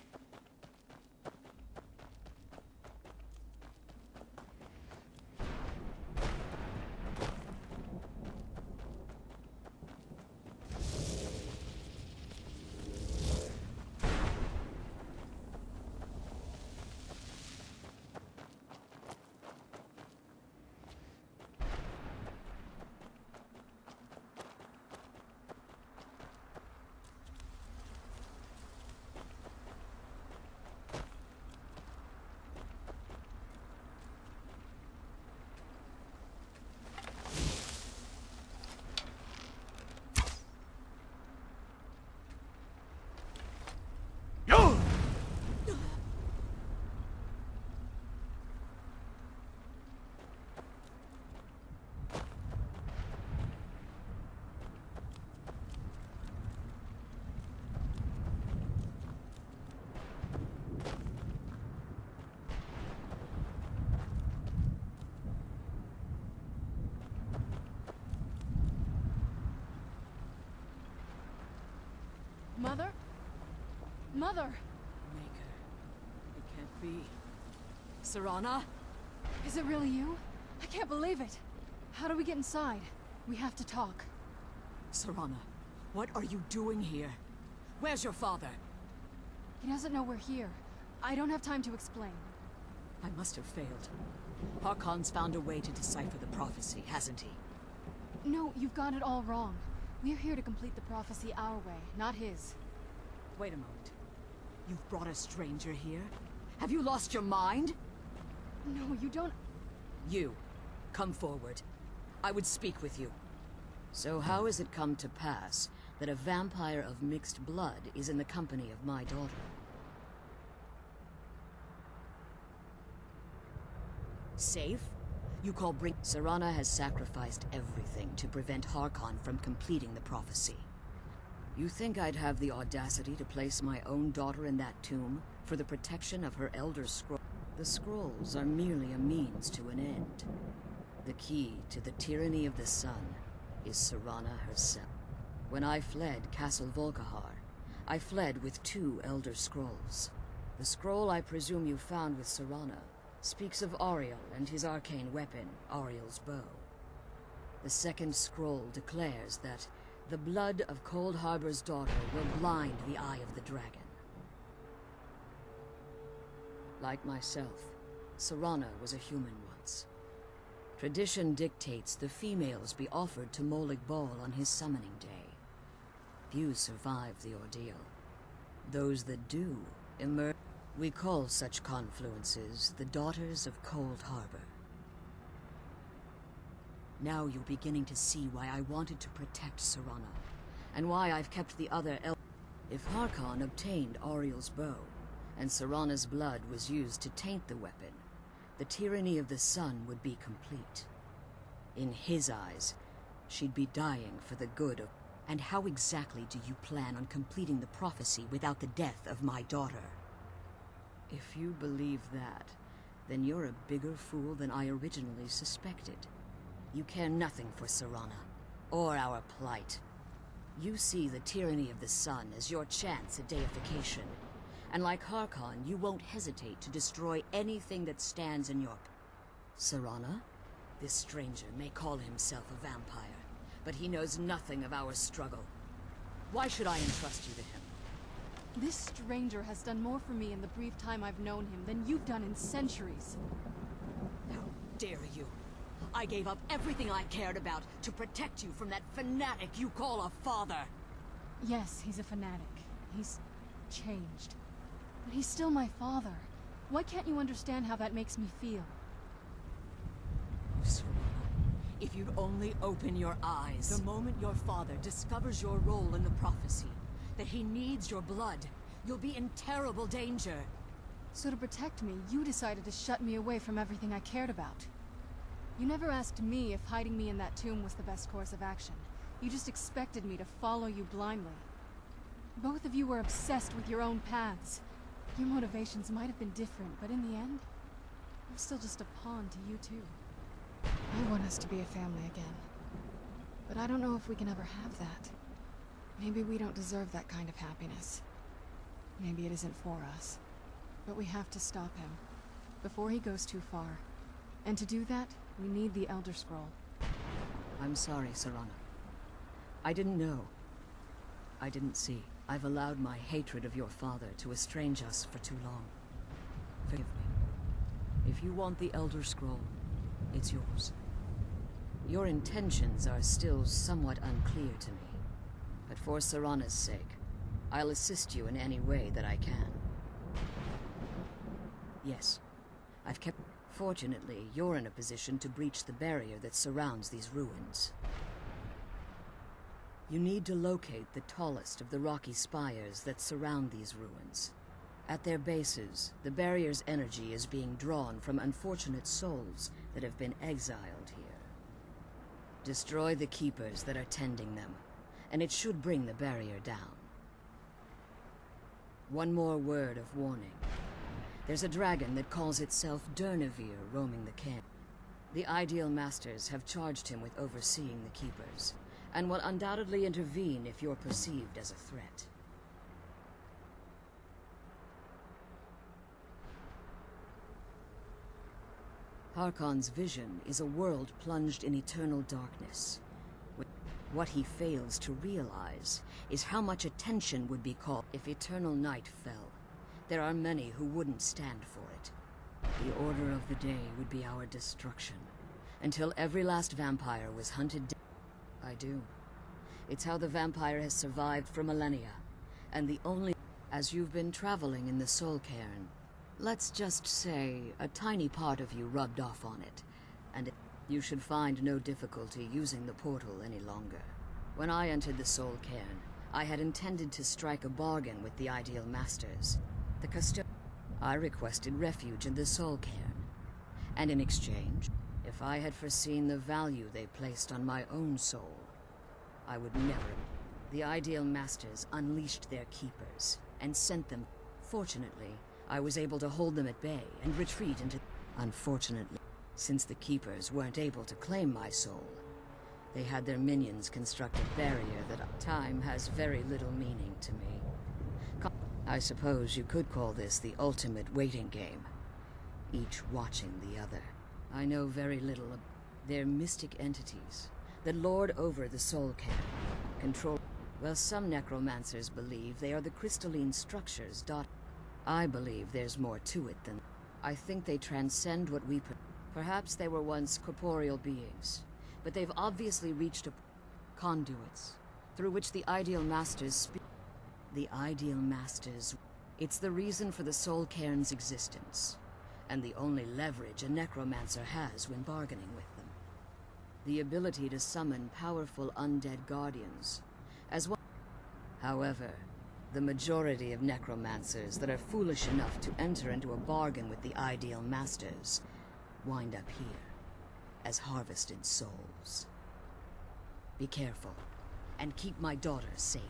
Mother? Mother! Maker. It can't be. Serana? Is it really you? I can't believe it. How do we get inside? We have to talk. Serana, what are you doing here? Where's your father? He doesn't know we're here. I don't have time to explain. I must have failed. Harkon's found a way to decipher the prophecy, hasn't he? No, you've got it all wrong. We're here to complete the prophecy our way, not his. Wait a moment. You've brought a stranger here? Have you lost your mind? No, you don't... You, come forward. I would speak with you. So how has it come to pass that a vampire of mixed blood is in the company of my daughter? Safe? You call Serana has sacrificed everything to prevent Harkon from completing the prophecy. You think I'd have the audacity to place my own daughter in that tomb for the protection of her Elder Scroll? The scrolls are merely a means to an end. The key to the tyranny of the sun is Serana herself. When I fled Castle Volkihar, I fled with 2 Elder Scrolls. The scroll I presume you found with Serana speaks of Auriel and his arcane weapon, Auriel's bow. The second scroll declares that the blood of Cold Harbor's daughter will blind the eye of the dragon. Like myself, Serana was a human once. Tradition dictates the females be offered to Molig Bal on his summoning day. Few survive the ordeal. Those that do emerge. We call such confluences the Daughters of Cold Harbor. Now you're beginning to see why I wanted to protect Serana, and why I've kept the other If Harkon obtained Auriel's bow, and Serana's blood was used to taint the weapon, the tyranny of the sun would be complete. In his eyes, she'd be dying for the good of... And how exactly do you plan on completing the prophecy without the death of my daughter? If you believe that, then you're a bigger fool than I originally suspected. You care nothing for Serana, or our plight. You see the tyranny of the sun as your chance at deification. And like Harkon, you won't hesitate to destroy anything that stands in your... Serana? This stranger may call himself a vampire, but he knows nothing of our struggle. Why should I entrust you to him? This stranger has done more for me in the brief time I've known him than you've done in centuries. How dare you! I gave up everything I cared about to protect you from that fanatic you call a father! Yes, he's a fanatic. He's changed. But he's still my father. Why can't you understand how that makes me feel? If you'd only open your eyes. The moment your father discovers your role in the prophecy, that he needs your blood, you'll be in terrible danger. So to protect me, you decided to shut me away from everything I cared about. You never asked me if hiding me in that tomb was the best course of action. You just expected me to follow you blindly. Both of you were obsessed with your own paths. Your motivations might have been different, but in the end, I'm still just a pawn to you two. I want us to be a family again. But I don't know if we can ever have that. Maybe we don't deserve that kind of happiness. Maybe it isn't for us. But we have to stop him, before he goes too far. And to do that, we need the Elder Scroll. I'm sorry, Serana. I didn't know. I didn't see. I've allowed my hatred of your father to estrange us for too long. Forgive me. If you want the Elder Scroll, it's yours. Your intentions are still somewhat unclear to me. But for Serana's sake, I'll assist you in any way that I can. Yes, I've kept... Fortunately, you're in a position to breach the barrier that surrounds these ruins. You need to locate the tallest of the rocky spires that surround these ruins. At their bases, the barrier's energy is being drawn from unfortunate souls that have been exiled here. Destroy the keepers that are tending them, and it should bring the barrier down. One more word of warning. There's a dragon that calls itself Durnevere roaming the camp. The Ideal Masters have charged him with overseeing the keepers, and will undoubtedly intervene if you're perceived as a threat. Harkon's vision is a world plunged in eternal darkness. What he fails to realize is how much attention would be called if eternal night fell. There are many who wouldn't stand for it. The order of the day would be our destruction, until every last vampire was hunted down. I do. It's how the vampire has survived for millennia, and the only... As you've been traveling in the Soul Cairn, let's just say a tiny part of you rubbed off on it, and you should find no difficulty using the portal any longer. When I entered the Soul Cairn, I had intended to strike a bargain with the Ideal Masters. I requested refuge in the Soul Cairn, and in exchange, if I had foreseen the value they placed on my own soul, I would never... The Ideal Masters unleashed their keepers, and sent them. Fortunately, I was able to hold them at bay and retreat into... Unfortunately, since the keepers weren't able to claim my soul, they had their minions construct a barrier that time has very little meaning to me. I suppose you could call this the ultimate waiting game, each watching the other. I know very little of... They're mystic entities that lord over the Soul Cairn, control... Well, some necromancers believe they are the crystalline structures dot... I believe there's more to it than... I think they transcend what we... Perhaps they were once corporeal beings, but they've obviously reached a... conduits, through which the Ideal Masters speak. The Ideal Masters... It's the reason for the Soul Cairn's existence, and the only leverage a necromancer has when bargaining with them. The ability to summon powerful undead guardians, as well. However, the majority of necromancers that are foolish enough to enter into a bargain with the Ideal Masters wind up here, as harvested souls. Be careful, and keep my daughter safe.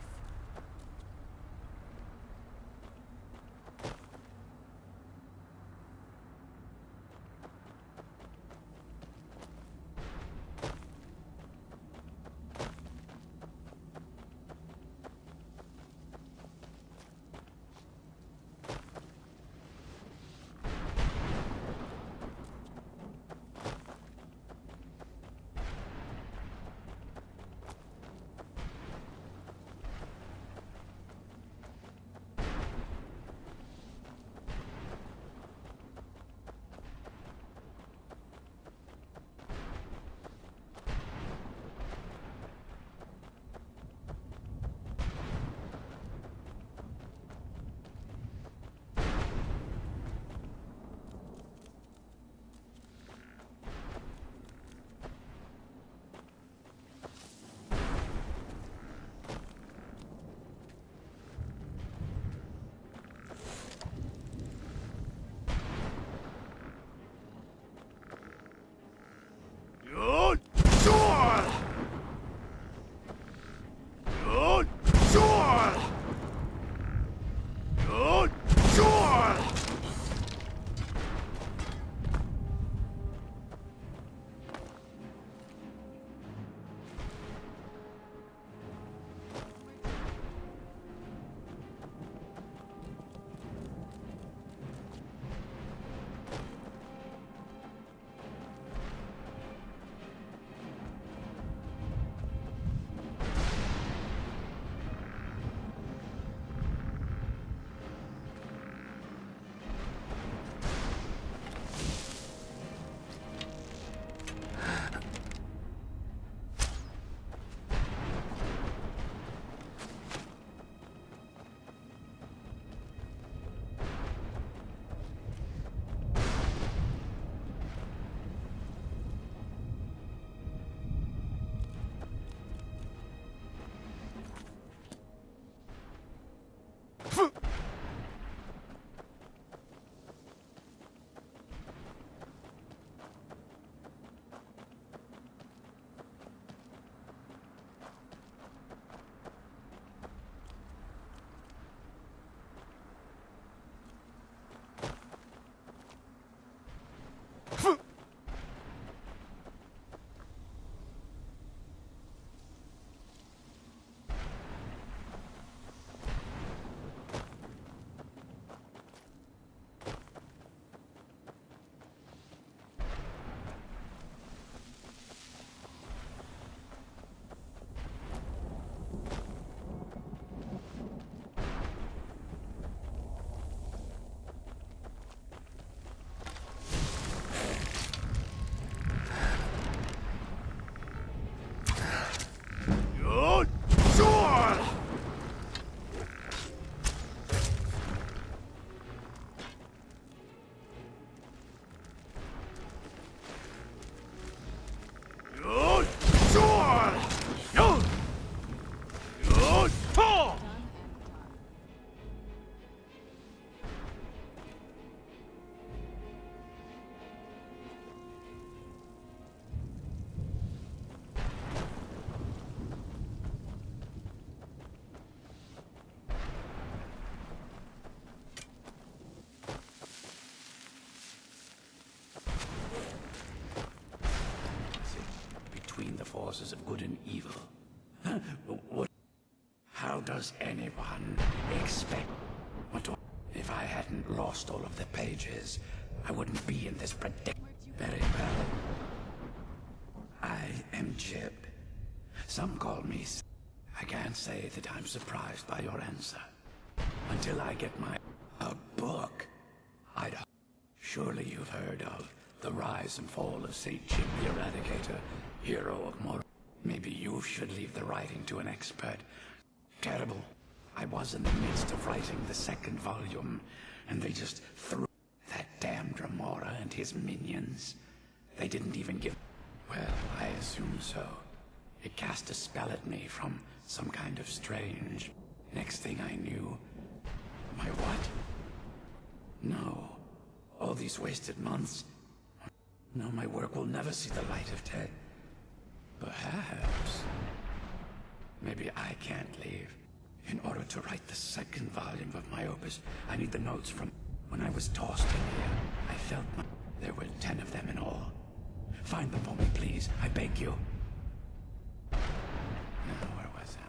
forces of good and evil. What? How does anyone expect... If I hadn't lost all of the pages, I wouldn't be in this predicament. Very well. I am Jib. Some call me... I can't say that I'm surprised by your answer. Until I get a book. Surely you've heard of the rise and fall of St. Jib the Eradicator, hero of Mor... Maybe you should leave the writing to an expert. Terrible. I was in the midst of writing the second volume, and they just threw that damned Remora and his minions. They didn't even give... Well, I assume so. It cast a spell at me from some kind of strange... Next thing I knew... My what? No. All these wasted months... No, my work will never see the light of day. Perhaps... Maybe I can't leave. In order to write the second volume of my opus, I need the notes from... When I was tossed in here, I felt there were 10 of them in all. Find them for me, please. I beg you. Now, where was I?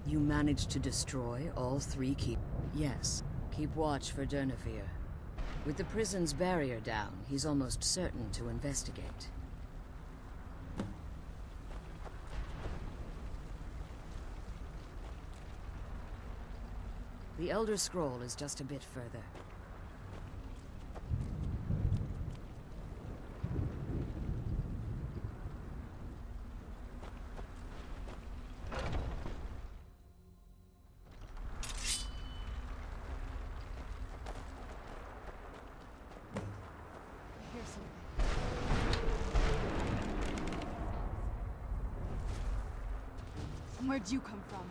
You managed to destroy all 3 keep... Yes. Keep watch for Durnevere. With the prison's barrier down, he's almost certain to investigate. The Elder Scroll is just a bit further. Where'd you come from?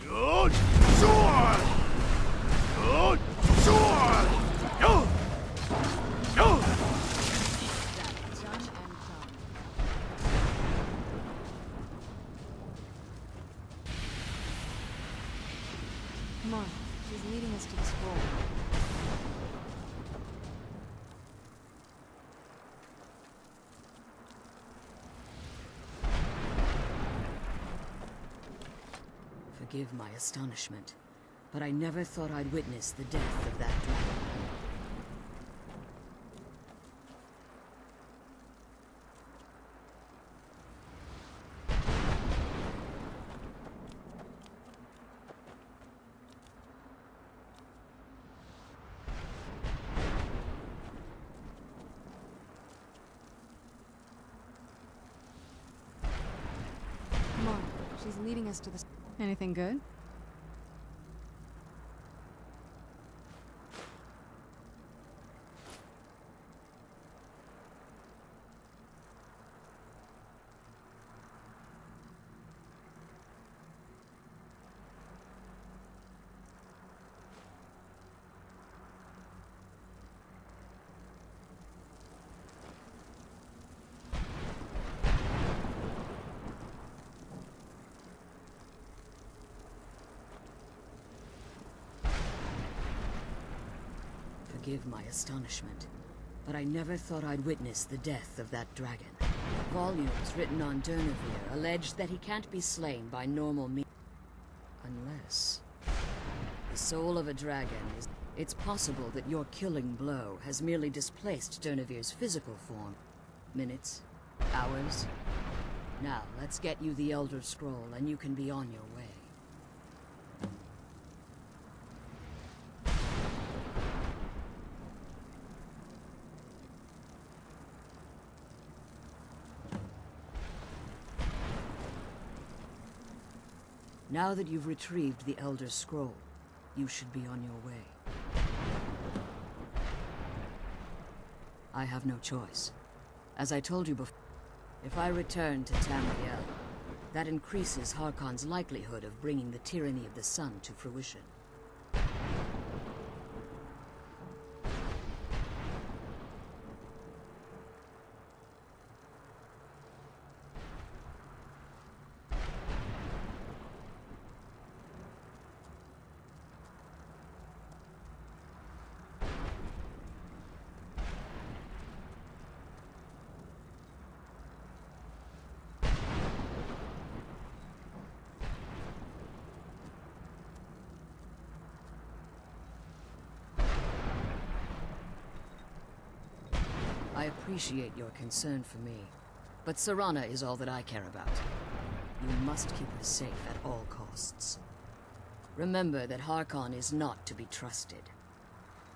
Yo! us to the scroll. Forgive my astonishment, but I never thought I'd witness the death of that dragon. Come on, she's leading us to the... Anything good? Forgive my astonishment, but I never thought I'd witness the death of that dragon. Volumes written on Durnevere allege that he can't be slain by normal means. Unless... the soul of a dragon is... It's possible that your killing blow has merely displaced Durnevere's physical form. Minutes, hours. Now, let's get you the Elder Scroll and you can be on your way. Now that you've retrieved the Elder Scroll, you should be on your way. I have no choice. As I told you before, if I return to Tamriel, that increases Harkon's likelihood of bringing the tyranny of the sun to fruition. I appreciate your concern for me, but Serana is all that I care about. You must keep her safe at all costs. Remember that Harkon is not to be trusted.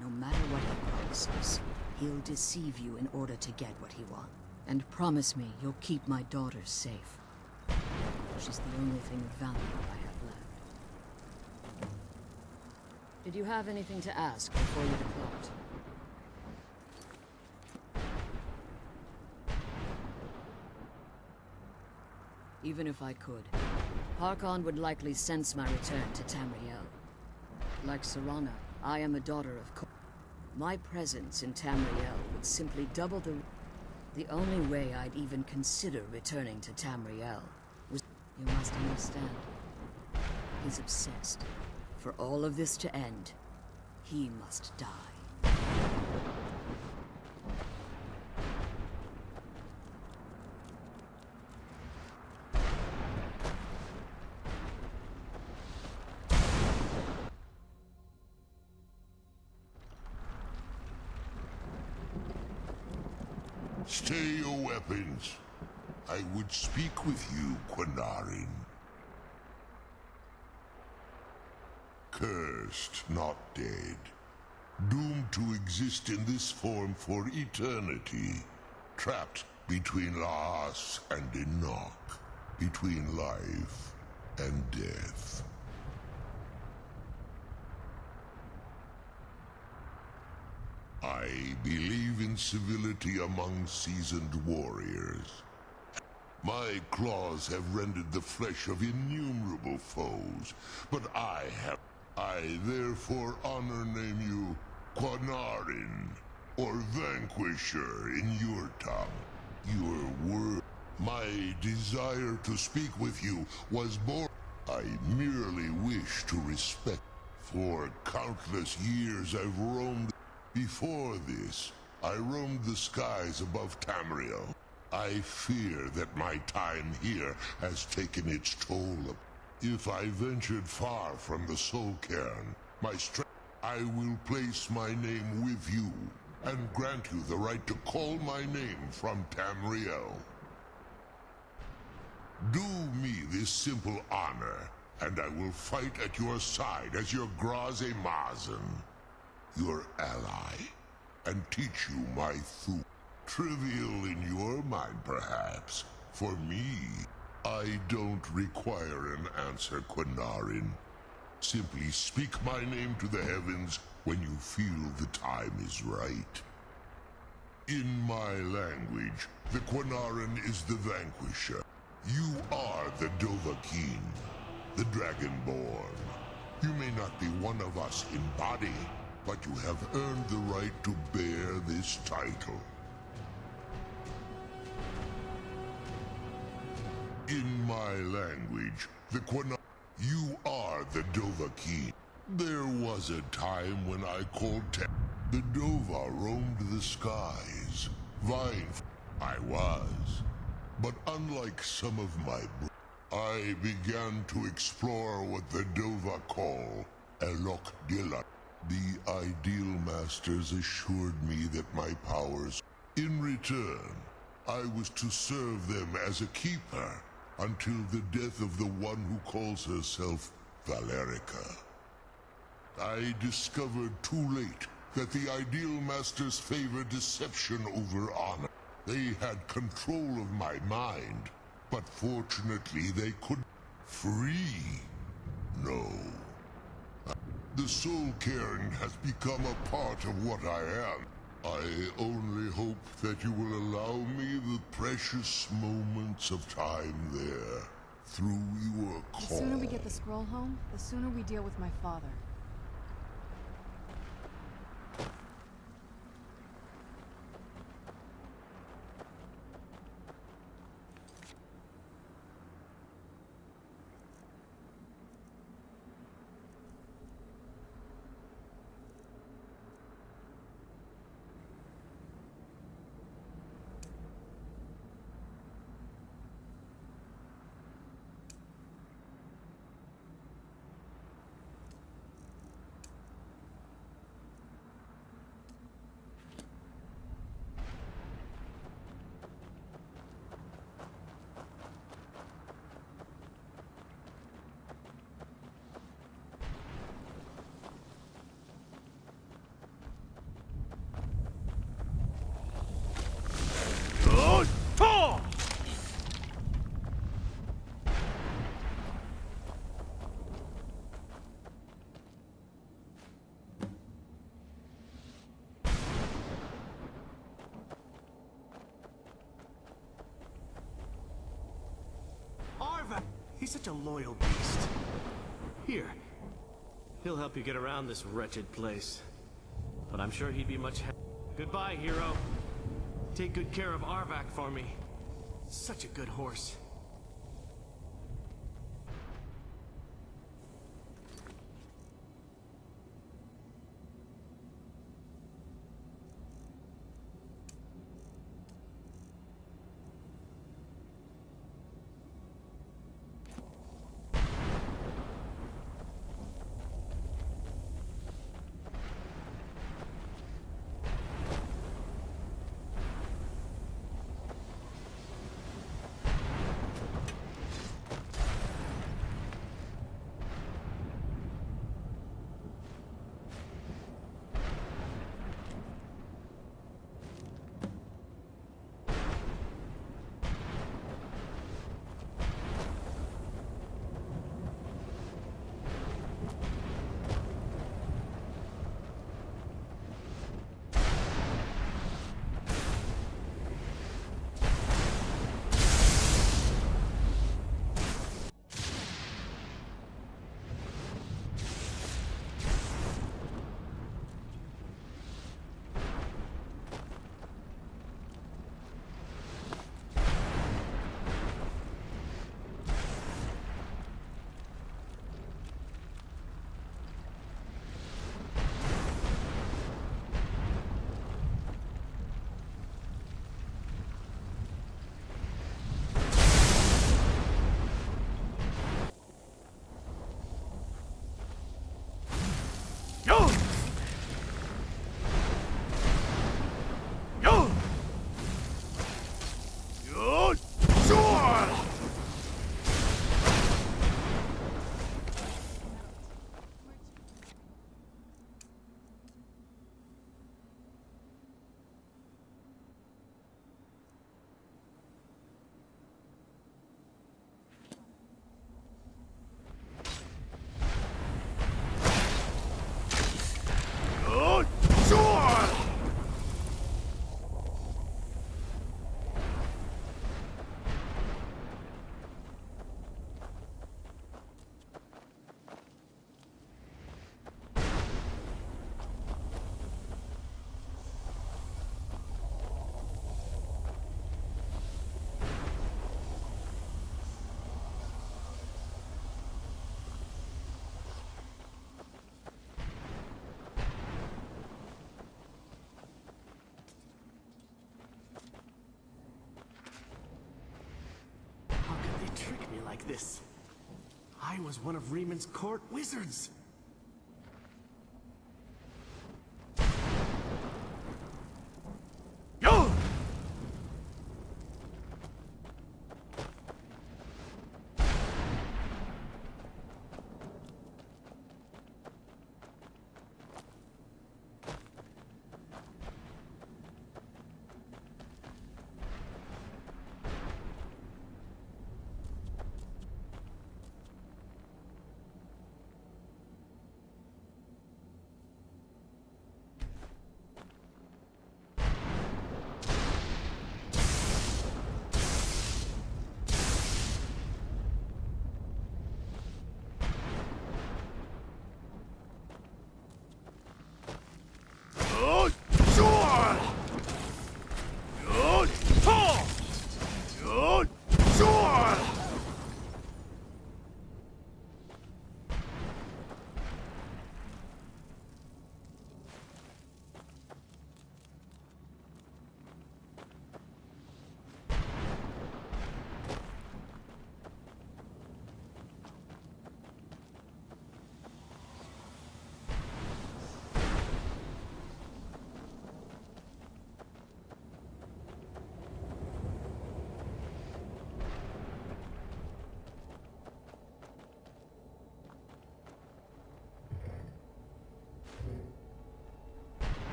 No matter what he promises, he'll deceive you in order to get what he wants. And promise me you'll keep my daughter safe. She's the only thing of value I have left. Did you have anything to ask before you depart? Even if I could, Harkon would likely sense my return to Tamriel. Like Serana, I am a daughter of my presence in Tamriel would simply double the... The only way I'd even consider returning to Tamriel was... You must understand. He's obsessed. For all of this to end, he must die. Stay your weapons. I would speak with you, Quinarin. Cursed, not dead. Doomed to exist in this form for eternity. Trapped between Laas and Enoch. Between life and death. I believe in civility among seasoned warriors. My claws have rendered the flesh of innumerable foes, but I therefore honor name you Quinarin, or Vanquisher in your tongue. Your word. My desire to speak with you was born. I merely wish to respect. For countless years I've roamed. Before this, I roamed the skies above Tamriel. I fear that my time here has taken its toll. If I ventured far from the Soul Cairn, my strength, I will place my name with you, and grant you the right to call my name from Tamriel. Do me this simple honor, and I will fight at your side as your Graze Mazen, your ally, and teach you my Thu. Trivial in your mind, perhaps. For me, I don't require an answer, Quinarin. Simply speak my name to the heavens when you feel the time is right. In my language, the Quinarin is the Vanquisher. You are the Dovahkiin, the Dragonborn. You may not be one of us in body, but you have earned the right to bear this title. In my language, the Quinarin, you are the Dovahkiin. There was a time when I called the Dova roamed the skies. I was. But unlike some of my I began to explore what the Dova call Elok Dila. The Ideal Masters assured me that my powers. In return, I was to serve them as a keeper until the death of the one who calls herself Valerica. I discovered too late that the Ideal Masters favor deception over honor. They had control of my mind, but fortunately they couldn't free. No. The Soul Cairn has become a part of what I am. I only hope that you will allow me the precious moments of time there, through your call. The sooner we get the scroll home, the sooner we deal with my father. He's such a loyal beast. Here. He'll help you get around this wretched place. But I'm sure he'd be much Goodbye, hero. Take good care of Arvak for me. Such a good horse. like this. I was one of Riemann's court wizards. Yo!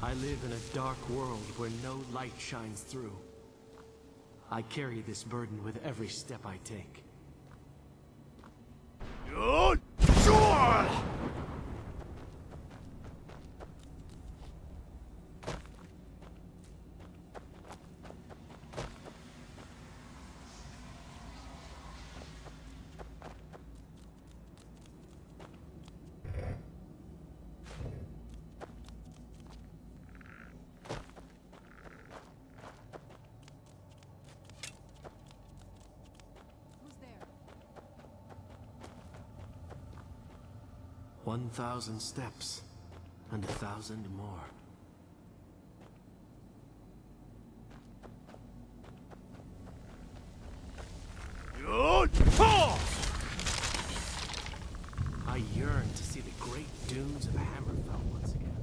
I live in a dark world where no light shines through. I carry this burden with every step I take. Who's there? 1,000 steps, and 1,000 more. I yearn to see the great dunes of Hammerfell once again.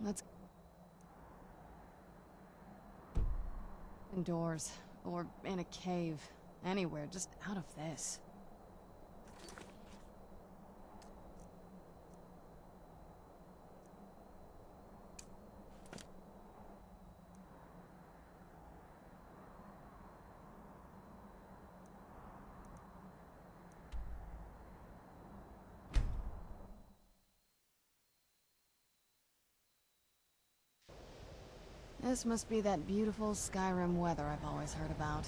Let's... Indoors. Or in a cave. Anywhere, just out of this. This must be that beautiful Skyrim weather I've always heard about.